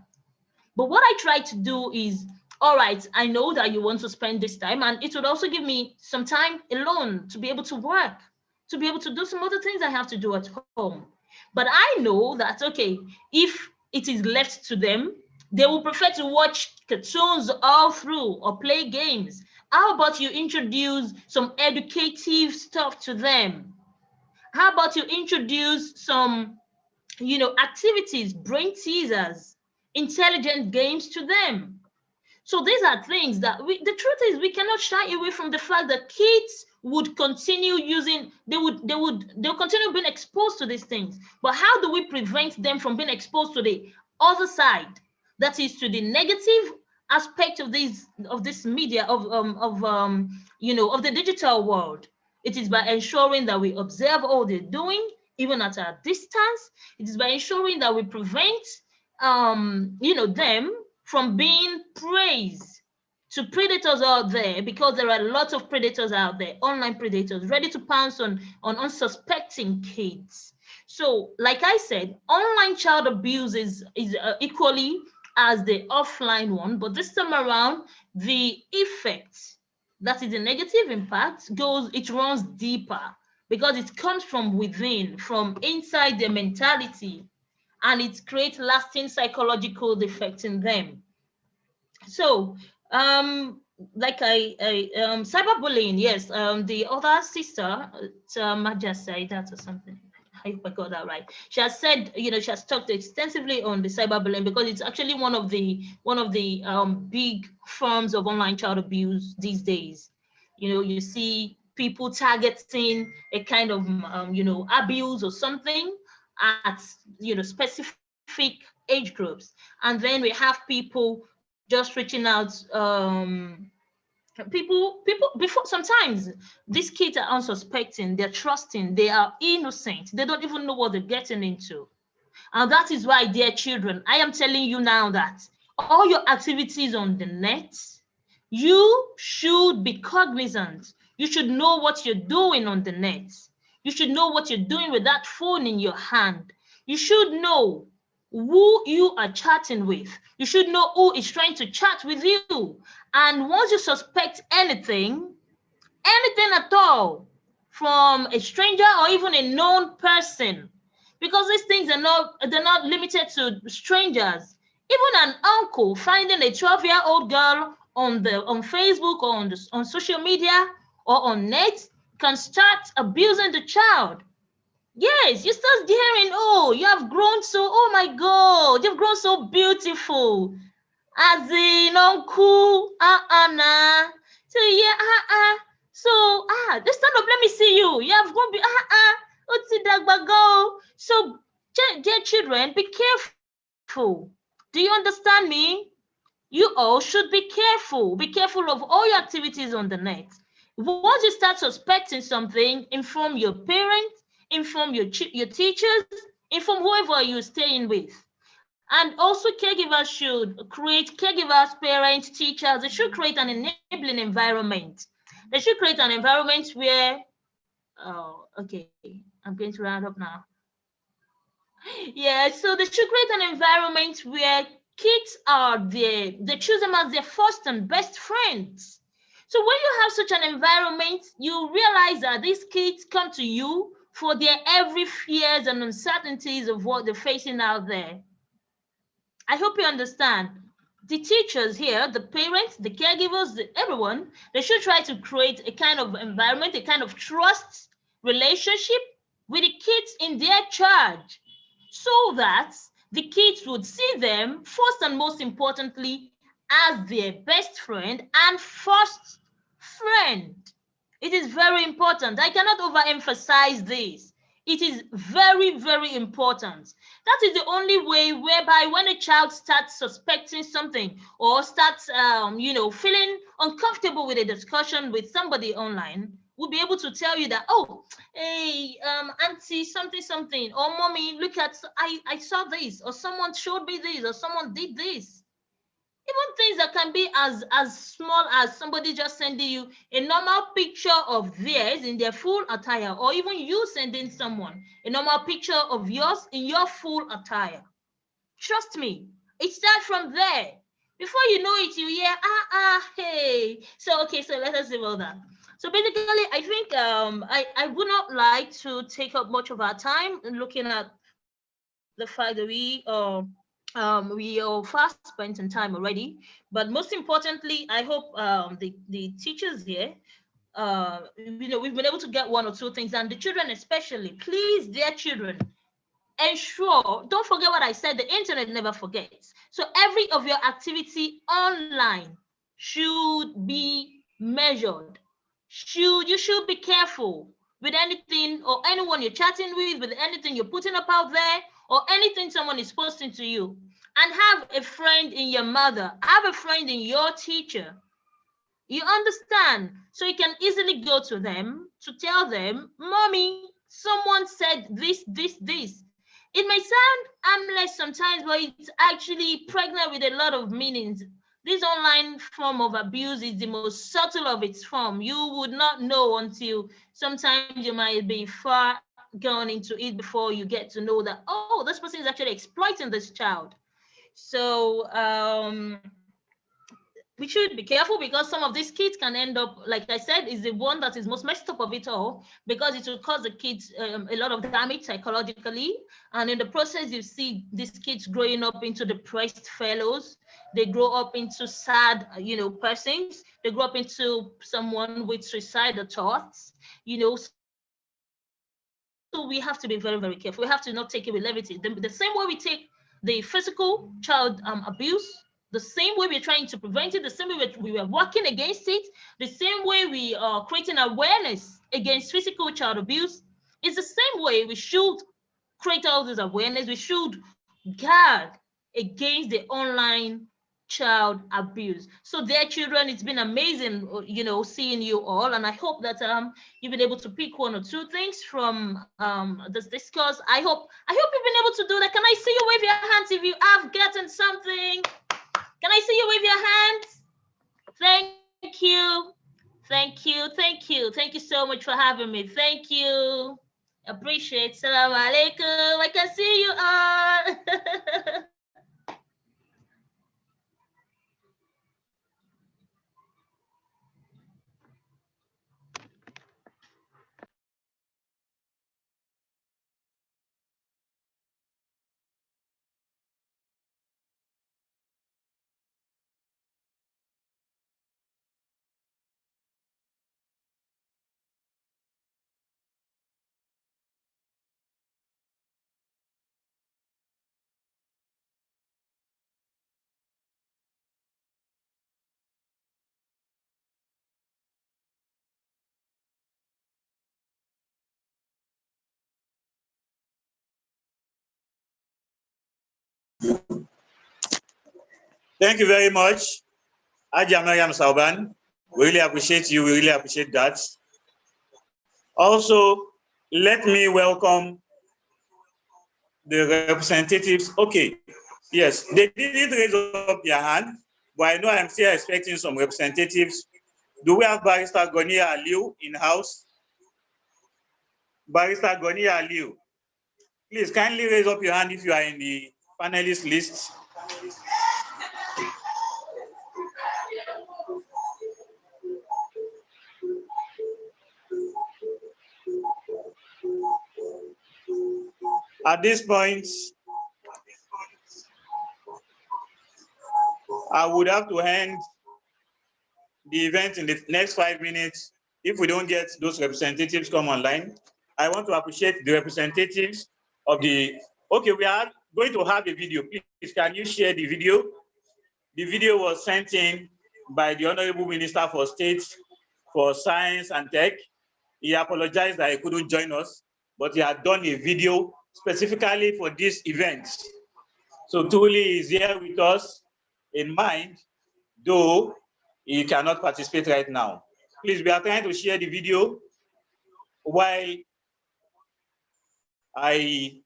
S18: But what I try to do is, all right, I know that you want to spend this time, and it would also give me some time alone to be able to work, to be able to do some other things I have to do at home. But I know that, okay, if it is left to them, they will prefer to watch cartoons all through or play games. How about you introduce some educative stuff to them? How about you introduce some, activities, brain teasers, intelligent games to them? So these are things that the truth is we cannot shy away from the fact that kids would continue using, they'll continue being exposed to these things. But how do we prevent them from being exposed to the other side? That is, to the negative aspect of this media, of the digital world. It is by ensuring that we observe all they're doing, even at a distance. It is by ensuring that we prevent them from being praised to predators out there, because there are lots of predators out there, online predators, ready to pounce on unsuspecting kids. So, like I said, online child abuse is equally as the offline one, but this time around, the effect, that is the negative impact, it runs deeper, because it comes from within, from inside their mentality, and it creates lasting psychological defects in them. So, cyberbullying, yes, the other sister, Maja said that or something. I hope I got that right. She has said, she has talked extensively on the cyberbullying, because it's actually one of the big forms of online child abuse these days. You see people targeting a kind of abuse or something at specific age groups, and then we have people just reaching out. People before, sometimes these kids are unsuspecting, they're trusting, they are innocent, they don't even know what they're getting into. And that is why, dear children, I am telling you now that all your activities on the net, you should be cognizant. You should know what you're doing on the net. You should know what you're doing with that phone in your hand. You should know who you are chatting with. You should know who is trying to chat with you. And once you suspect anything at all, from a stranger or even a known person, because these things they're not limited to strangers. Even an uncle finding a 12-year-old girl on Facebook or on social media or on net can start abusing the child. Yes, you start hearing, oh, you have grown so, oh my God, you've grown so beautiful. As in, uncle, nah. So, yeah, so, just stand up, let me see you. You have grown, go. So, dear children, be careful. Do you understand me? You all should be careful. Be careful of all your activities on the net. Once you start suspecting something, inform your parents, inform your teachers, inform whoever you're staying with. And also caregivers should create, parents, teachers, they should create an enabling environment. They should create an environment where, okay, I'm going to round up now. Yeah, so they should create an environment where kids are there. They choose them as their first and best friends. So when you have such an environment, you realize that these kids come to you for their every fears and uncertainties of what they're facing out there. I hope you understand. The teachers here, the parents, the caregivers, everyone, they should try to create a kind of environment, a kind of trust relationship with the kids in their charge, so that the kids would see them first and most importantly as their best friend and first friend. It is very important. I cannot overemphasize this. It is very, very important. That is the only way whereby when a child starts suspecting something or starts, feeling uncomfortable with a discussion with somebody online, we'll be able to tell you that, oh, hey, auntie, something, something, or mommy, look at, I saw this, or someone showed me this, or someone did this. Even things that can be as small as somebody just sending you a normal picture of theirs in their full attire, or even you sending someone a normal picture of yours in your full attire. Trust me, it starts from there. Before you know it, you hear, hey. So, okay, so let us see about that. So basically, I think I would not like to take up much of our time looking at the fact that we are fast spent in time already. But most importantly, I hope the teachers here, we've been able to get one or two things, and the children especially, please, dear children, ensure, don't forget what I said, the internet never forgets. So every of your activity online should be measured. You should be careful with anything or anyone you're chatting with anything you're putting up out there, or anything someone is posting to you. And have a friend in your mother, have a friend in your teacher. You understand? So you can easily go to them to tell them, mommy, someone said this, this, this. It may sound harmless sometimes, but it's actually pregnant with a lot of meanings. This online form of abuse is the most subtle of its form. You would not know until sometimes you might be far gone into it before you get to know that, oh, this person is actually exploiting this child. So we should be careful, because some of these kids can end up, like I said, is the one that is most messed up of it all, because it will cause the kids a lot of damage psychologically. And in the process, you see these kids growing up into depressed fellows. They grow up into sad, persons. They grow up into someone with suicidal thoughts, So we have to be very, very careful. We have to not take it with levity. The same way we take the physical child abuse, the same way we're trying to prevent it, the same way we are working against it, the same way we are creating awareness against physical child abuse, is the same way we should create all this awareness. We should guard against the online child abuse. So dear children, it's been amazing, seeing you all, and I hope that you've been able to pick one or two things from this discourse. I hope you've been able to do that. Can I see you wave your hands if you have gotten something? Can I see you wave your hands? Thank you. Thank you. Thank you. Thank you so much for having me. Thank you. Appreciate. Salam alaikum. I can see you all.
S14: Thank you very much, Ajia Mariam Sauban. We really appreciate you. We really appreciate that. Also, let me welcome the representatives. Okay, yes, they didn't raise up their hand, but I know I'm still expecting some representatives. Do we have Barrister Gonia Aliu in house? Barrister Gonia Aliu, please kindly raise up your hand if you are in the panelist list.
S4: At this point, I would have to end the event in the next 5 minutes if we don't get those representatives come online. I want to appreciate the representatives of the, okay, we are going to have a video. Please, can you share the video? The video was sent in by the Honorable Minister for State for Science and Tech. He apologized that he couldn't join us, but he had done a video specifically for this event. So truly is here with us in mind, though he cannot participate right now. Please, we are trying to share the video while I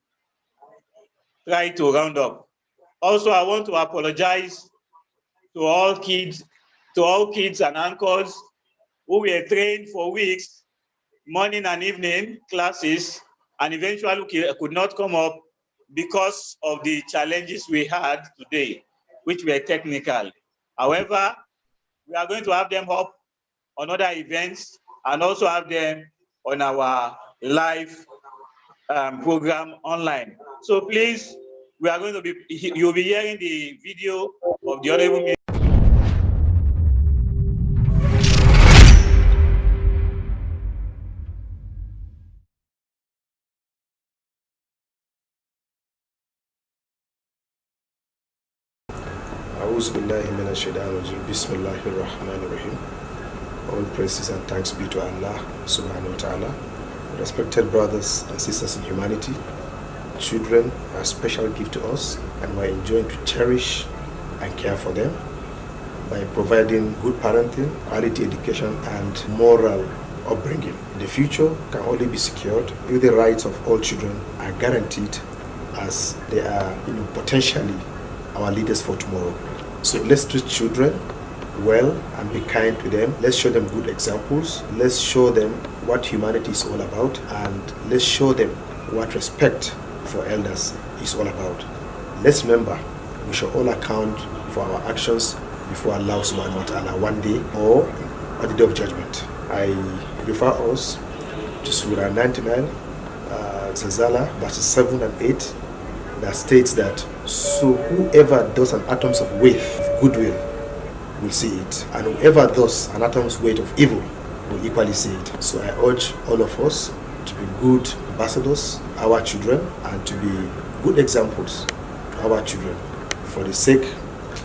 S4: try to round up. Also, I want to apologize to all kids and uncles who were trained for weeks, morning and evening classes, and eventually could not come up because of the challenges we had today, which were technical. However, we are going to have them up on other events and also have them on our live program online. So please, we are going to be, you'll be hearing the video of the Honorable Minister.
S5: Bismillahirrahmanirrahim. All praises and thanks be to Allah subhanahu wa ta'ala. Respected brothers and sisters in humanity, children are a special gift to us, and we're enjoying to cherish and care for them by providing good parenting, quality education, and moral upbringing. The future can only be secured if the rights of all children are guaranteed, as they are potentially our leaders for tomorrow. So let's treat children well and be kind to them. Let's show them good examples. Let's show them what humanity is all about, and let's show them what respect for elders is all about. Let's remember, we shall all account for our actions before Allah subhanahu wa ta'ala one day, or at the day of judgment. I refer us to Surah 99, Zazala, verses 7 and 8, that states that, so whoever does an atom's of weight of goodwill will see it, and whoever does an atom's weight of evil will equally see it. So I urge all of us to be good ambassadors, our children, and to be good examples to our children for the sake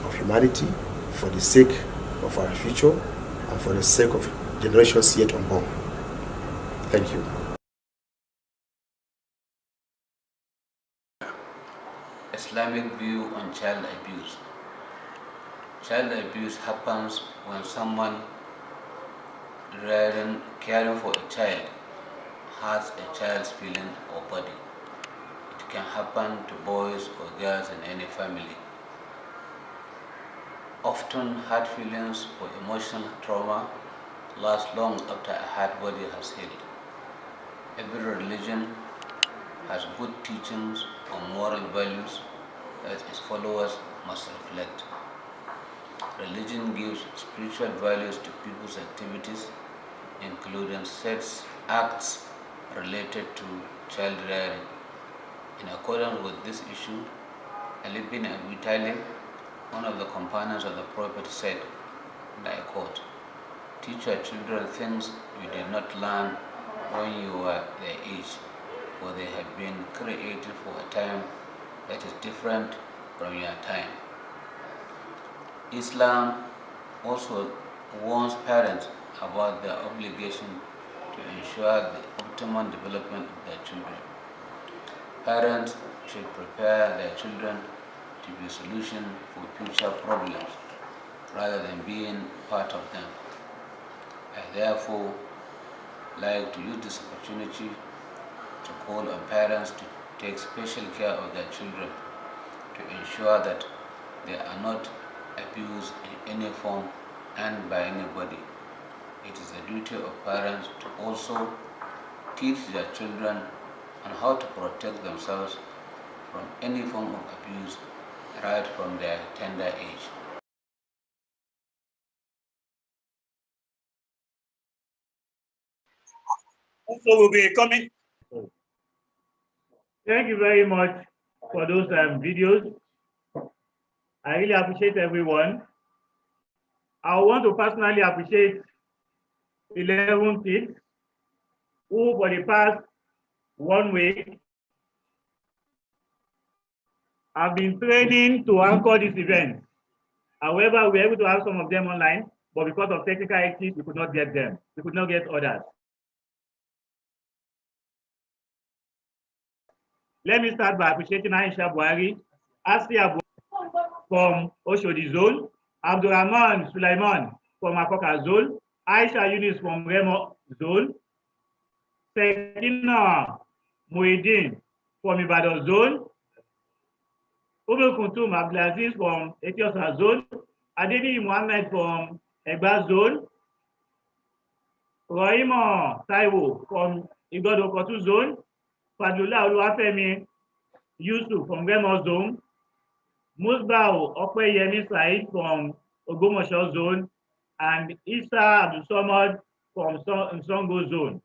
S5: of humanity, for the sake of our future, and for the sake of generations yet unborn. Thank you.
S19: Islamic view on child abuse. Child abuse happens when someone caring for a child hurts a child's feeling or body. It can happen to boys or girls in any family. Often hurt feelings or emotional trauma last long after a hurt body has healed. Every religion has good teachings on moral values that its followers must reflect. Religion gives spiritual values to people's activities, including sex acts related to child rearing. In accordance with this issue, Ali bin Abi Talib, one of the companions of the Prophet, said, and I quote, "Teach your children things you did not learn when you were their age, for they have been created for a time that is different from your time." Islam also warns parents about their obligation to ensure the optimum development of their children. Parents should prepare their children to be a solution for future problems rather than being part of them. I therefore like to use this opportunity to call on parents to take special care of their children to ensure that they are not abused in any form and by anybody. It is the duty of parents to also teach their children on how to protect themselves from any form of abuse right from their tender age.
S4: Also, we'll be coming.
S14: Thank you very much for those videos. I really appreciate everyone. I want to personally appreciate 11 kids who for the past 1 week have been training to anchor this event. However, we were able to have some of them online, but because of technical issues, we could not get them. We could not get others. Let me start by appreciating Aisha Buhari, Asia from Oshodi Zone, Abdurrahman Sulaiman from Akoka Zone, Aisha Yunus from Remo Zone, Sekina Muhyiddin from Ibadan Zone, Umar Kuntum Abdulaziz from Etiosa Zone, Adedi Mohammed from Egba Zone, Rohima Taiwo from Igodo Kotu Zone, Fadlullah Oluwafemi Yusuf from Remo Zone, Musbao Okweyemi Said from Ogomosho Zone, and Isa Abdulsamad from Songo Zone.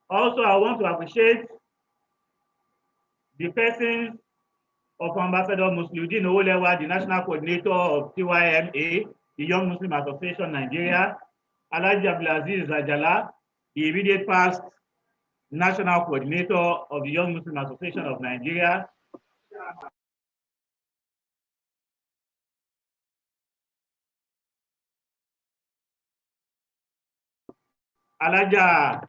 S14: Also, I want to appreciate the persons of Ambassador Musliuddin Owolewa, the National Coordinator of TYMA, the Young Muslim Association Nigeria, Alhaji Abdulaziz Ajala, the immediate past National Coordinator of the Young Muslim Association of Nigeria, Alaja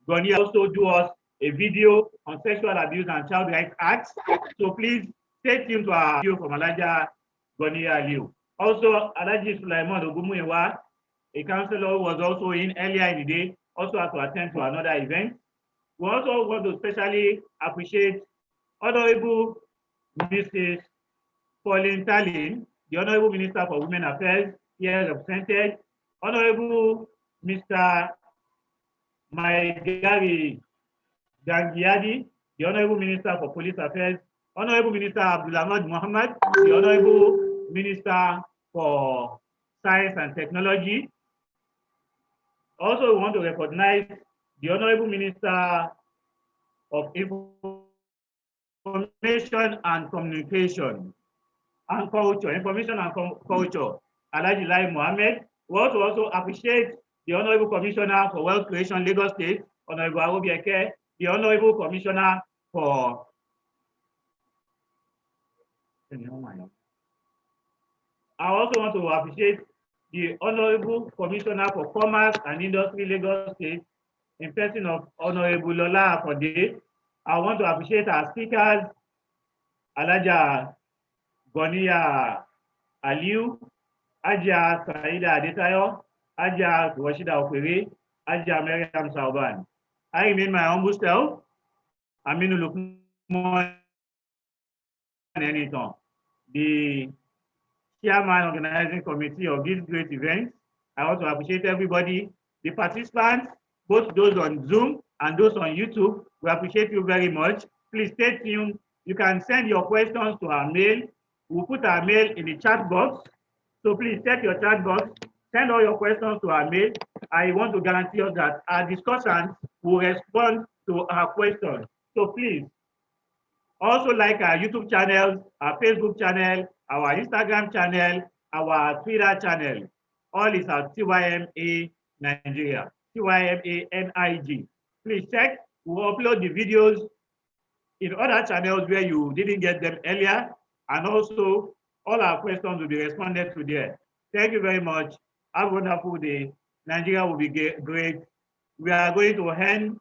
S14: Goni also do us a video on sexual abuse and child rights acts. So please stay tuned to our video from Alaja Goni Aliu. Also, Alaji Sulaiman Ogumuyiwa, a counselor who was also in earlier in the day, also had to attend to another event. We also want to especially appreciate Honorable Mrs. Pauline Tallinn, the Honorable Minister for Women Affairs, here represented, Honorable Mr. Maigari Dangiadi, the Honorable Minister for Police Affairs, Honorable Minister Abdulhamid Muhammad, the Honorable Minister for Science and Technology. Also, we want to recognize the Honorable Minister of Information and Communication and Culture, Information and Culture, Alhaji Lai Mohammed. We want to also appreciate the Honorable Commissioner for Wealth Creation, Lagos State, Honorable Awobieke, the Honorable Commissioner for I also want to appreciate the Honorable Commissioner for Commerce and Industry, Lagos State, in person of Honorable Lola Akode. I want to appreciate our speakers, Alaja Gonia Aliu, Aja Saida Adetayo, Aja Washida Okwere, Aja Mariam Sauban. I remain my humble self, Aminu Lukman Eniton, the chairman organizing committee of this great event. I want to appreciate everybody, the participants, both those on Zoom and those on YouTube. We appreciate you very much. Please stay tuned. You can send your questions to our mail. We'll put our mail in the chat box. So please check your chat box, send all your questions to our mail. I want to guarantee us that our discussants will respond to our questions. So please, also like our YouTube channel, our Facebook channel, our Instagram channel, our Twitter channel. All is at TYMA Nigeria, TYMA NIG. Please check. We'll upload the videos in other channels where you didn't get them earlier. And also, all our questions will be responded to there. Thank you very much. Have a wonderful day. Nigeria will be great. We are going to end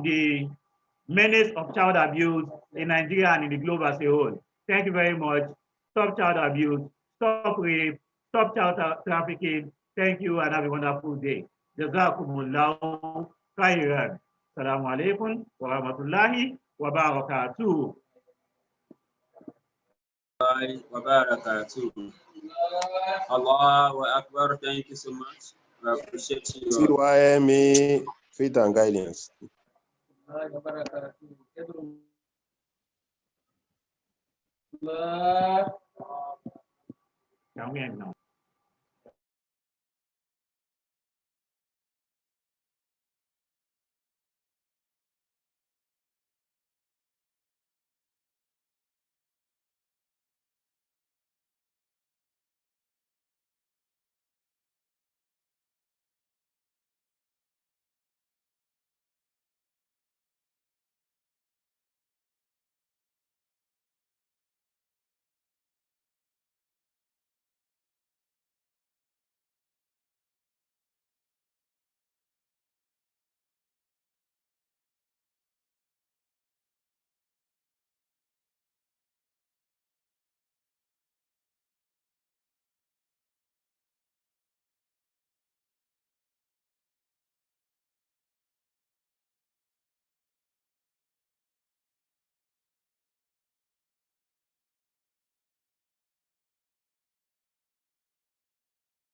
S14: the menace of child abuse in Nigeria and in the globe as a whole. Thank you very much. Stop child abuse, stop rape, stop child trafficking. Thank you and have a wonderful day. Jazakumullahu khairan. Assalamu alaikum wa rahmatullahi wa barakatuh.
S4: Allahu Akbar. Thank you so much. I appreciate you.
S5: TYMA Faith and Guidance.
S14: Can we end now?